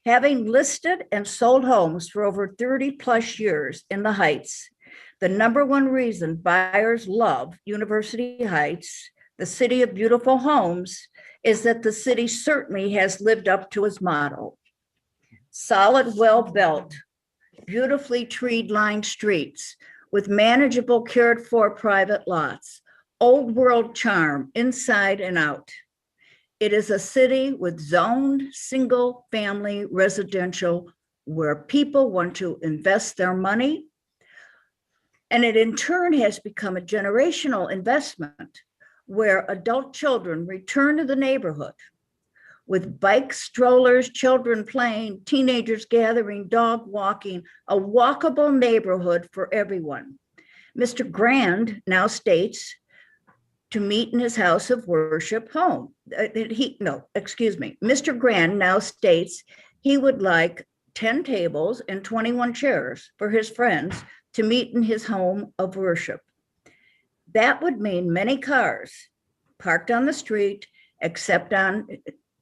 Having listed and sold homes for over 30 plus years in the Heights, the number one reason buyers love University Heights, the city of beautiful homes, is that the city certainly has lived up to its motto. Solid, well-built, beautifully tree-lined streets with manageable, cared-for private lots, old world charm inside and out. It is a city with zoned single-family residential where people want to invest their money. And it in turn has become a generational investment where adult children return to the neighborhood with bikes, strollers, children playing, teenagers gathering, dog walking, a walkable neighborhood for everyone. Mr. Grand now states to meet in his house of worship home. Mr. Grand now states he would like 10 tables and 21 chairs for his friends to meet in his home of worship. That would mean many cars parked on the street, except on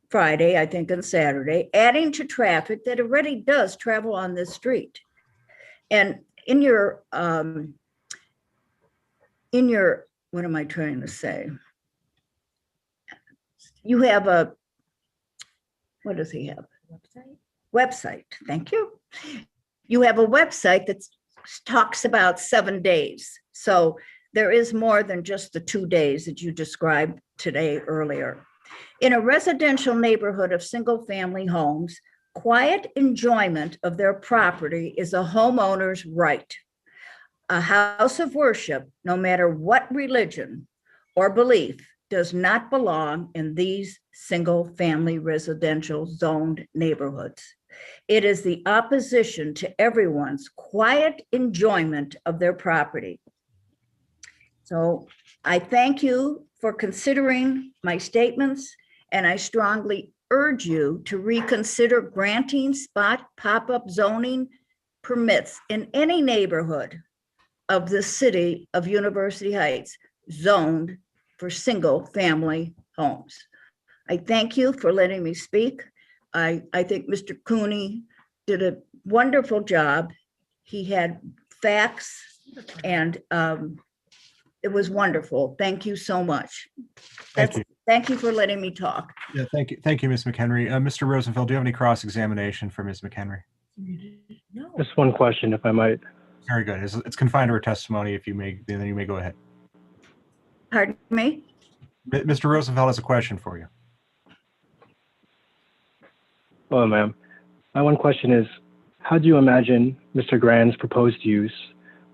Friday, I think, and Saturday, adding to traffic that already does travel on this street. And in your, what am I trying to say? You have a, what does he have? Website, thank you. You have a website that talks about 7 days. So there is more than just the 2 days that you described today earlier. In a residential neighborhood of single-family homes, quiet enjoyment of their property is a homeowner's right. A house of worship, no matter what religion or belief, does not belong in these single-family residential zoned neighborhoods. It is the opposition to everyone's quiet enjoyment of their property. So I thank you for considering my statements, and I strongly urge you to reconsider granting spot pop-up zoning permits in any neighborhood of the city of University Heights zoned for single-family homes. I thank you for letting me speak. I think Mr. Cooney did a wonderful job. He had facts and it was wonderful. Thank you so much. Thank you. Thank you for letting me talk. Yeah, thank you. Thank you, Ms. McHenry. Mr. Rosenfeld, do you have any cross-examination for Ms. McHenry? Just one question, if I might. Very good. It's confined to her testimony. If you may, then you may go ahead. Pardon me? Mr. Rosenfeld has a question for you. Hello, ma'am. My one question is, how do you imagine Mr. Grand's proposed use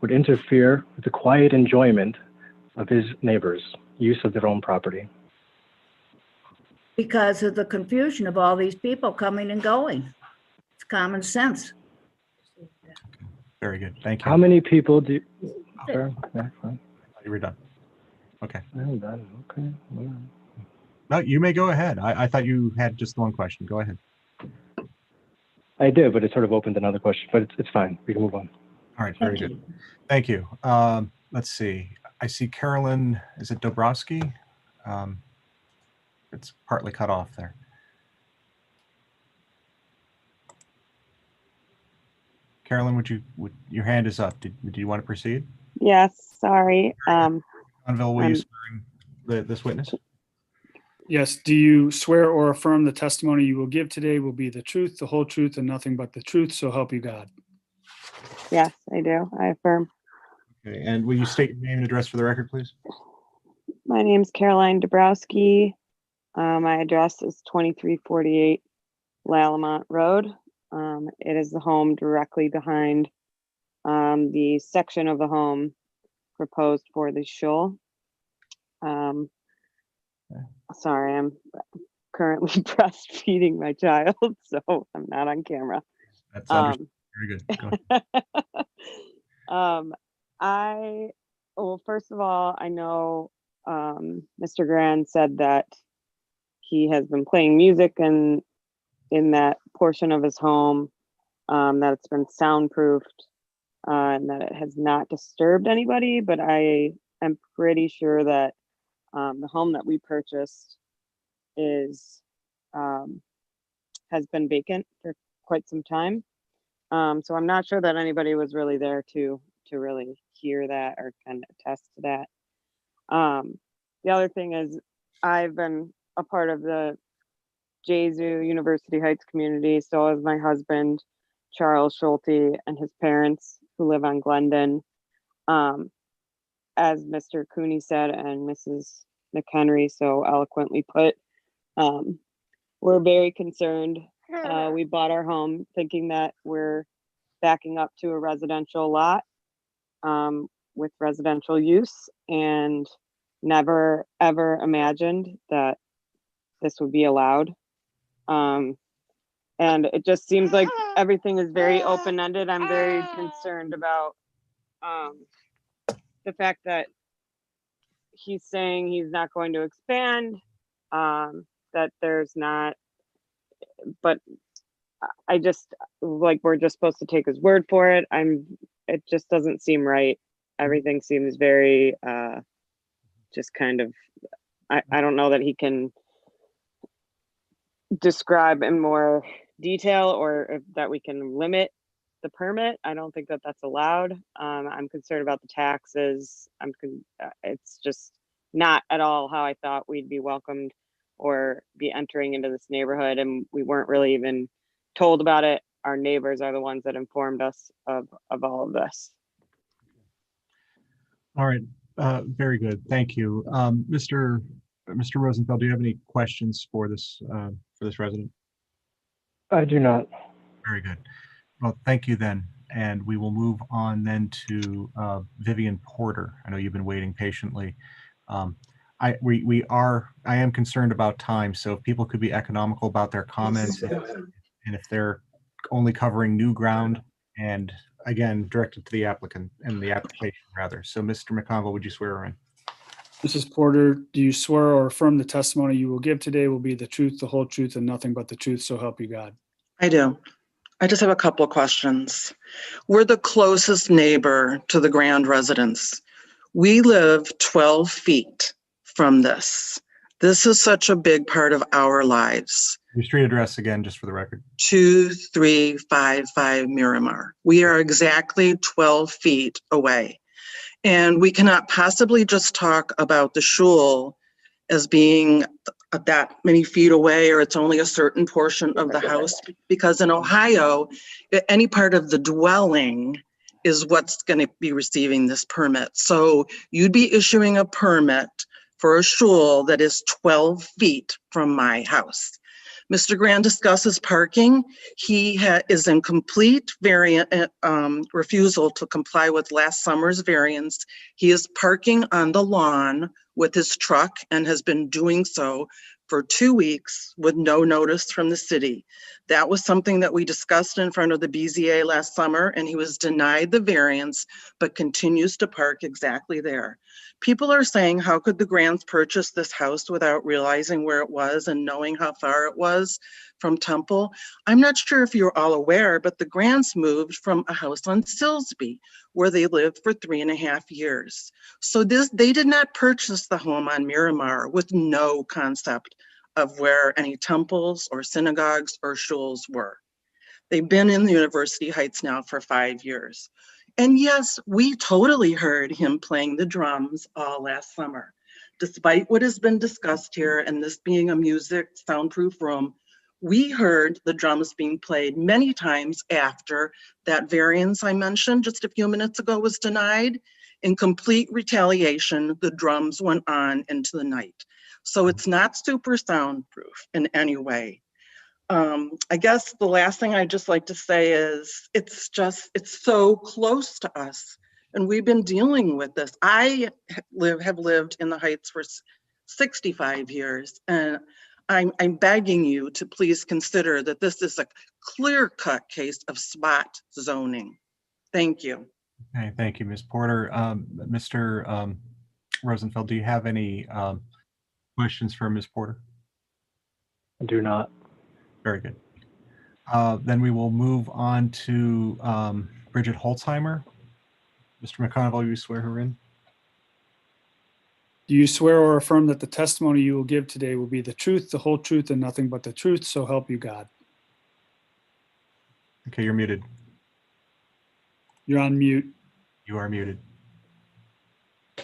would interfere with the quiet enjoyment of his neighbors' use of their own property? Because of the confusion of all these people coming and going. It's common sense. Very good. Thank you. How many people do you... Sure. Yeah, fine. You were done. Okay. I'm done. Okay. All right. No, you may go ahead. I thought you had just one question. Go ahead. I did, but it sort of opened another question, but it's fine. We can move on. All right. Very good. Thank you. Let's see. I see Carolyn, is it Dobrowski? It's partly cut off there. Carolyn, your hand is up. Do you want to proceed? Yes, sorry. Conville, will you swear this witness? Yes. Do you swear or affirm the testimony you will give today will be the truth, the whole truth, and nothing but the truth? So help you God. Yes, I do. I affirm. Okay. And will you state your name and address for the record, please? My name's Caroline Dabrowski. My address is 2348 Lalamont Road. It is the home directly behind the section of the home proposed for the shul. Sorry, I'm currently breastfeeding my child, so I'm not on camera. That's very good. Go ahead. Well, first of all, I know Mr. Grand said that he has been playing music in that portion of his home, that it's been soundproofed, and that it has not disturbed anybody, but I am pretty sure that the home that we purchased has been vacant for quite some time. So I'm not sure that anybody was really there to really hear that or kind of attest to that. The other thing is I've been a part of the Jesu University Heights community. So is my husband, Charles Schulte, and his parents who live on Glendon. As Mr. Cooney said, and Mrs. McHenry so eloquently put, we're very concerned. We bought our home thinking that we're backing up to a residential lot with residential use, and never ever imagined that this would be allowed. And it just seems like everything is very open-ended. I'm very concerned about the fact that he's saying he's not going to expand, that there's not, but I just, like, we're just supposed to take his word for it. It just doesn't seem right. Everything seems very, just kind of, I don't know that he can describe in more detail, or if that we can limit the permit. I don't think that that's allowed. I'm concerned about the taxes. It's just not at all how I thought we'd be welcomed or be entering into this neighborhood, and we weren't really even told about it. Our neighbors are the ones that informed us of all of this. All right. Very good. Thank you. Mr. Rosenfeld, do you have any questions for this resident? I do not. Very good. Well, thank you then. And we will move on then to Vivian Porter. I know you've been waiting patiently. I am concerned about time, so if people could be economical about their comments, and if they're only covering new ground, and again, directed to the applicant and the application rather. So Mr. McConville, would you swear her in? Mrs. Porter, do you swear or affirm the testimony you will give today will be the truth, the whole truth, and nothing but the truth, so help you God? I do. I just have a couple of questions. We're the closest neighbor to the Grand residence. We live 12 feet from this. This is such a big part of our lives. Your street address again, just for the record. 2355 Miramar. We are exactly 12 feet away. And we cannot possibly just talk about the shul as being that many feet away, or it's only a certain portion of the house, because in Ohio, any part of the dwelling is what's going to be receiving this permit. So you'd be issuing a permit for a shul that is 12 feet from my house. Mr. Grand discusses parking. He is in complete refusal to comply with last summer's variance. He is parking on the lawn with his truck and has been doing so for 2 weeks with no notice from the city. That was something that we discussed in front of the BZA last summer, and he was denied the variance, but continues to park exactly there. People are saying, how could the Grands purchase this house without realizing where it was and knowing how far it was from Temple? I'm not sure if you're all aware, but the Grands moved from a house on Silsby, where they lived for 3.5 years. So they did not purchase the home on Miramar with no concept of where any temples or synagogues or shuls were. They've been in the University Heights now for 5 years. And yes, we totally heard him playing the drums all last summer. Despite what has been discussed here and this being a music soundproof room, we heard the drums being played many times after that variance I mentioned just a few minutes ago was denied. In complete retaliation, the drums went on into the night. So it's not super soundproof in any way. I guess the last thing I'd just like to say is it's so close to us, and we've been dealing with this. I have lived in the Heights for 65 years, and I'm begging you to please consider that this is a clear-cut case of spot zoning. Thank you. Okay, thank you, Ms. Porter. Mr. Rosenfeld, do you have any questions for Ms. Porter? I do not. Very good. Then we will move on to Bridget Holzheimer. Mr. McConville, you swear her in? Do you swear or affirm that the testimony you will give today will be the truth, the whole truth, and nothing but the truth, so help you God? Okay, you're muted. You're on mute. You are muted.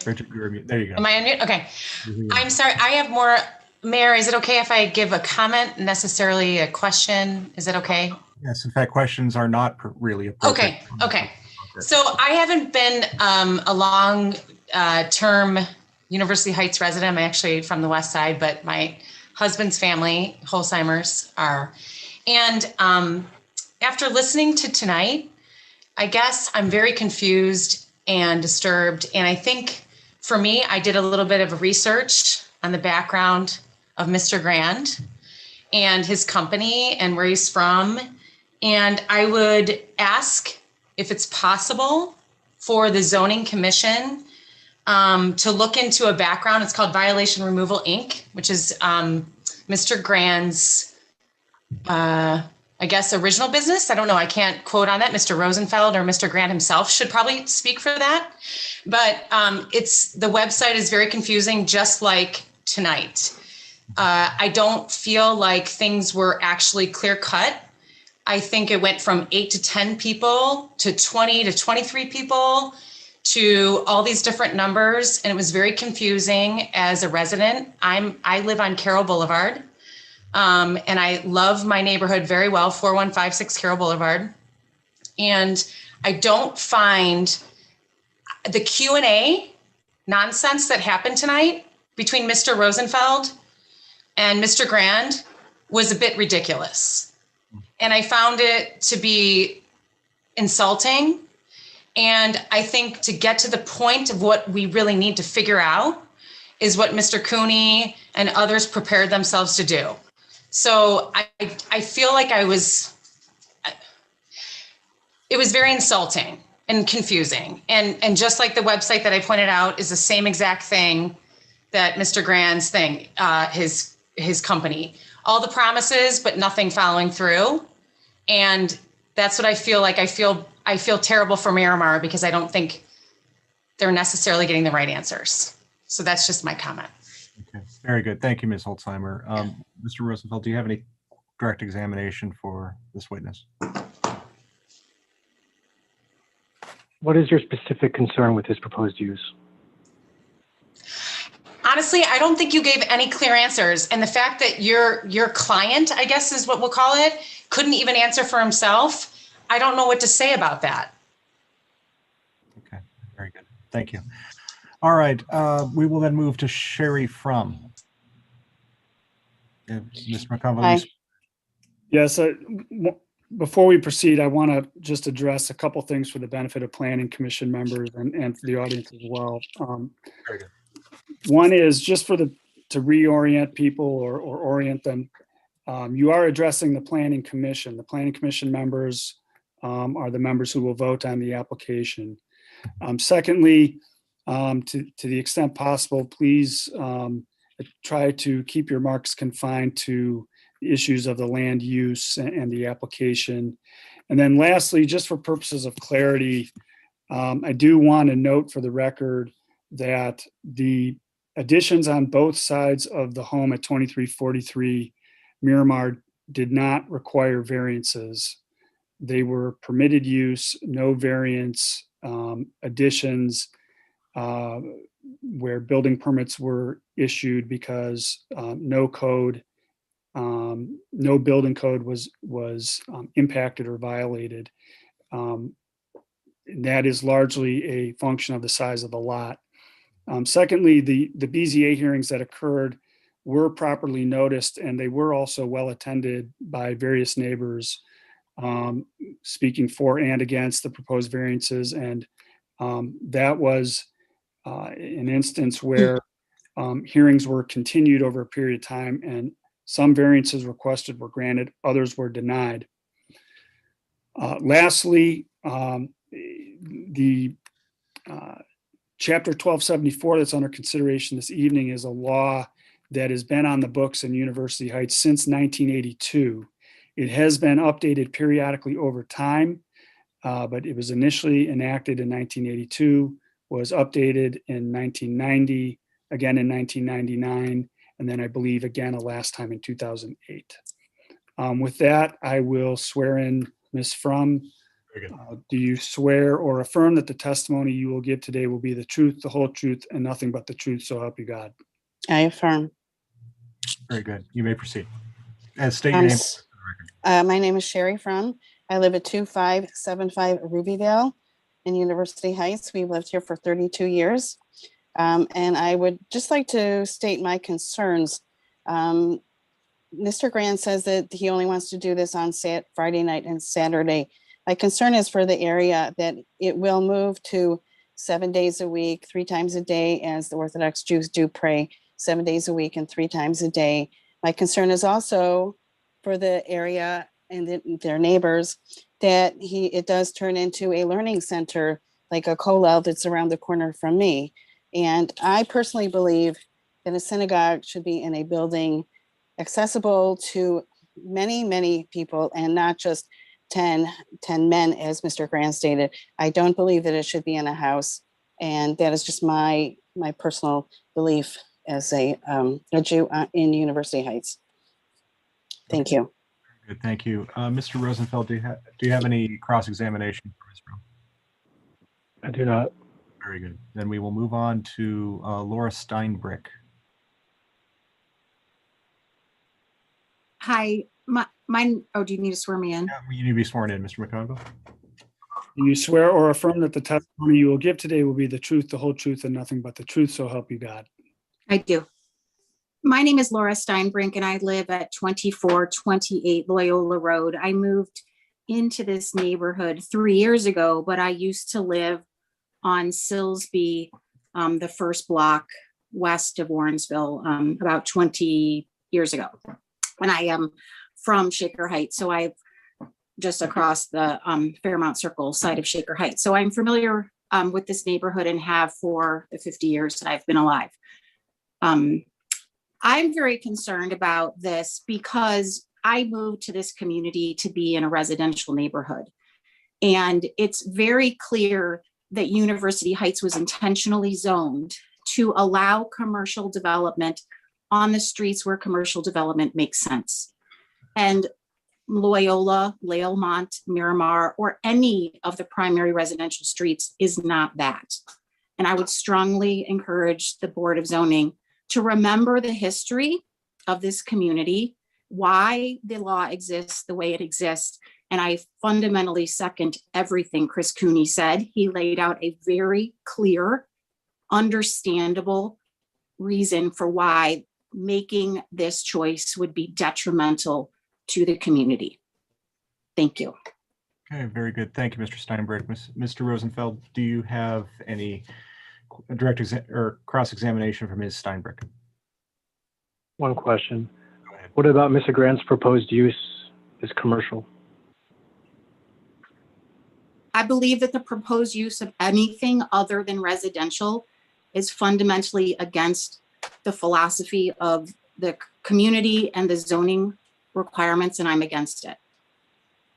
Bridget, you're muted. There you go. Am I on mute? Okay. Mhm. I'm sorry. I have more. Mayor, is it okay if I give a comment, necessarily a question? Is it okay? Yes, in fact, questions are not really appropriate. Okay. So I haven't been a long-term University Heights resident. I'm actually from the West Side, but my husband's family, Holzheimers, are. And after listening to tonight, I guess I'm very confused and disturbed. And I think for me, I did a little bit of research on the background of Mr. Grand and his company and where he's from. And I would ask if it's possible for the Zoning Commission to look into a background. It's called Violation Removal, Inc., which is Mr. Grand's, I guess, original business. I don't know. I can't quote on that. Mr. Rosenfeld or Mr. Grand himself should probably speak for that. But the website is very confusing, just like tonight. I don't feel like things were actually clear cut. I think it went from 8 to 10 people to 20 to 23 people to all these different numbers. And it was very confusing as a resident. I live on Carroll Boulevard. And I love my neighborhood very well, 4156 Carroll Boulevard. And I don't find the Q&A nonsense that happened tonight between Mr. Rosenfeld and Mr. Grand was a bit ridiculous. And I found it to be insulting. And I think to get to the point of what we really need to figure out is what Mr. Cooney and others prepared themselves to do. So I feel like it was very insulting and confusing. And just like the website that I pointed out is the same exact thing that Mr. Grand's thing, his company, all the promises, but nothing following through. And that's what I feel like. I feel terrible for Miramar because I don't think they're necessarily getting the right answers. So that's just my comment. Okay, very good. Thank you, Ms. Holzheimer. Mr. Rosenfeld, do you have any direct examination for this witness? What is your specific concern with this proposed use? Honestly, I don't think you gave any clear answers. And the fact that your client, I guess is what we'll call it, couldn't even answer for himself, I don't know what to say about that. Okay, very good. Thank you. All right, we will then move to Sherry Frum. Ms. McConville. Yes, before we proceed, I want to just address a couple things for the benefit of Planning Commission members and for the audience as well. Very good. One is just to reorient people or orient them. You are addressing the Planning Commission. The Planning Commission members are the members who will vote on the application. Secondly, to the extent possible, please try to keep your marks confined to the issues of the land use and the application. And then lastly, just for purposes of clarity, I do want to note for the record that the additions on both sides of the home at 2343 Miramar did not require variances. They were permitted use, no variance additions where building permits were issued because no building code was impacted or violated. that is largely a function of the size of the lot. Secondly, the BZA hearings that occurred were properly noticed, and they were also well attended by various neighbors, speaking for and against the proposed variances. And that was an instance where hearings were continued over a period of time, and some variances requested were granted, others were denied. Lastly, the Chapter 1274 that's under consideration this evening is a law that has been on the books in University Heights since 1982. It has been updated periodically over time, but it was initially enacted in 1982, was updated in 1990, again in 1999, and then I believe again a last time in 2008. With that, I will swear in Ms. Frum. Do you swear or affirm that the testimony you will give today will be the truth, the whole truth, and nothing but the truth, so help you God? I affirm. Very good. You may proceed. And state your name. My name is Sherry Frum. I live at 2575 Rubyville in University Heights. We've lived here for 32 years. And I would just like to state my concerns. Mr. Grand says that he only wants to do this on Friday night and Saturday. My concern is for the area that it will move to 7 days a week, 3 times a day, as the Orthodox Jews do pray 7 days a week and 3 times a day. My concern is also for the area and their neighbors that it does turn into a learning center like a kollel that's around the corner from me. And I personally believe that a synagogue should be in a building accessible to many, many people and not just 10 men, as Mr. Grant stated. I don't believe that it should be in a house. And that is just my personal belief as a Jew in University Heights. Thank you. Good, thank you. Mr. Rosenfeld, do you have any cross-examination for Ms. Frum? I do not. Very good. Then we will move on to Laura Steinbrick. Hi, oh, do you need to swear me in? Yeah, you need to be sworn in, Mr. McConville. Do you swear or affirm that the testimony you will give today will be the truth, the whole truth, and nothing but the truth, so help you God? I do. My name is Laura Steinbrink, and I live at 2428 Loyola Road. I moved into this neighborhood 3 years ago, but I used to live on Silsby, the first block west of Warrensville, about 20 years ago. And I am from Shaker Heights, so I'm just across the Fairmount Circle side of Shaker Heights. So I'm familiar with this neighborhood and have for the 50 years that I've been alive. I'm very concerned about this because I moved to this community to be in a residential neighborhood. And it's very clear that University Heights was intentionally zoned to allow commercial development on the streets where commercial development makes sense. And Loyola, Lalemont, Miramar, or any of the primary residential streets is not that. And I would strongly encourage the Board of Zoning to remember the history of this community, why the law exists the way it exists. And I fundamentally second everything Chris Cooney said. He laid out a very clear, understandable reason for why making this choice would be detrimental to the community. Thank you. Okay, very good. Thank you, Mr. Steinberg. Mr. Rosenfeld, do you have any direct or cross-examination from Ms. Steinberg? One question. What about Mr. Grant's proposed use is commercial? I believe that the proposed use of anything other than residential is fundamentally against the philosophy of the community and the zoning requirements, and I'm against it.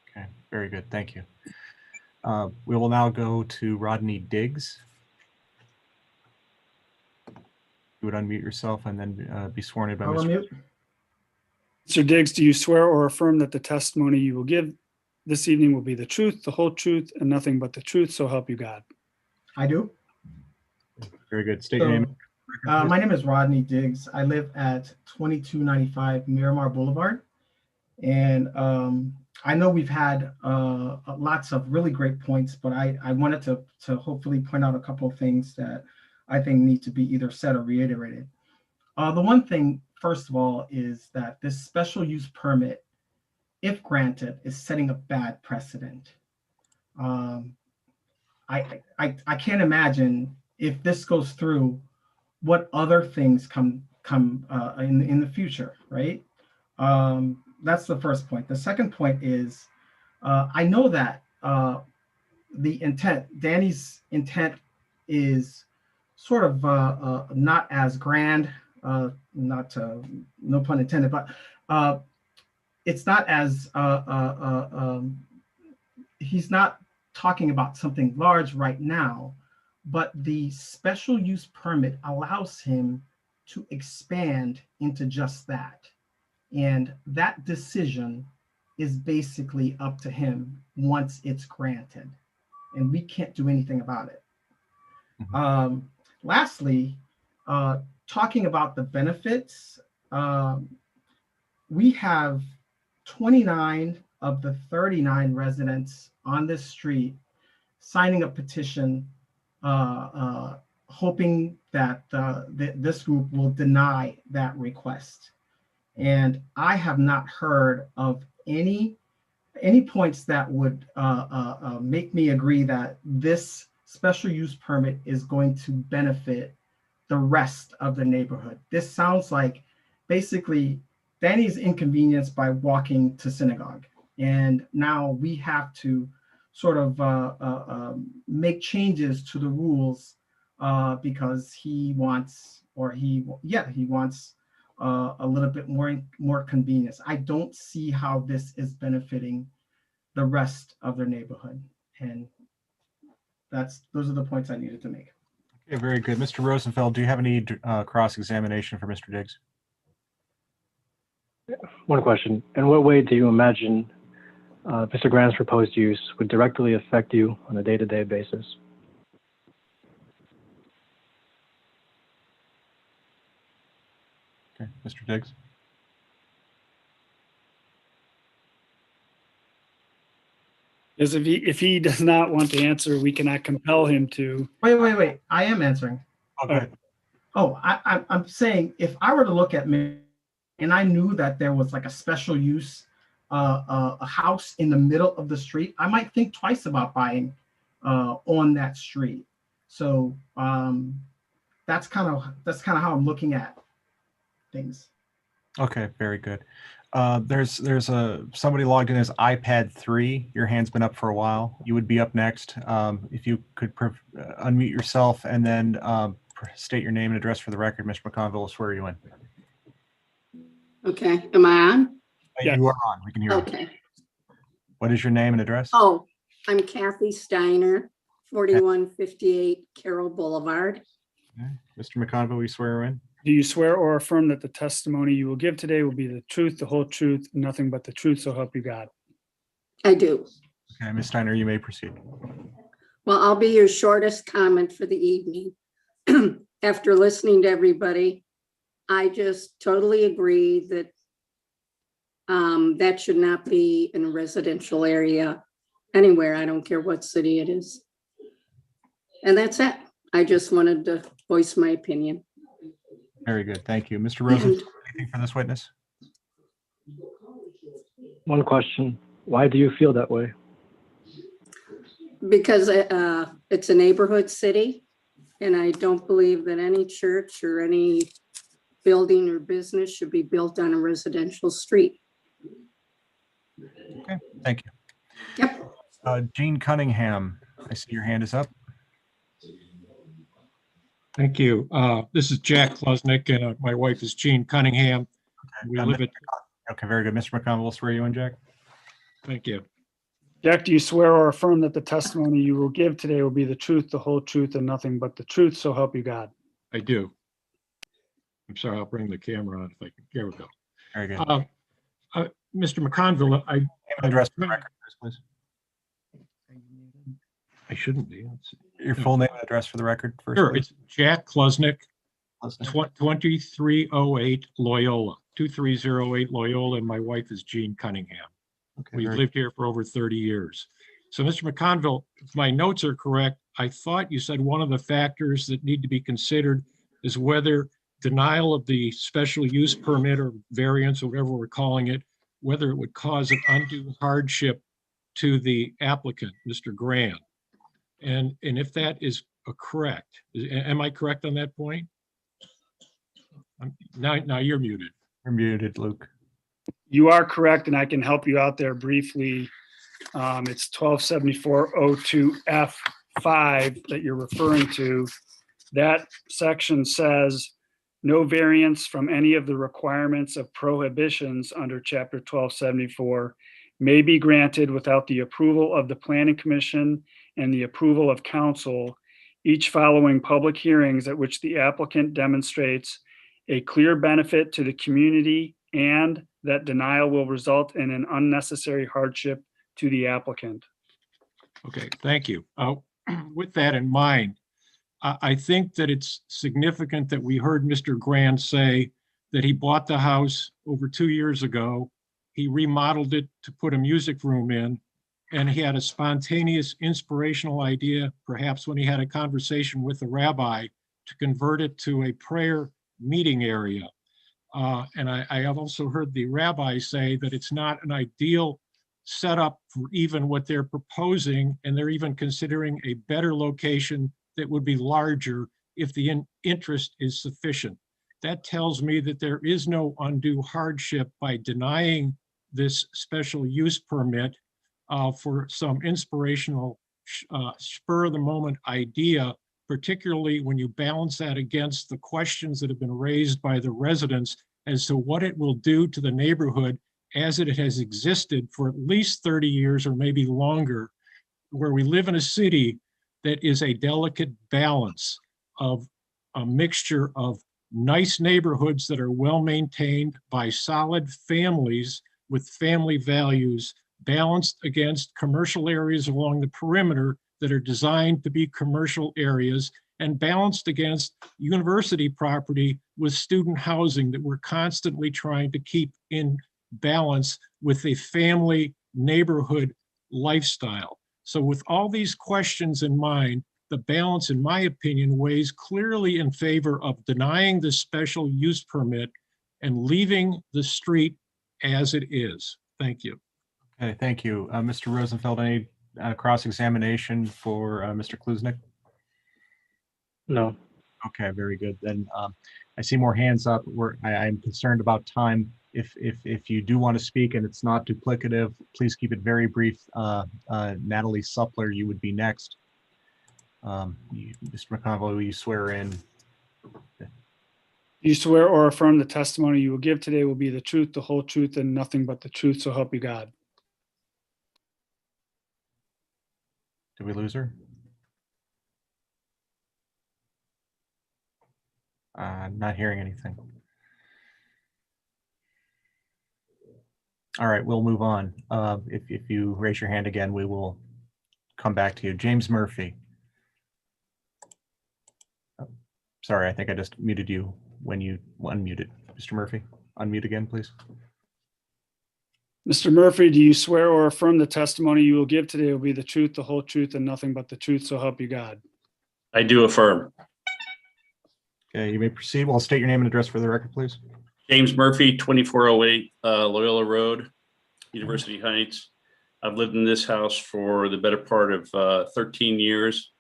Okay, very good. Thank you. We will now go to Rodney Diggs. You would unmute yourself and then be sworn in by Mr. Mr. Diggs, do you swear or affirm that the testimony you will give this evening will be the truth, the whole truth, and nothing but the truth, so help you God? I do. Very good. State your name. My name is Rodney Diggs. I live at 2295 Miramar Boulevard. And I know we've had lots of really great points, but I wanted to hopefully point out a couple of things that I think need to be either said or reiterated. The one thing, first of all, is that this special use permit, if granted, is setting a bad precedent. I can't imagine if this goes through, what other things come in the future, right? That's the first point. The second point is, I know that the intent, Danny's intent, is sort of not as grand, not to, no pun intended, but it's not as he's not talking about something large right now, but the special use permit allows him to expand into just that. And that decision is basically up to him once it's granted, and we can't do anything about it. Lastly, talking about the benefits, we have 29 of the 39 residents on this street signing a petition hoping that this group will deny that request. And I have not heard of any points that would make me agree that this special use permit is going to benefit the rest of the neighborhood. This sounds like basically Danny's inconvenienced by walking to synagogue. And now we have to sort of make changes to the rules because he wants, he wants a little bit more convenience. I don't see how this is benefiting the rest of their neighborhood. And those are the points I needed to make. Okay, very good. Mr. Rosenfeld, do you have any cross-examination for Mr. Diggs? One question. In what way do you imagine Mr. Grant's proposed use would directly affect you on a day-to-day basis? Okay, Mr. Diggs. As if he does not want to answer, we cannot compel him to. Wait. I am answering. Okay. Oh, I'm saying if I were to look at me and I knew that there was like a special use, a house in the middle of the street, I might think twice about buying on that street. So that's kind of how I'm looking at things. Okay, very good. There's somebody logged in as iPad 3. Your hand's been up for a while. You would be up next. If you could unmute yourself and then state your name and address for the record, Mr. McConville will swear you in. Okay, am I on? Yeah. You are on. We can hear you. Okay. What is your name and address? Oh, I'm Kathy Steiner, 4158 Carroll Boulevard. Okay. Mr. McConville, we swear her in. Do you swear or affirm that the testimony you will give today will be the truth, the whole truth, nothing but the truth, so help you God? I do. Okay, Ms. Steiner, you may proceed. Well, I'll be your shortest comment for the evening. After listening to everybody, I just totally agree that that should not be in a residential area anywhere. I don't care what city it is. And that's it. I just wanted to voice my opinion. Very good. Thank you. Mr. Rosenfeld, anything for this witness? One question. Why do you feel that way? Because it's a neighborhood city, and I don't believe that any church or any building or business should be built on a residential street. Okay, thank you. Yep. Gene Cunningham, I see your hand is up. Thank you. This is Jack Klosnick, and my wife is Jean Cunningham. We live at. Okay, very good. Mr. McConville, will swear you in, Jack. Thank you. Jack, do you swear or affirm that the testimony you will give today will be the truth, the whole truth, and nothing but the truth, so help you God? I do. I'm sorry, I'll bring the camera on if I can. Here we go. Very good. Mr. McConville, address for the record, please. I shouldn't be. Your full name and address for the record first. Sure, please. it's Jack Klosnick, 2308 Loyola, 2308 Loyola, and my wife is Jean Cunningham. We've very- lived here for over 30 years. So, Mr. McConville, if my notes are correct, I thought you said one of the factors that need to be considered is whether denial of the special use permit or variance, or whatever we're calling it, whether it would cause an undue hardship to the applicant, Mr. Grant. And if that is correct, am I correct on that point? Now you're muted. You're muted, Luke. You are correct, and I can help you out there briefly. It's 1274-02F5 that you're referring to. That section says, no variance from any of the requirements of prohibitions under Chapter 1274 may be granted without the approval of the Planning Commission and the approval of council, each following public hearings at which the applicant demonstrates a clear benefit to the community and that denial will result in an unnecessary hardship to the applicant. Okay, thank you. With that in mind, I think that it's significant that we heard Mr. Grant say that he bought the house over 2 years ago. He remodeled it to put a music room in, and he had a spontaneous inspirational idea, perhaps when he had a conversation with the rabbi, to convert it to a prayer meeting area. And I have also heard the rabbi say that it's not an ideal setup for even what they're proposing, and they're even considering a better location that would be larger if the interest is sufficient. That tells me that there is no undue hardship by denying this special use permit for some inspirational spur of the moment idea, particularly when you balance that against the questions that have been raised by the residents as to what it will do to the neighborhood as it has existed for at least 30 years or maybe longer, where we live in a city that is a delicate balance of a mixture of nice neighborhoods that are well maintained by solid families with family values, balanced against commercial areas along the perimeter that are designed to be commercial areas, and balanced against university property with student housing that we're constantly trying to keep in balance with a family neighborhood lifestyle. So with all these questions in mind, the balance, in my opinion, weighs clearly in favor of denying the special use permit and leaving the street as it is. Thank you. Okay, thank you. Mr. Rosenfeld, any cross-examination for Mr. Kluznik? No. Okay, very good. Then I see more hands up. I'm concerned about time. If you do want to speak and it's not duplicative, please keep it very brief. Natalie Suppler, you would be next. Mr. McConville, will you swear in? You swear or affirm the testimony you will give today will be the truth, the whole truth, and nothing but the truth, so help you God. Did we lose her? Not hearing anything. All right, we'll move on. If you raise your hand again, we will come back to you. James Murphy. Oh, sorry, I think I just muted you when you unmuted. Mr. Murphy, unmute again, please. Mr. Murphy, do you swear or affirm the testimony you will give today will be the truth, the whole truth, and nothing but the truth, so help you God? I do affirm. Okay, you may proceed. Well, state your name and address for the record, please. James Murphy, 2408 Loyola Road, University Heights. I've lived in this house for the better part of 13 years.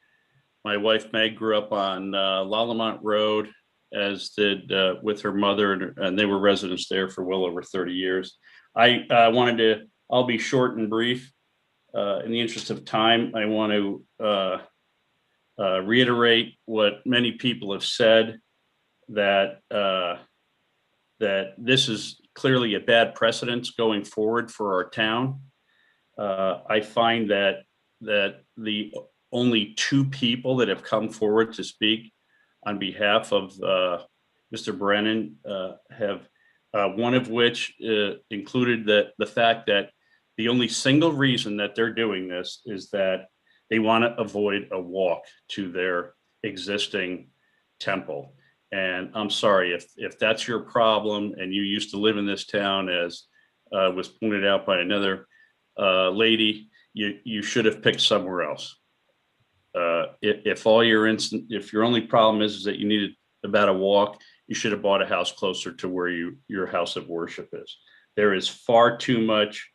My wife Meg grew up on Lalamont Road, as did with her mother, and they were residents there for well over 30 years. I'll be short and brief. In the interest of time, I want to reiterate what many people have said, that that this is clearly a bad precedent going forward for our town. I find that the only two people that have come forward to speak on behalf of Mr. Brennan have one of which included the fact that the only single reason that they're doing this is that they want to avoid a walk to their existing temple. And I'm sorry, if that's your problem and you used to live in this town, as was pointed out by another lady, you should have picked somewhere else. If all if your only problem is that you needed about a walk, you should have bought a house closer to where your house of worship is. There is far too much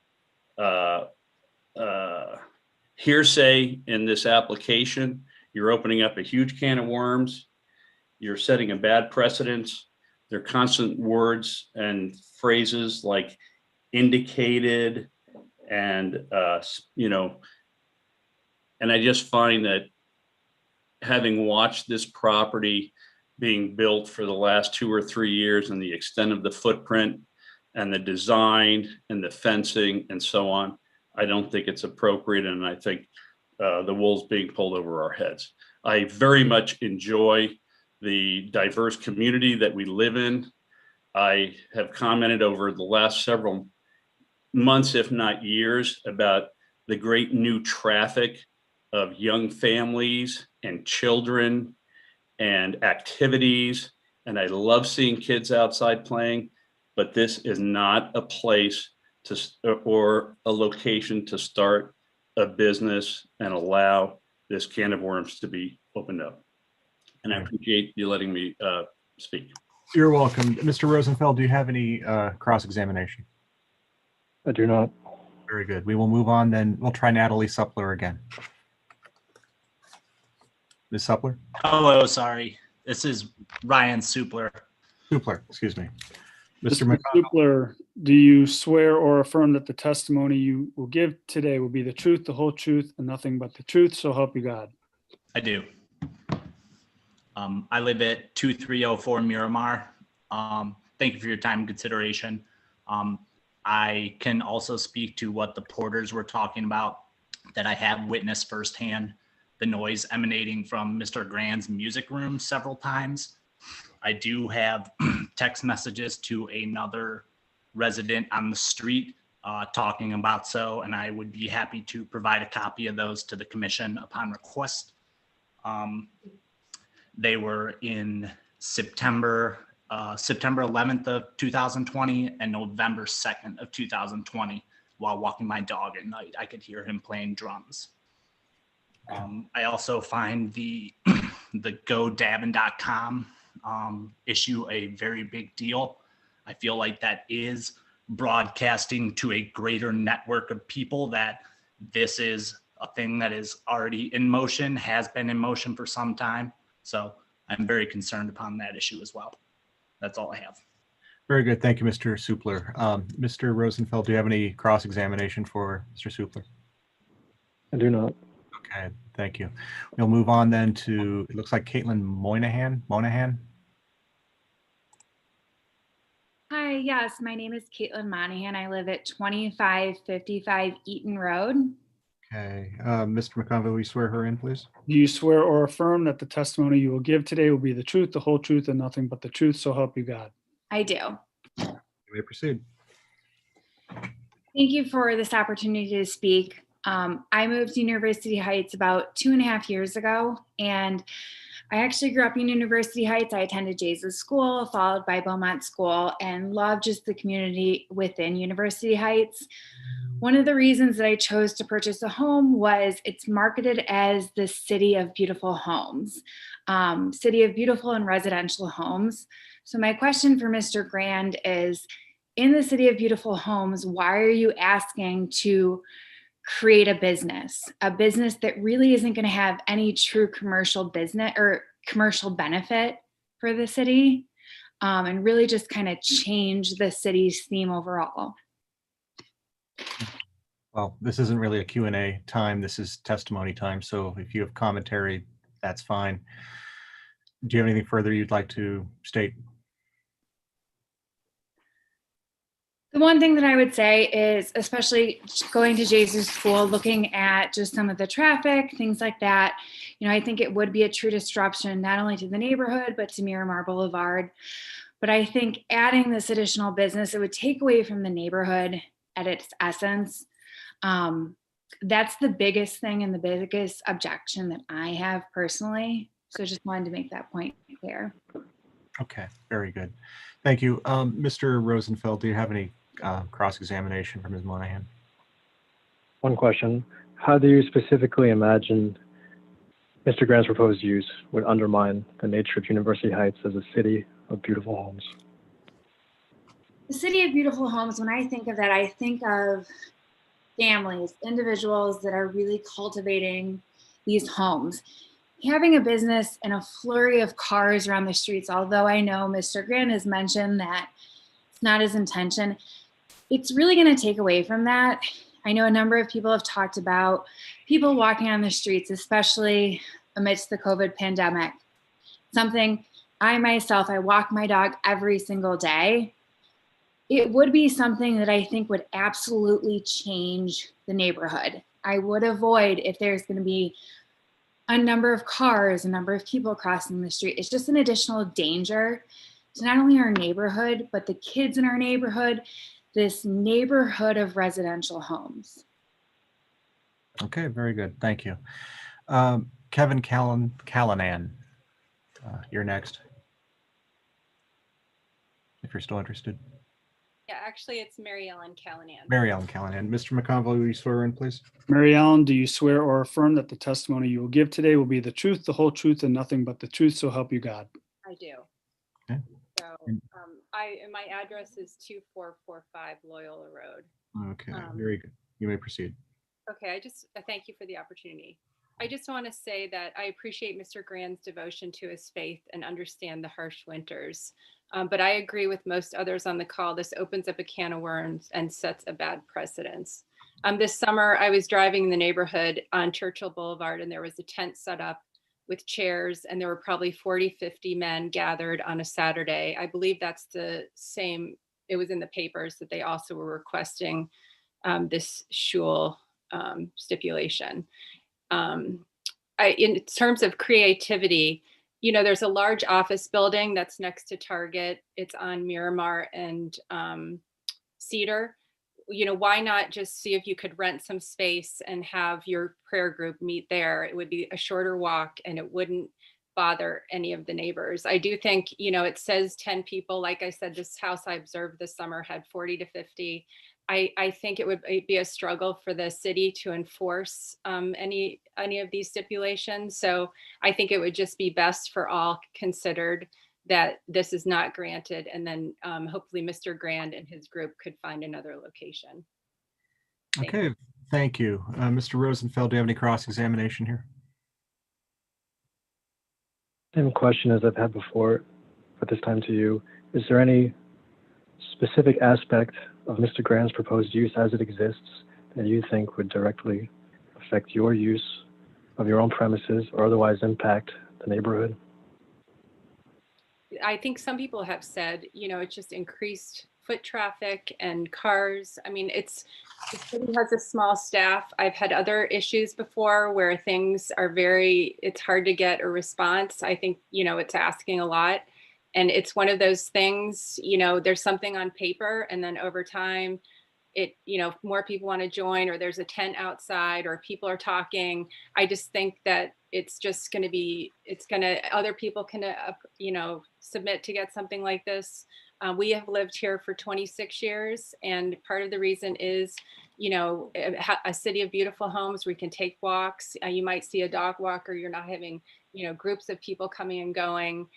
hearsay in this application. You're opening up a huge can of worms. You're setting a bad precedence. There are constant words and phrases like indicated and, and I just find that having watched this property being built for the last 2 or 3 years and the extent of the footprint and the design and the fencing and so on, I don't think it's appropriate. And I think the wool's being pulled over our heads. I very much enjoy the diverse community that we live in. I have commented over the last several months, if not years, about the great new traffic of young families and children and activities. And I love seeing kids outside playing, but this is not a place or a location to start a business and allow this can of worms to be opened up. And I appreciate you letting me speak. You're welcome. Mr. Rosenfeld, do you have any cross-examination? I do not. Very good. We will move on then. We'll try Natalie Suppler again. Ms. Suppler? Hello, sorry. This is Ryan Supler. Supler, excuse me. Mr. Mr. Supler, do you swear or affirm that the testimony you will give today will be the truth, the whole truth, and nothing but the truth, so help you God? I do. I live at 2304 Miramar. Thank you for your time and consideration. I can also speak to what the porters were talking about, that I have witnessed firsthand the noise emanating from Mr. Grand's music room several times. I do have text messages to another resident on the street talking about so, and I would be happy to provide a copy of those to the commission upon request. They were in September 11th of 2020 and November 2nd of 2020 while walking my dog at night. I could hear him playing drums. I also find the GoDavin.com issue a very big deal. I feel like that is broadcasting to a greater network of people that this is a thing that is already in motion, has been in motion for some time. So I'm very concerned upon that issue as well. That's all I have. Very good. Thank you, Mr. Supler. Mr. Rosenfeld, do you have any cross-examination for Mr. Supler? I do not. Okay, thank you. We'll move on then to, it looks like Caitlin Moynihan. Hi, yes, my name is Caitlin Monahan. I live at 2555 Eaton Road. Okay, Mr. McConville, will you swear her in, please? Do you swear or affirm that the testimony you will give today will be the truth, the whole truth, and nothing but the truth, so help you God? I do. You may proceed. Thank you for this opportunity to speak. I moved to University Heights about 2.5 years ago, and I actually grew up in University Heights. I attended Jesus School, followed by Beaumont School, and loved just the community within University Heights. One of the reasons that I chose to purchase a home was it's marketed as the city of beautiful homes, city of beautiful and residential homes. So my question for Mr. Grand is, in the city of beautiful homes, why are you asking to create a business that really isn't going to have any true commercial business or commercial benefit for the city, and really just kind of change the city's theme overall? Well, this isn't really a Q&A time. This is testimony time. So if you have commentary, that's fine. Do you have anything further you'd like to state? The one thing that I would say is, especially going to Jesus School, looking at just some of the traffic, things like that, I think it would be a true disruption, not only to the neighborhood, but to Miramar Boulevard. But I think adding this additional business, it would take away from the neighborhood at its essence. That's the biggest thing and the biggest objection that I have personally. So just wanted to make that point clear. Okay, very good. Thank you. Mr. Rosenfeld, do you have any cross-examination from Ms. Monahan? One question. How do you specifically imagine Mr. Grant's proposed use would undermine the nature of University Heights as a city of beautiful homes? The city of beautiful homes, when I think of that, I think of families, individuals that are really cultivating these homes. Having a business and a flurry of cars around the streets, although I know Mr. Grant has mentioned that it's not his intention, it's really going to take away from that. I know a number of people have talked about people walking on the streets, especially amidst the COVID pandemic. Something I myself, I walk my dog every single day. It would be something that I think would absolutely change the neighborhood. I would avoid if there's going to be a number of cars, a number of people crossing the street. It's just an additional danger to not only our neighborhood, but the kids in our neighborhood, this neighborhood of residential homes. Okay, very good. Thank you. Kevin Callanan, you're next. If you're still interested. Yeah, actually, it's Mary Ellen Callanan. Mary Ellen Callanan. Mr. McConville, will you swear in, please? Mary Ellen, do you swear or affirm that the testimony you will give today will be the truth, the whole truth, and nothing but the truth, so help you God? I do. Okay. So my address is 2445 Loyola Road. Okay, very good. You may proceed. Okay, I thank you for the opportunity. I just want to say that I appreciate Mr. Grand's devotion to his faith and understand the harsh winters. But I agree with most others on the call. This opens up a can of worms and sets a bad precedence. This summer, I was driving in the neighborhood on Churchill Boulevard, and there was a tent set up with chairs, and there were probably 40, 50 men gathered on a Saturday. I believe that's the same, it was in the papers that they also were requesting this shul stipulation. In terms of creativity, you know, there's a large office building that's next to Target. It's on Miramar and Cedar. You know, why not just see if you could rent some space and have your prayer group meet there? It would be a shorter walk and it wouldn't bother any of the neighbors. I do think, you know, it says 10 people. Like I said, this house I observed this summer had 40 to 50. I think it would be a struggle for the city to enforce any of these stipulations. So I think it would just be best for all considered that this is not granted, and then hopefully Mr. Grand and his group could find another location. Okay, thank you. Mr. Rosenfeld, do you have any cross-examination here? Same question as I've had before, but this time to you. Is there any specific aspect of Mr. Grand's proposed use as it exists that you think would directly affect your use of your own premises or otherwise impact the neighborhood? I think some people have said, you know, it's just increased foot traffic and cars. I mean, the city has a small staff. I've had other issues before where things are it's hard to get a response. I think, you know, it's asking a lot. And it's one of those things, you know, there's something on paper and then over time, you know, more people want to join, or there's a tent outside, or people are talking. I just think that it's just going to be, other people can, you know, submit to get something like this. We have lived here for 26 years. And part of the reason is, you know, a city of beautiful homes, we can take walks. You might see a dog walker. You're not having, you know, groups of people coming and going.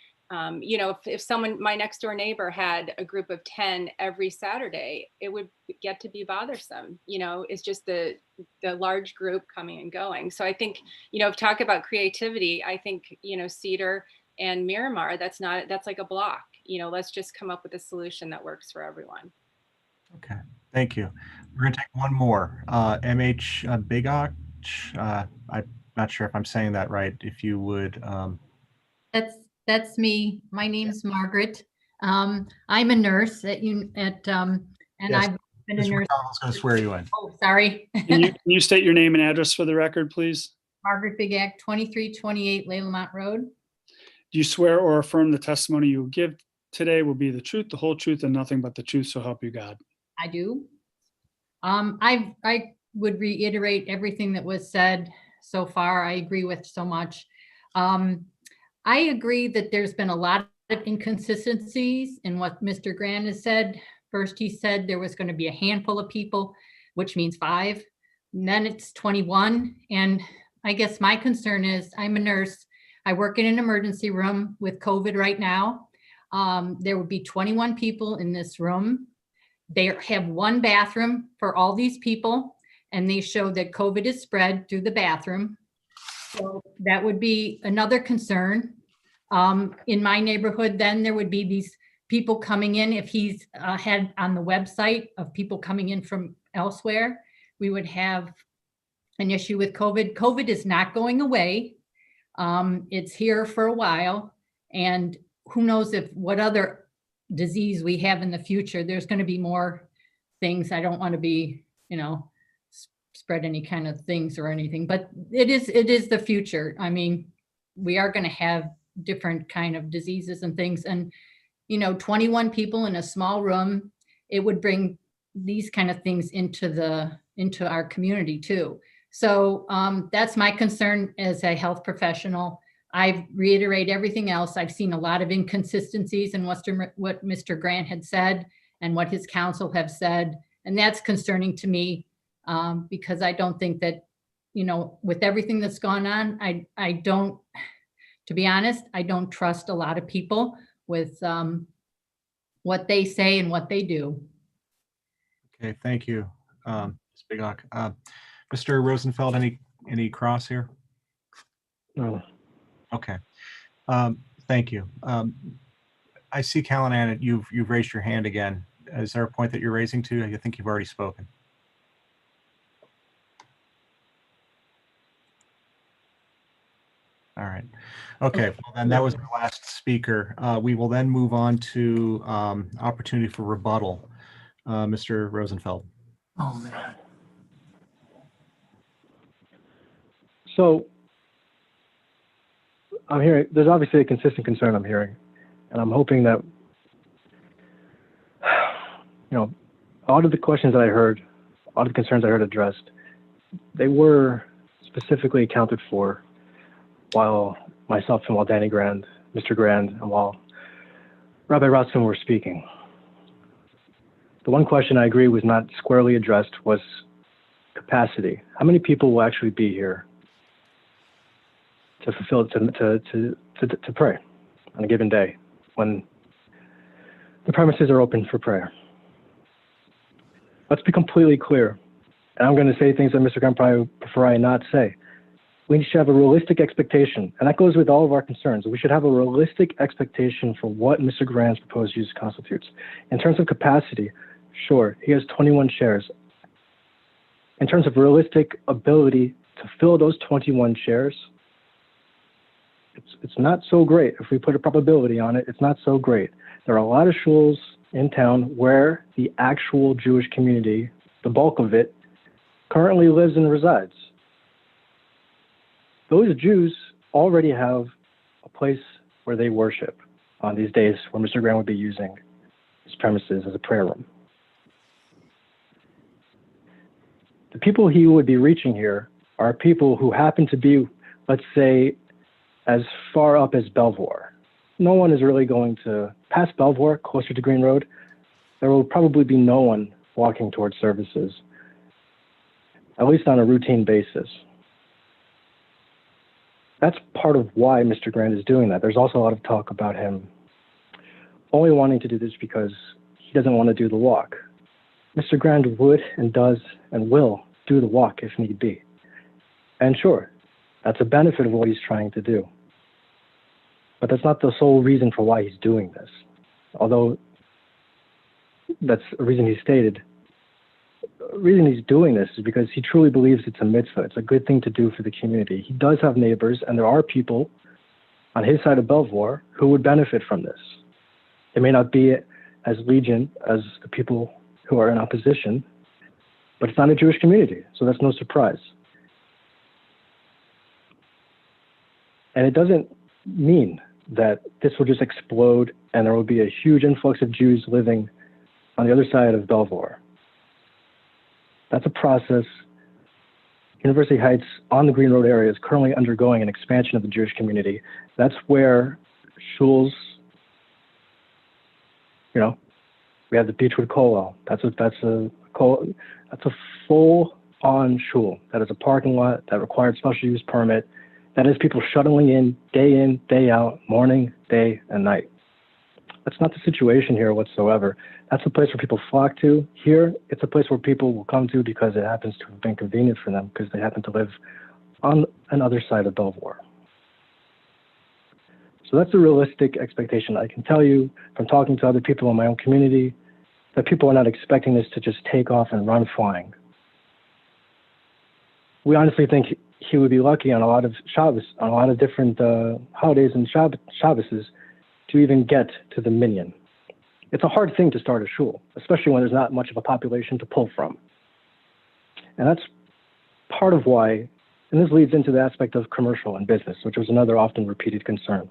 You know, if my next door neighbor had a group of 10 every Saturday, it would get to be bothersome. You know, it's just the large group coming and going. So I think, you know, talk about creativity, I think, you know, Cedar and Miramar, that's like a block. You know, let's just come up with a solution that works for everyone. Okay, thank you. We're gonna take one more. MH Bigach, I'm not sure if I'm saying that right. If you would. That's me. My name's Margaret. I'm a nurse and Yes. I've been a Mr. nurse. McConnell's going to swear you in. Oh, sorry. Can you state your name and address for the record, please? Margaret Bigach, 2328 Laylamont Road. Do you swear or affirm the testimony you will give today will be the truth, the whole truth, and nothing but the truth, so help you God? I do. I would reiterate everything that was said so far. I agree with so much. I agree that there's been a lot of inconsistencies in what Mr. Grant has said. First, he said there was going to be a handful of people, which means 5. and then it's 21. And I guess my concern is, I'm a nurse. I work in an emergency room with COVID right now. There would be 21 people in this room. They have one bathroom for all these people, and they show that COVID is spread through the bathroom. So that would be another concern. In my neighborhood, then there would be these people coming in. If he's had on the website of people coming in from elsewhere, we would have an issue with COVID. COVID is not going away. It's here for a while, and who knows what other disease we have in the future. There's going to be more things. I don't want to be, spread any kind of things or anything, but it is the future. I mean, we are going to have different kind of diseases and things, and 21 people in a small room, it would bring these kind of things into our community too. So that's my concern as a health professional. I reiterate everything else. I've seen a lot of inconsistencies in what Mr. Grant had said and what his counsel have said. And that's concerning to me because I don't think that, with everything that's gone on, I don't, to be honest, I don't trust a lot of people with what they say and what they do. Okay, thank you, Ms. Biglock. Mr. Rosenfeld, any cross here? No. Okay. Thank you. I see Callanan, you've raised your hand again. Is there a point that you're raising to? I think you've already spoken. All right. Okay. Well, then that was the last speaker. We will then move on to opportunity for rebuttal. Mr. Rosenfeld. Oh, man. So I'm hearing, there's obviously a consistent concern I'm hearing, and I'm hoping that, a lot of the questions that I heard, a lot of the concerns I heard addressed, they were specifically accounted for while myself and while Danny Grand, Mr. Grand, and while Rabbi Rotsman were speaking. The one question I agree was not squarely addressed was capacity. How many people will actually be here to fulfill, to pray on a given day when the premises are open for prayer? Let's be completely clear. And I'm going to say things that Mr. Grant probably would prefer I not say. We should have a realistic expectation, and that goes with all of our concerns. We should have a realistic expectation for what Mr. Grant's proposed use constitutes. In terms of capacity, sure, he has 21 chairs. In terms of realistic ability to fill those 21 chairs, it's not so great. If we put a probability on it, it's not so great. There are a lot of shuls in town where the actual Jewish community, the bulk of it, currently lives and resides. Those Jews already have a place where they worship on these days where Mr. Grant would be using his premises as a prayer room. The people he would be reaching here are people who happen to be, let's say, as far up as Belvoir. No one is really going to pass Belvoir, closer to Green Road. There will probably be no one walking towards services, at least on a routine basis. That's part of why Mr. Grant is doing that. There's also a lot of talk about him only wanting to do this because he doesn't want to do the walk. Mr. Grant would and does and will do the walk if need be. And sure, that's a benefit of what he's trying to do. But that's not the sole reason for why he's doing this. Although that's a reason he stated. The reason he's doing this is because he truly believes it's a mitzvah. It's a good thing to do for the community. He does have neighbors, and there are people on his side of Belvoir who would benefit from this. They may not be as legion as the people who are in opposition, but it's not a Jewish community, so that's no surprise. And it doesn't mean that this will just explode and there will be a huge influx of Jews living on the other side of Belvoir. That's a process. University Heights on the Green Road area is currently undergoing an expansion of the Jewish community. That's where shuls, we have the Beechwood Kollel. That's a full on Shul. That is a parking lot that required special use permit. That is people shuttling in, day out, morning, day, and night. That's not the situation here whatsoever. That's a place where people flock to. Here, it's a place where people will come to because it happens to have been convenient for them because they happen to live on another side of Belvoir. So that's a realistic expectation. I can tell you from talking to other people in my own community that people are not expecting this to just take off and run flying. We honestly think he would be lucky on a lot of Shabbos, on a lot of different holidays and Shabbases to even get to the minyan. It's a hard thing to start a shul, especially when there's not much of a population to pull from. And that's part of why, and this leads into the aspect of commercial and business, which was another often repeated concern.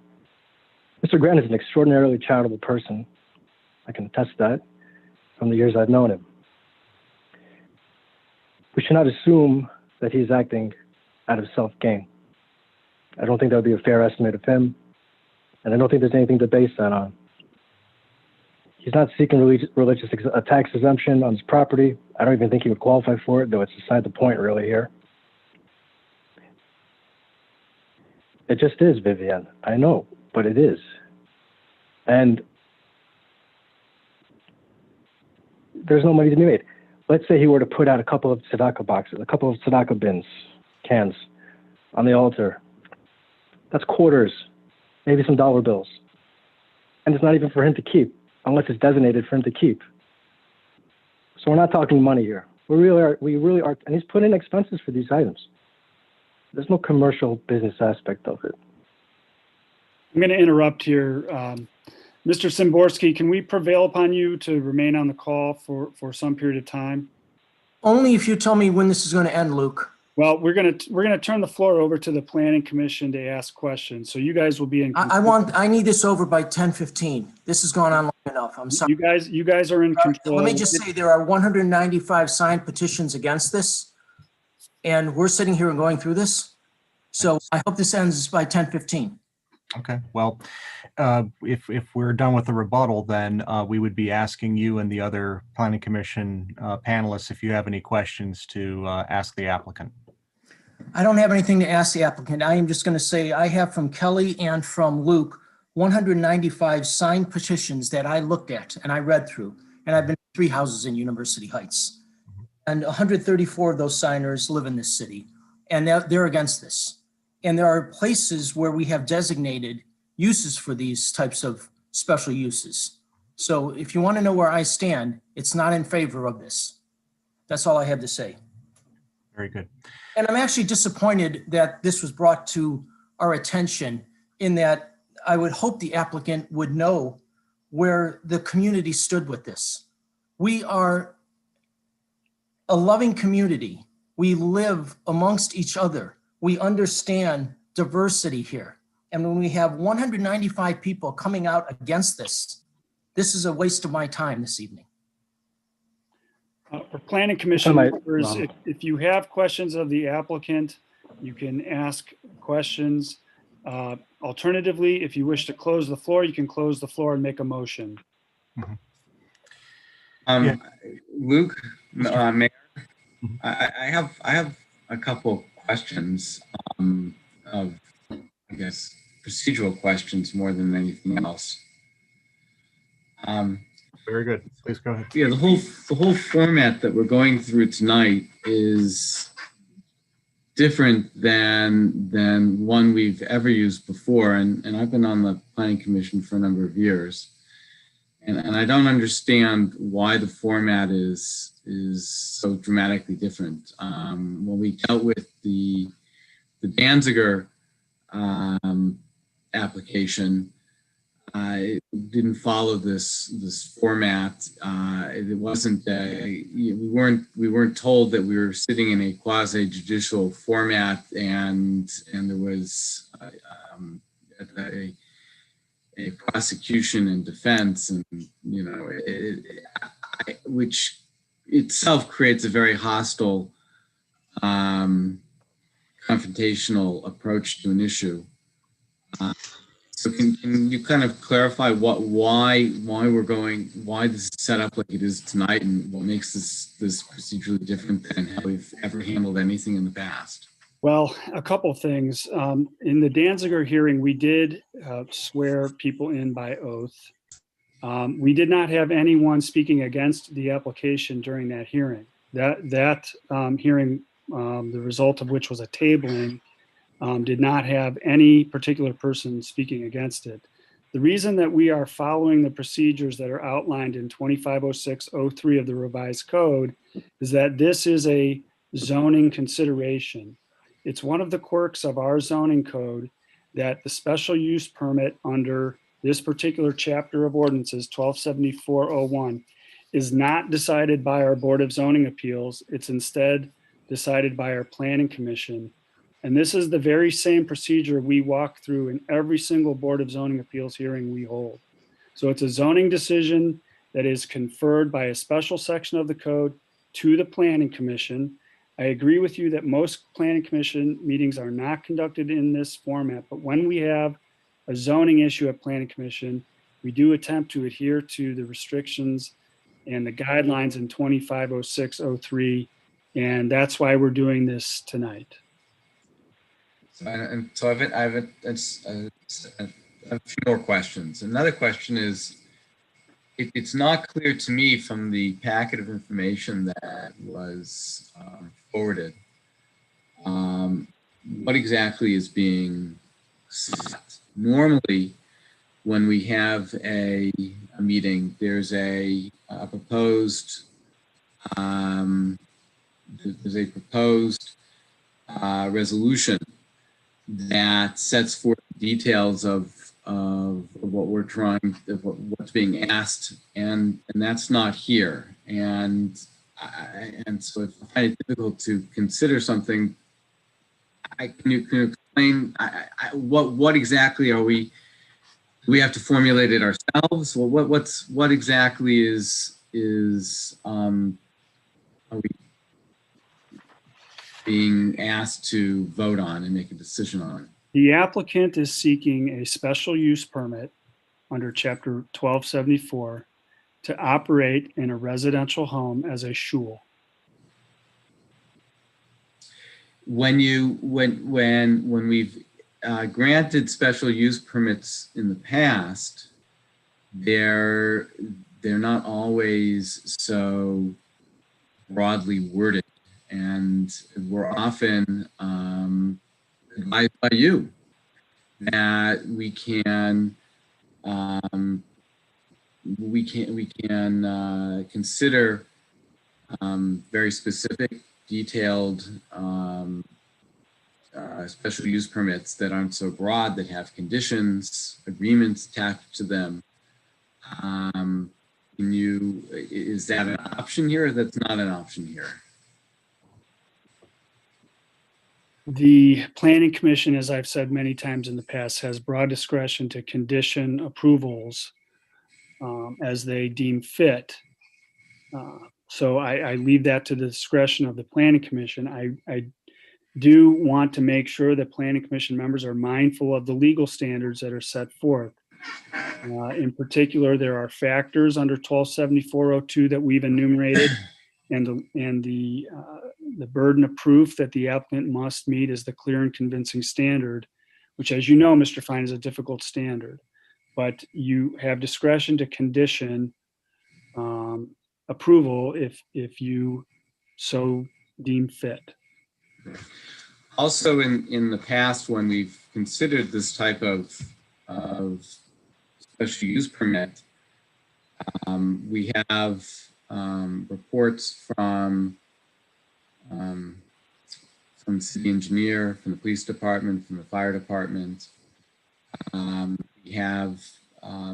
Mr. Grant is an extraordinarily charitable person. I can attest to that from the years I've known him. We should not assume that he's acting out of self-gain. I don't think that would be a fair estimate of him, and I don't think there's anything to base that on. He's not seeking religious tax exemption on his property. I don't even think he would qualify for it, though it's beside the point really here. It just is, Vivian. I know, but it is. And there's no money to be made. Let's say he were to put out a couple of tzedakah boxes, a couple of tzedakah bins, cans on the altar. That's quarters, maybe some dollar bills. And it's not even for him to keep, unless it's designated for him to keep. So we're not talking money here. We really are, and he's put in expenses for these items. There's no commercial business aspect of it. I'm going to interrupt here. Mr. Szymborski, can we prevail upon you to remain on the call for some period of time? Only if you tell me when this is going to end, Luke. Well, we're gonna turn the floor over to the Planning Commission to ask questions. So you guys will be in. I need this over by 10:15. This has gone on long enough. I'm sorry. You guys are in control. Let me just say there are 195 signed petitions against this, and we're sitting here and going through this. So I hope this ends by 10:15. Okay, well, if we're done with the rebuttal, then we would be asking you and the other Planning Commission panelists if you have any questions to ask the applicant. I don't have anything to ask the applicant. I am just going to say I have from Kelly and from Luke 195 signed petitions that I looked at and I read through, and I've been to 3 houses in University Heights. And 134 of those signers live in this city, and they're against this. And there are places where we have designated uses for these types of special uses. So if you want to know where I stand, it's not in favor of this. That's all I have to say. Very good. And I'm actually disappointed that this was brought to our attention, in that I would hope the applicant would know where the community stood with this. We are a loving community. We live amongst each other. We understand diversity here. And when we have 195 people coming out against this, this is a waste of my time this evening. For Planning Commission members, if you have questions of the applicant, you can ask questions. Alternatively, if you wish to close the floor, you can close the floor and make a motion. Luke, Mayor, I have a couple questions of, I guess, procedural questions more than anything else. Very good. Please go ahead. Yeah, the whole format that we're going through tonight is different than one we've ever used before, and I've been on the Planning Commission for a number of years, and I don't understand why the format is so dramatically different. When we dealt with the Danziger application, it didn't follow this format. It wasn't we weren't told that we were sitting in a quasi judicial format, and there was a prosecution and defense, and which itself creates a very hostile confrontational approach to an issue. So can you kind of clarify why this is set up like it is tonight, and what makes this procedurally different than how we've ever handled anything in the past? Well, a couple things. In the Danziger hearing, we did swear people in by oath. We did not have anyone speaking against the application during that hearing. That hearing, the result of which was a tabling, did not have any particular person speaking against it. The reason that we are following the procedures that are outlined in 2506-03 of the revised code is that this is a zoning consideration. It's one of the quirks of our zoning code that the special use permit under this particular chapter of ordinances, 1274-01, is not decided by our Board of Zoning Appeals. It's instead decided by our Planning Commission. And this is the very same procedure we walk through in every single Board of Zoning Appeals hearing we hold. So it's a zoning decision that is conferred by a special section of the code to the Planning Commission. I agree with you that most Planning Commission meetings are not conducted in this format, but when we have a zoning issue at Planning Commission, we do attempt to adhere to the restrictions and the guidelines in 2506-03, and that's why we're doing this tonight. So I have a few more questions. Another question is, it's not clear to me from the packet of information that was forwarded what exactly is being sought. Normally, when we have a meeting, there's a proposed resolution that sets forth details of what we're trying, of what's being asked, and that's not here. And so if I find it difficult to consider something, can you explain what exactly are we? Do we have to formulate it ourselves? Well, what exactly are we being asked to vote on and make a decision on? The applicant is seeking a special use permit under chapter 1274 to operate in a residential home as a shul. When we've granted special use permits in the past, they're not always so broadly worded, and we're often advised by you that we can consider very specific, detailed special use permits that aren't so broad, that have conditions, agreements attached to them. Is that an option here, or that's not an option here? The Planning Commission, as I've said many times in the past, has broad discretion to condition approvals as they deem fit. So I leave that to the discretion of the Planning Commission. I do want to make sure that Planning Commission members are mindful of the legal standards that are set forth. In particular, there are factors under 1274-02 that we've enumerated, and the burden of proof that the applicant must meet is the clear and convincing standard, which, as you know, Mr. Fine, is a difficult standard. But you have discretion to condition approval if you so deem fit. Also, in the past, when we've considered this type of special use permit, we have reports from the city engineer, from the police department, from the fire department. We have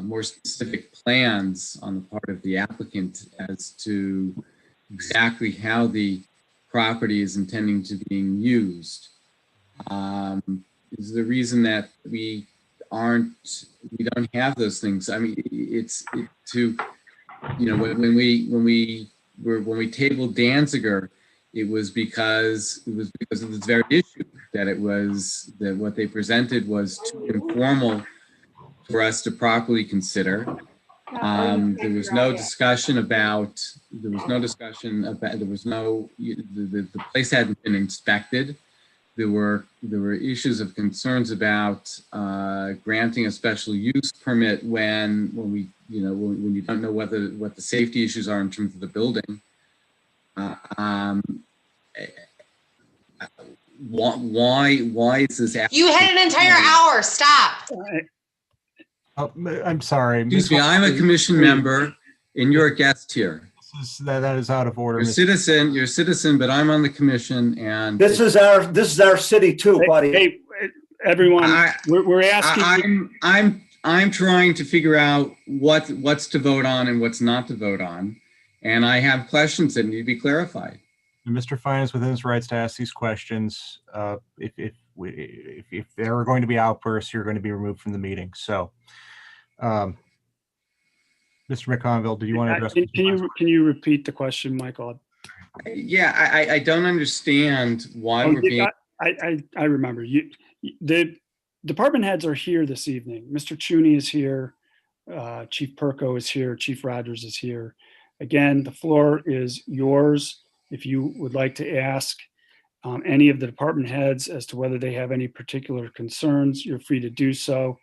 more specific plans on the part of the applicant as to exactly how the property is intending to being used. Is the reason that we don't have those things? I mean, when we tabled Danziger, it was because of this very issue, that what they presented was too informal for us to properly consider. There was no discussion about, the place hadn't been inspected. There were issues of concerns about granting a special use permit when you don't know what the safety issues are in terms of the building. Why is this? You had an entire hour. Stop. Oh, I'm sorry. Excuse me, I'm a commission member and you're a guest here. That is out of order. You're a citizen, but I'm on the commission and This is our city too, buddy. Hey, everyone, we're asking. I'm trying to figure out what's to vote on and what's not to vote on. And I have questions that need to be clarified. Mr. Fine is within his rights to ask these questions. If there are going to be outbursts, you're going to be removed from the meeting. So, Mr. McConville, do you want to address? Can you repeat the question, Michael? Yeah, I don't understand why we're being. I remember you. The department heads are here this evening. Mr. Chuney is here. Chief Perko is here. Chief Rogers is here. Again, the floor is yours. If you would like to ask any of the department heads as to whether they have any particular concerns, you're free to do so.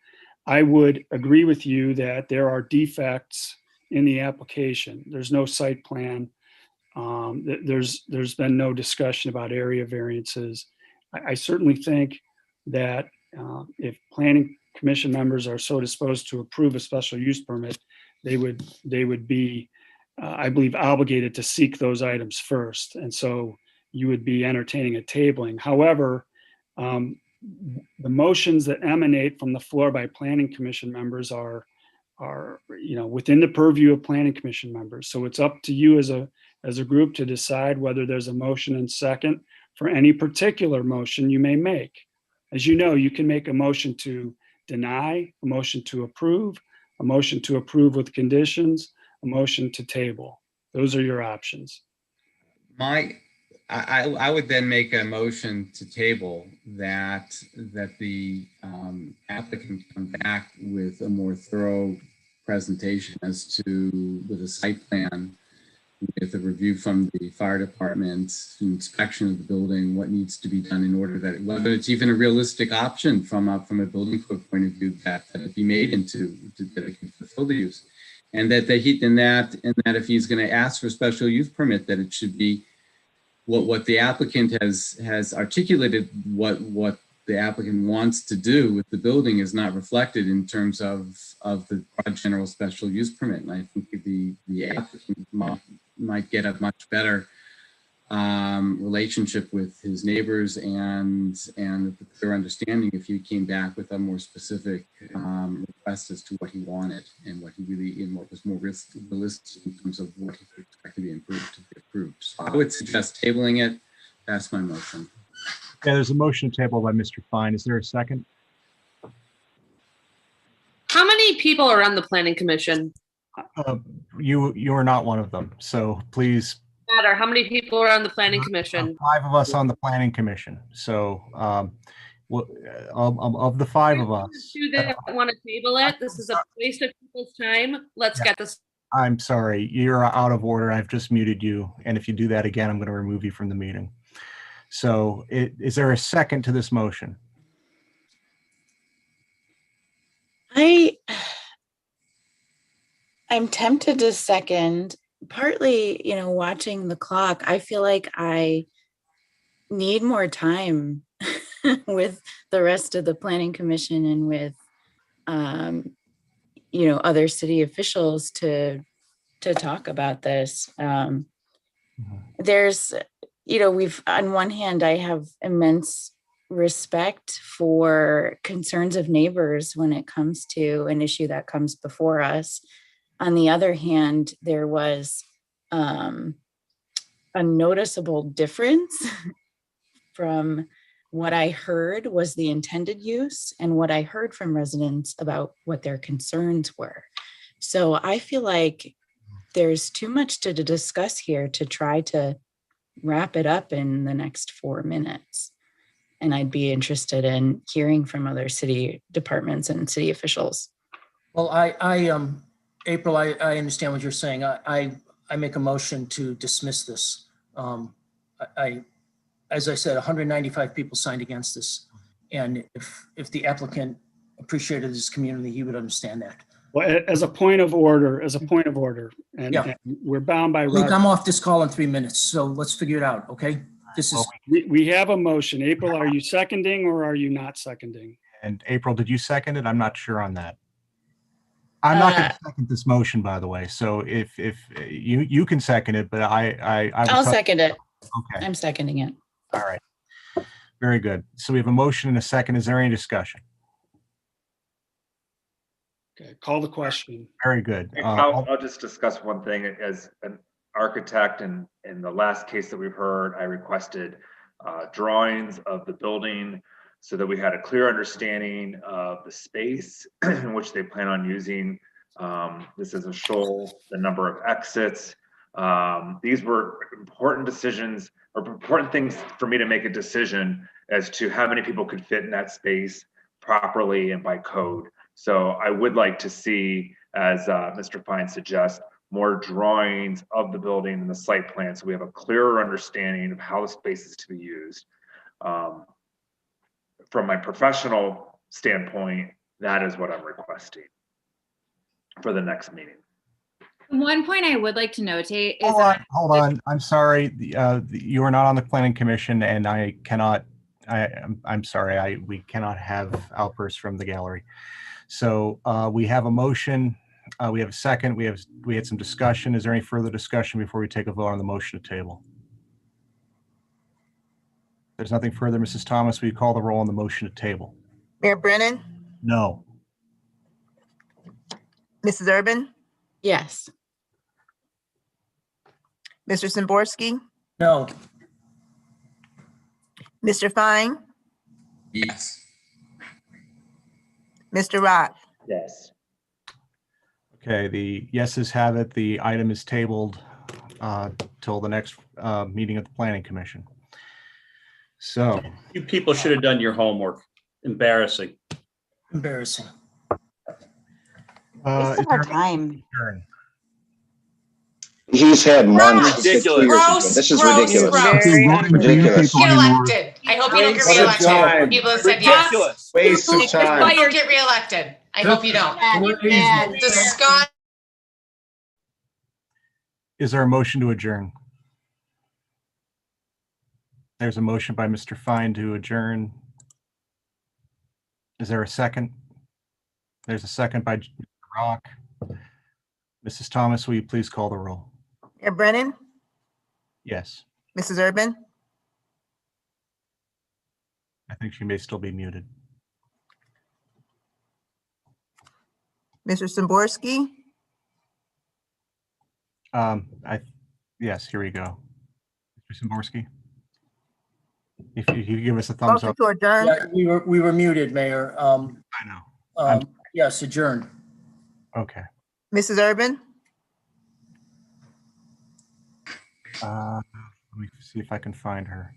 I would agree with you that there are defects in the application. There's no site plan. There's been no discussion about area variances. I certainly think that if planning commission members are so disposed to approve a special use permit, they would be, I believe, obligated to seek those items first. And so you would be entertaining a tabling. However, the motions that emanate from the floor by planning commission members are within the purview of planning commission members. So it's up to you as a group to decide whether there's a motion and second for any particular motion you may make. As you know, you can make a motion to deny, a motion to approve with conditions, a motion to table. Those are your options. I would then make a motion to table that the applicant come back with a more thorough presentation with a site plan, with a review from the fire department, inspection of the building, what needs to be done in order that, whether it's even a realistic option from a building code point of view, that it be made into, that it can fulfill the use. And that if he's going to ask for a special use permit, that it should be what the applicant has articulated, what the applicant wants to do with the building is not reflected in terms of the broad general special use permit. And I think the applicant might get a much better relationship with his neighbors and a clear understanding if he came back with a more specific request as to what he wanted and what was more realistic in terms of what he could expect to be approved. So I would suggest tabling it. That's my motion. Yeah, there's a motion to table by Mr. Fine. Is there a second? How many people are on the planning commission? You are not one of them. So please. Matter. How many people are on the planning commission? 5 of us on the planning commission. So of the 5 of us. You that want to table it? This is a waste of people's time. Let's get this. I'm sorry, you're out of order. I've just muted you. And if you do that again, I'm going to remove you from the meeting. So is there a second to this motion? I'm tempted to second, partly, watching the clock. I feel like I need more time with the rest of the planning commission and with, other city officials to talk about this. There's, on one hand, I have immense respect for concerns of neighbors when it comes to an issue that comes before us. On the other hand, there was a noticeable difference from what I heard was the intended use and what I heard from residents about what their concerns were. So I feel like there's too much to discuss here to try to wrap it up in the next 4 minutes. And I'd be interested in hearing from other city departments and city officials. Well, April, I understand what you're saying. I make a motion to dismiss this. As I said, 195 people signed against this. And if the applicant appreciated his community, he would understand that. Well, as a point of order, and Yeah. and we're bound by. Luke, Robert. I'm off this call in 3 minutes, so let's figure it out, okay? This is, We have a motion. April, are you seconding or are you not seconding? And April, did you second it? I'm not sure on that. I'm not going to second this motion, by the way. So if you can second it, but I'll second it. Okay. I'm seconding it. All right. Very good. So we have a motion and a second. Is there any discussion? Okay, call the question. Very good. I'll just discuss one thing. As an architect, and in the last case that we've heard, I requested drawings of the building so that we had a clear understanding of the space in which they plan on using this as a shoal, the number of exits. These were important decisions, or important things for me to make a decision as to how many people could fit in that space properly and by code. So I would like to see, as Mr. Fine suggests, more drawings of the building and the site plan, so we have a clearer understanding of how the space is to be used. From my professional standpoint, that is what I'm requesting for the next meeting. One point I would like to notate is Hold on. I'm sorry. You are not on the planning commission, and I cannot. I'm sorry. We cannot have outbursts from the gallery. So we have a motion. We have a second. We had some discussion. Is there any further discussion before we take a vote on the motion to table? There's nothing further. Mrs. Thomas, will you call the roll on the motion to table? Mayor Brennan, No. Mrs. Urban, Yes. Mr. Simborski, no. Mr. Fine, Yes. Mr. Rock. Yes. Okay, the yeses have it. The item is tabled till the next meeting of the planning commission. So You people should have done your homework. Embarrassing. Embarrassing. is there a time. adjourn? He's had months. Ridiculous. Gross, this is gross, ridiculous. gross. Ridiculous. Get elected. I hope you don't get Waste of reelected. time. People have said yes. Ridiculous. Waste of You time. don't get reelected. I hope you don't. Scott. Is there a motion to adjourn? There's a motion by Mr. Fine to adjourn. Is there a second? There's a second by Mr. Rock. Mrs. Thomas, will you please call the roll? Mayor Brennan, Yes, Mrs. Urban, I think she may still be muted. Mr. Simborski, Yes, here we go. Mr. Simborski? If you give us a thumbs motion up. to adjourn. Yeah, we were muted, Mayor. I know. Yes, adjourn. Okay. Mrs. Urban, Let me see if I can find her.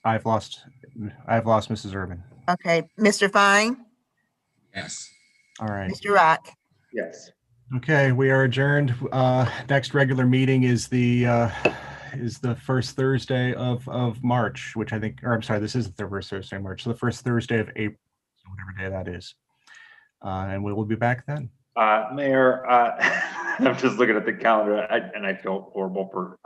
I've lost Mrs. Urban. okay, Mr. Fine, Yes. All right. Mr. Rock. Yes. Okay, we are adjourned. Next regular meeting is the first Thursday of March, which I think, or I'm sorry, this isn't the first Thursday of March, so the first Thursday of April, so whatever day that is. And we will be back then. Mayor, I'm just looking at the calendar and I feel horrible for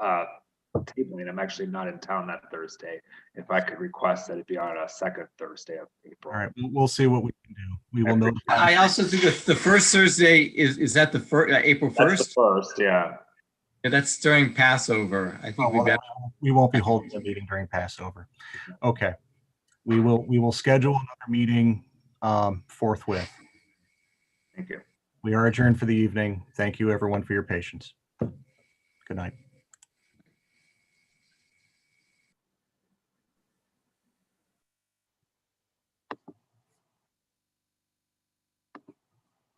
tabling. I'm actually not in town that Thursday. If I could request that it be on a second Thursday of April. All right, we'll see what we can do. We will notify. I also think the first Thursday is that the first April 1st? That's the first, yeah. Yeah, that's during Passover. I think we won't be holding a meeting during Passover. Okay, we will schedule another meeting forthwith. Thank you. We are adjourned for the evening. Thank you, everyone, for your patience. Good night.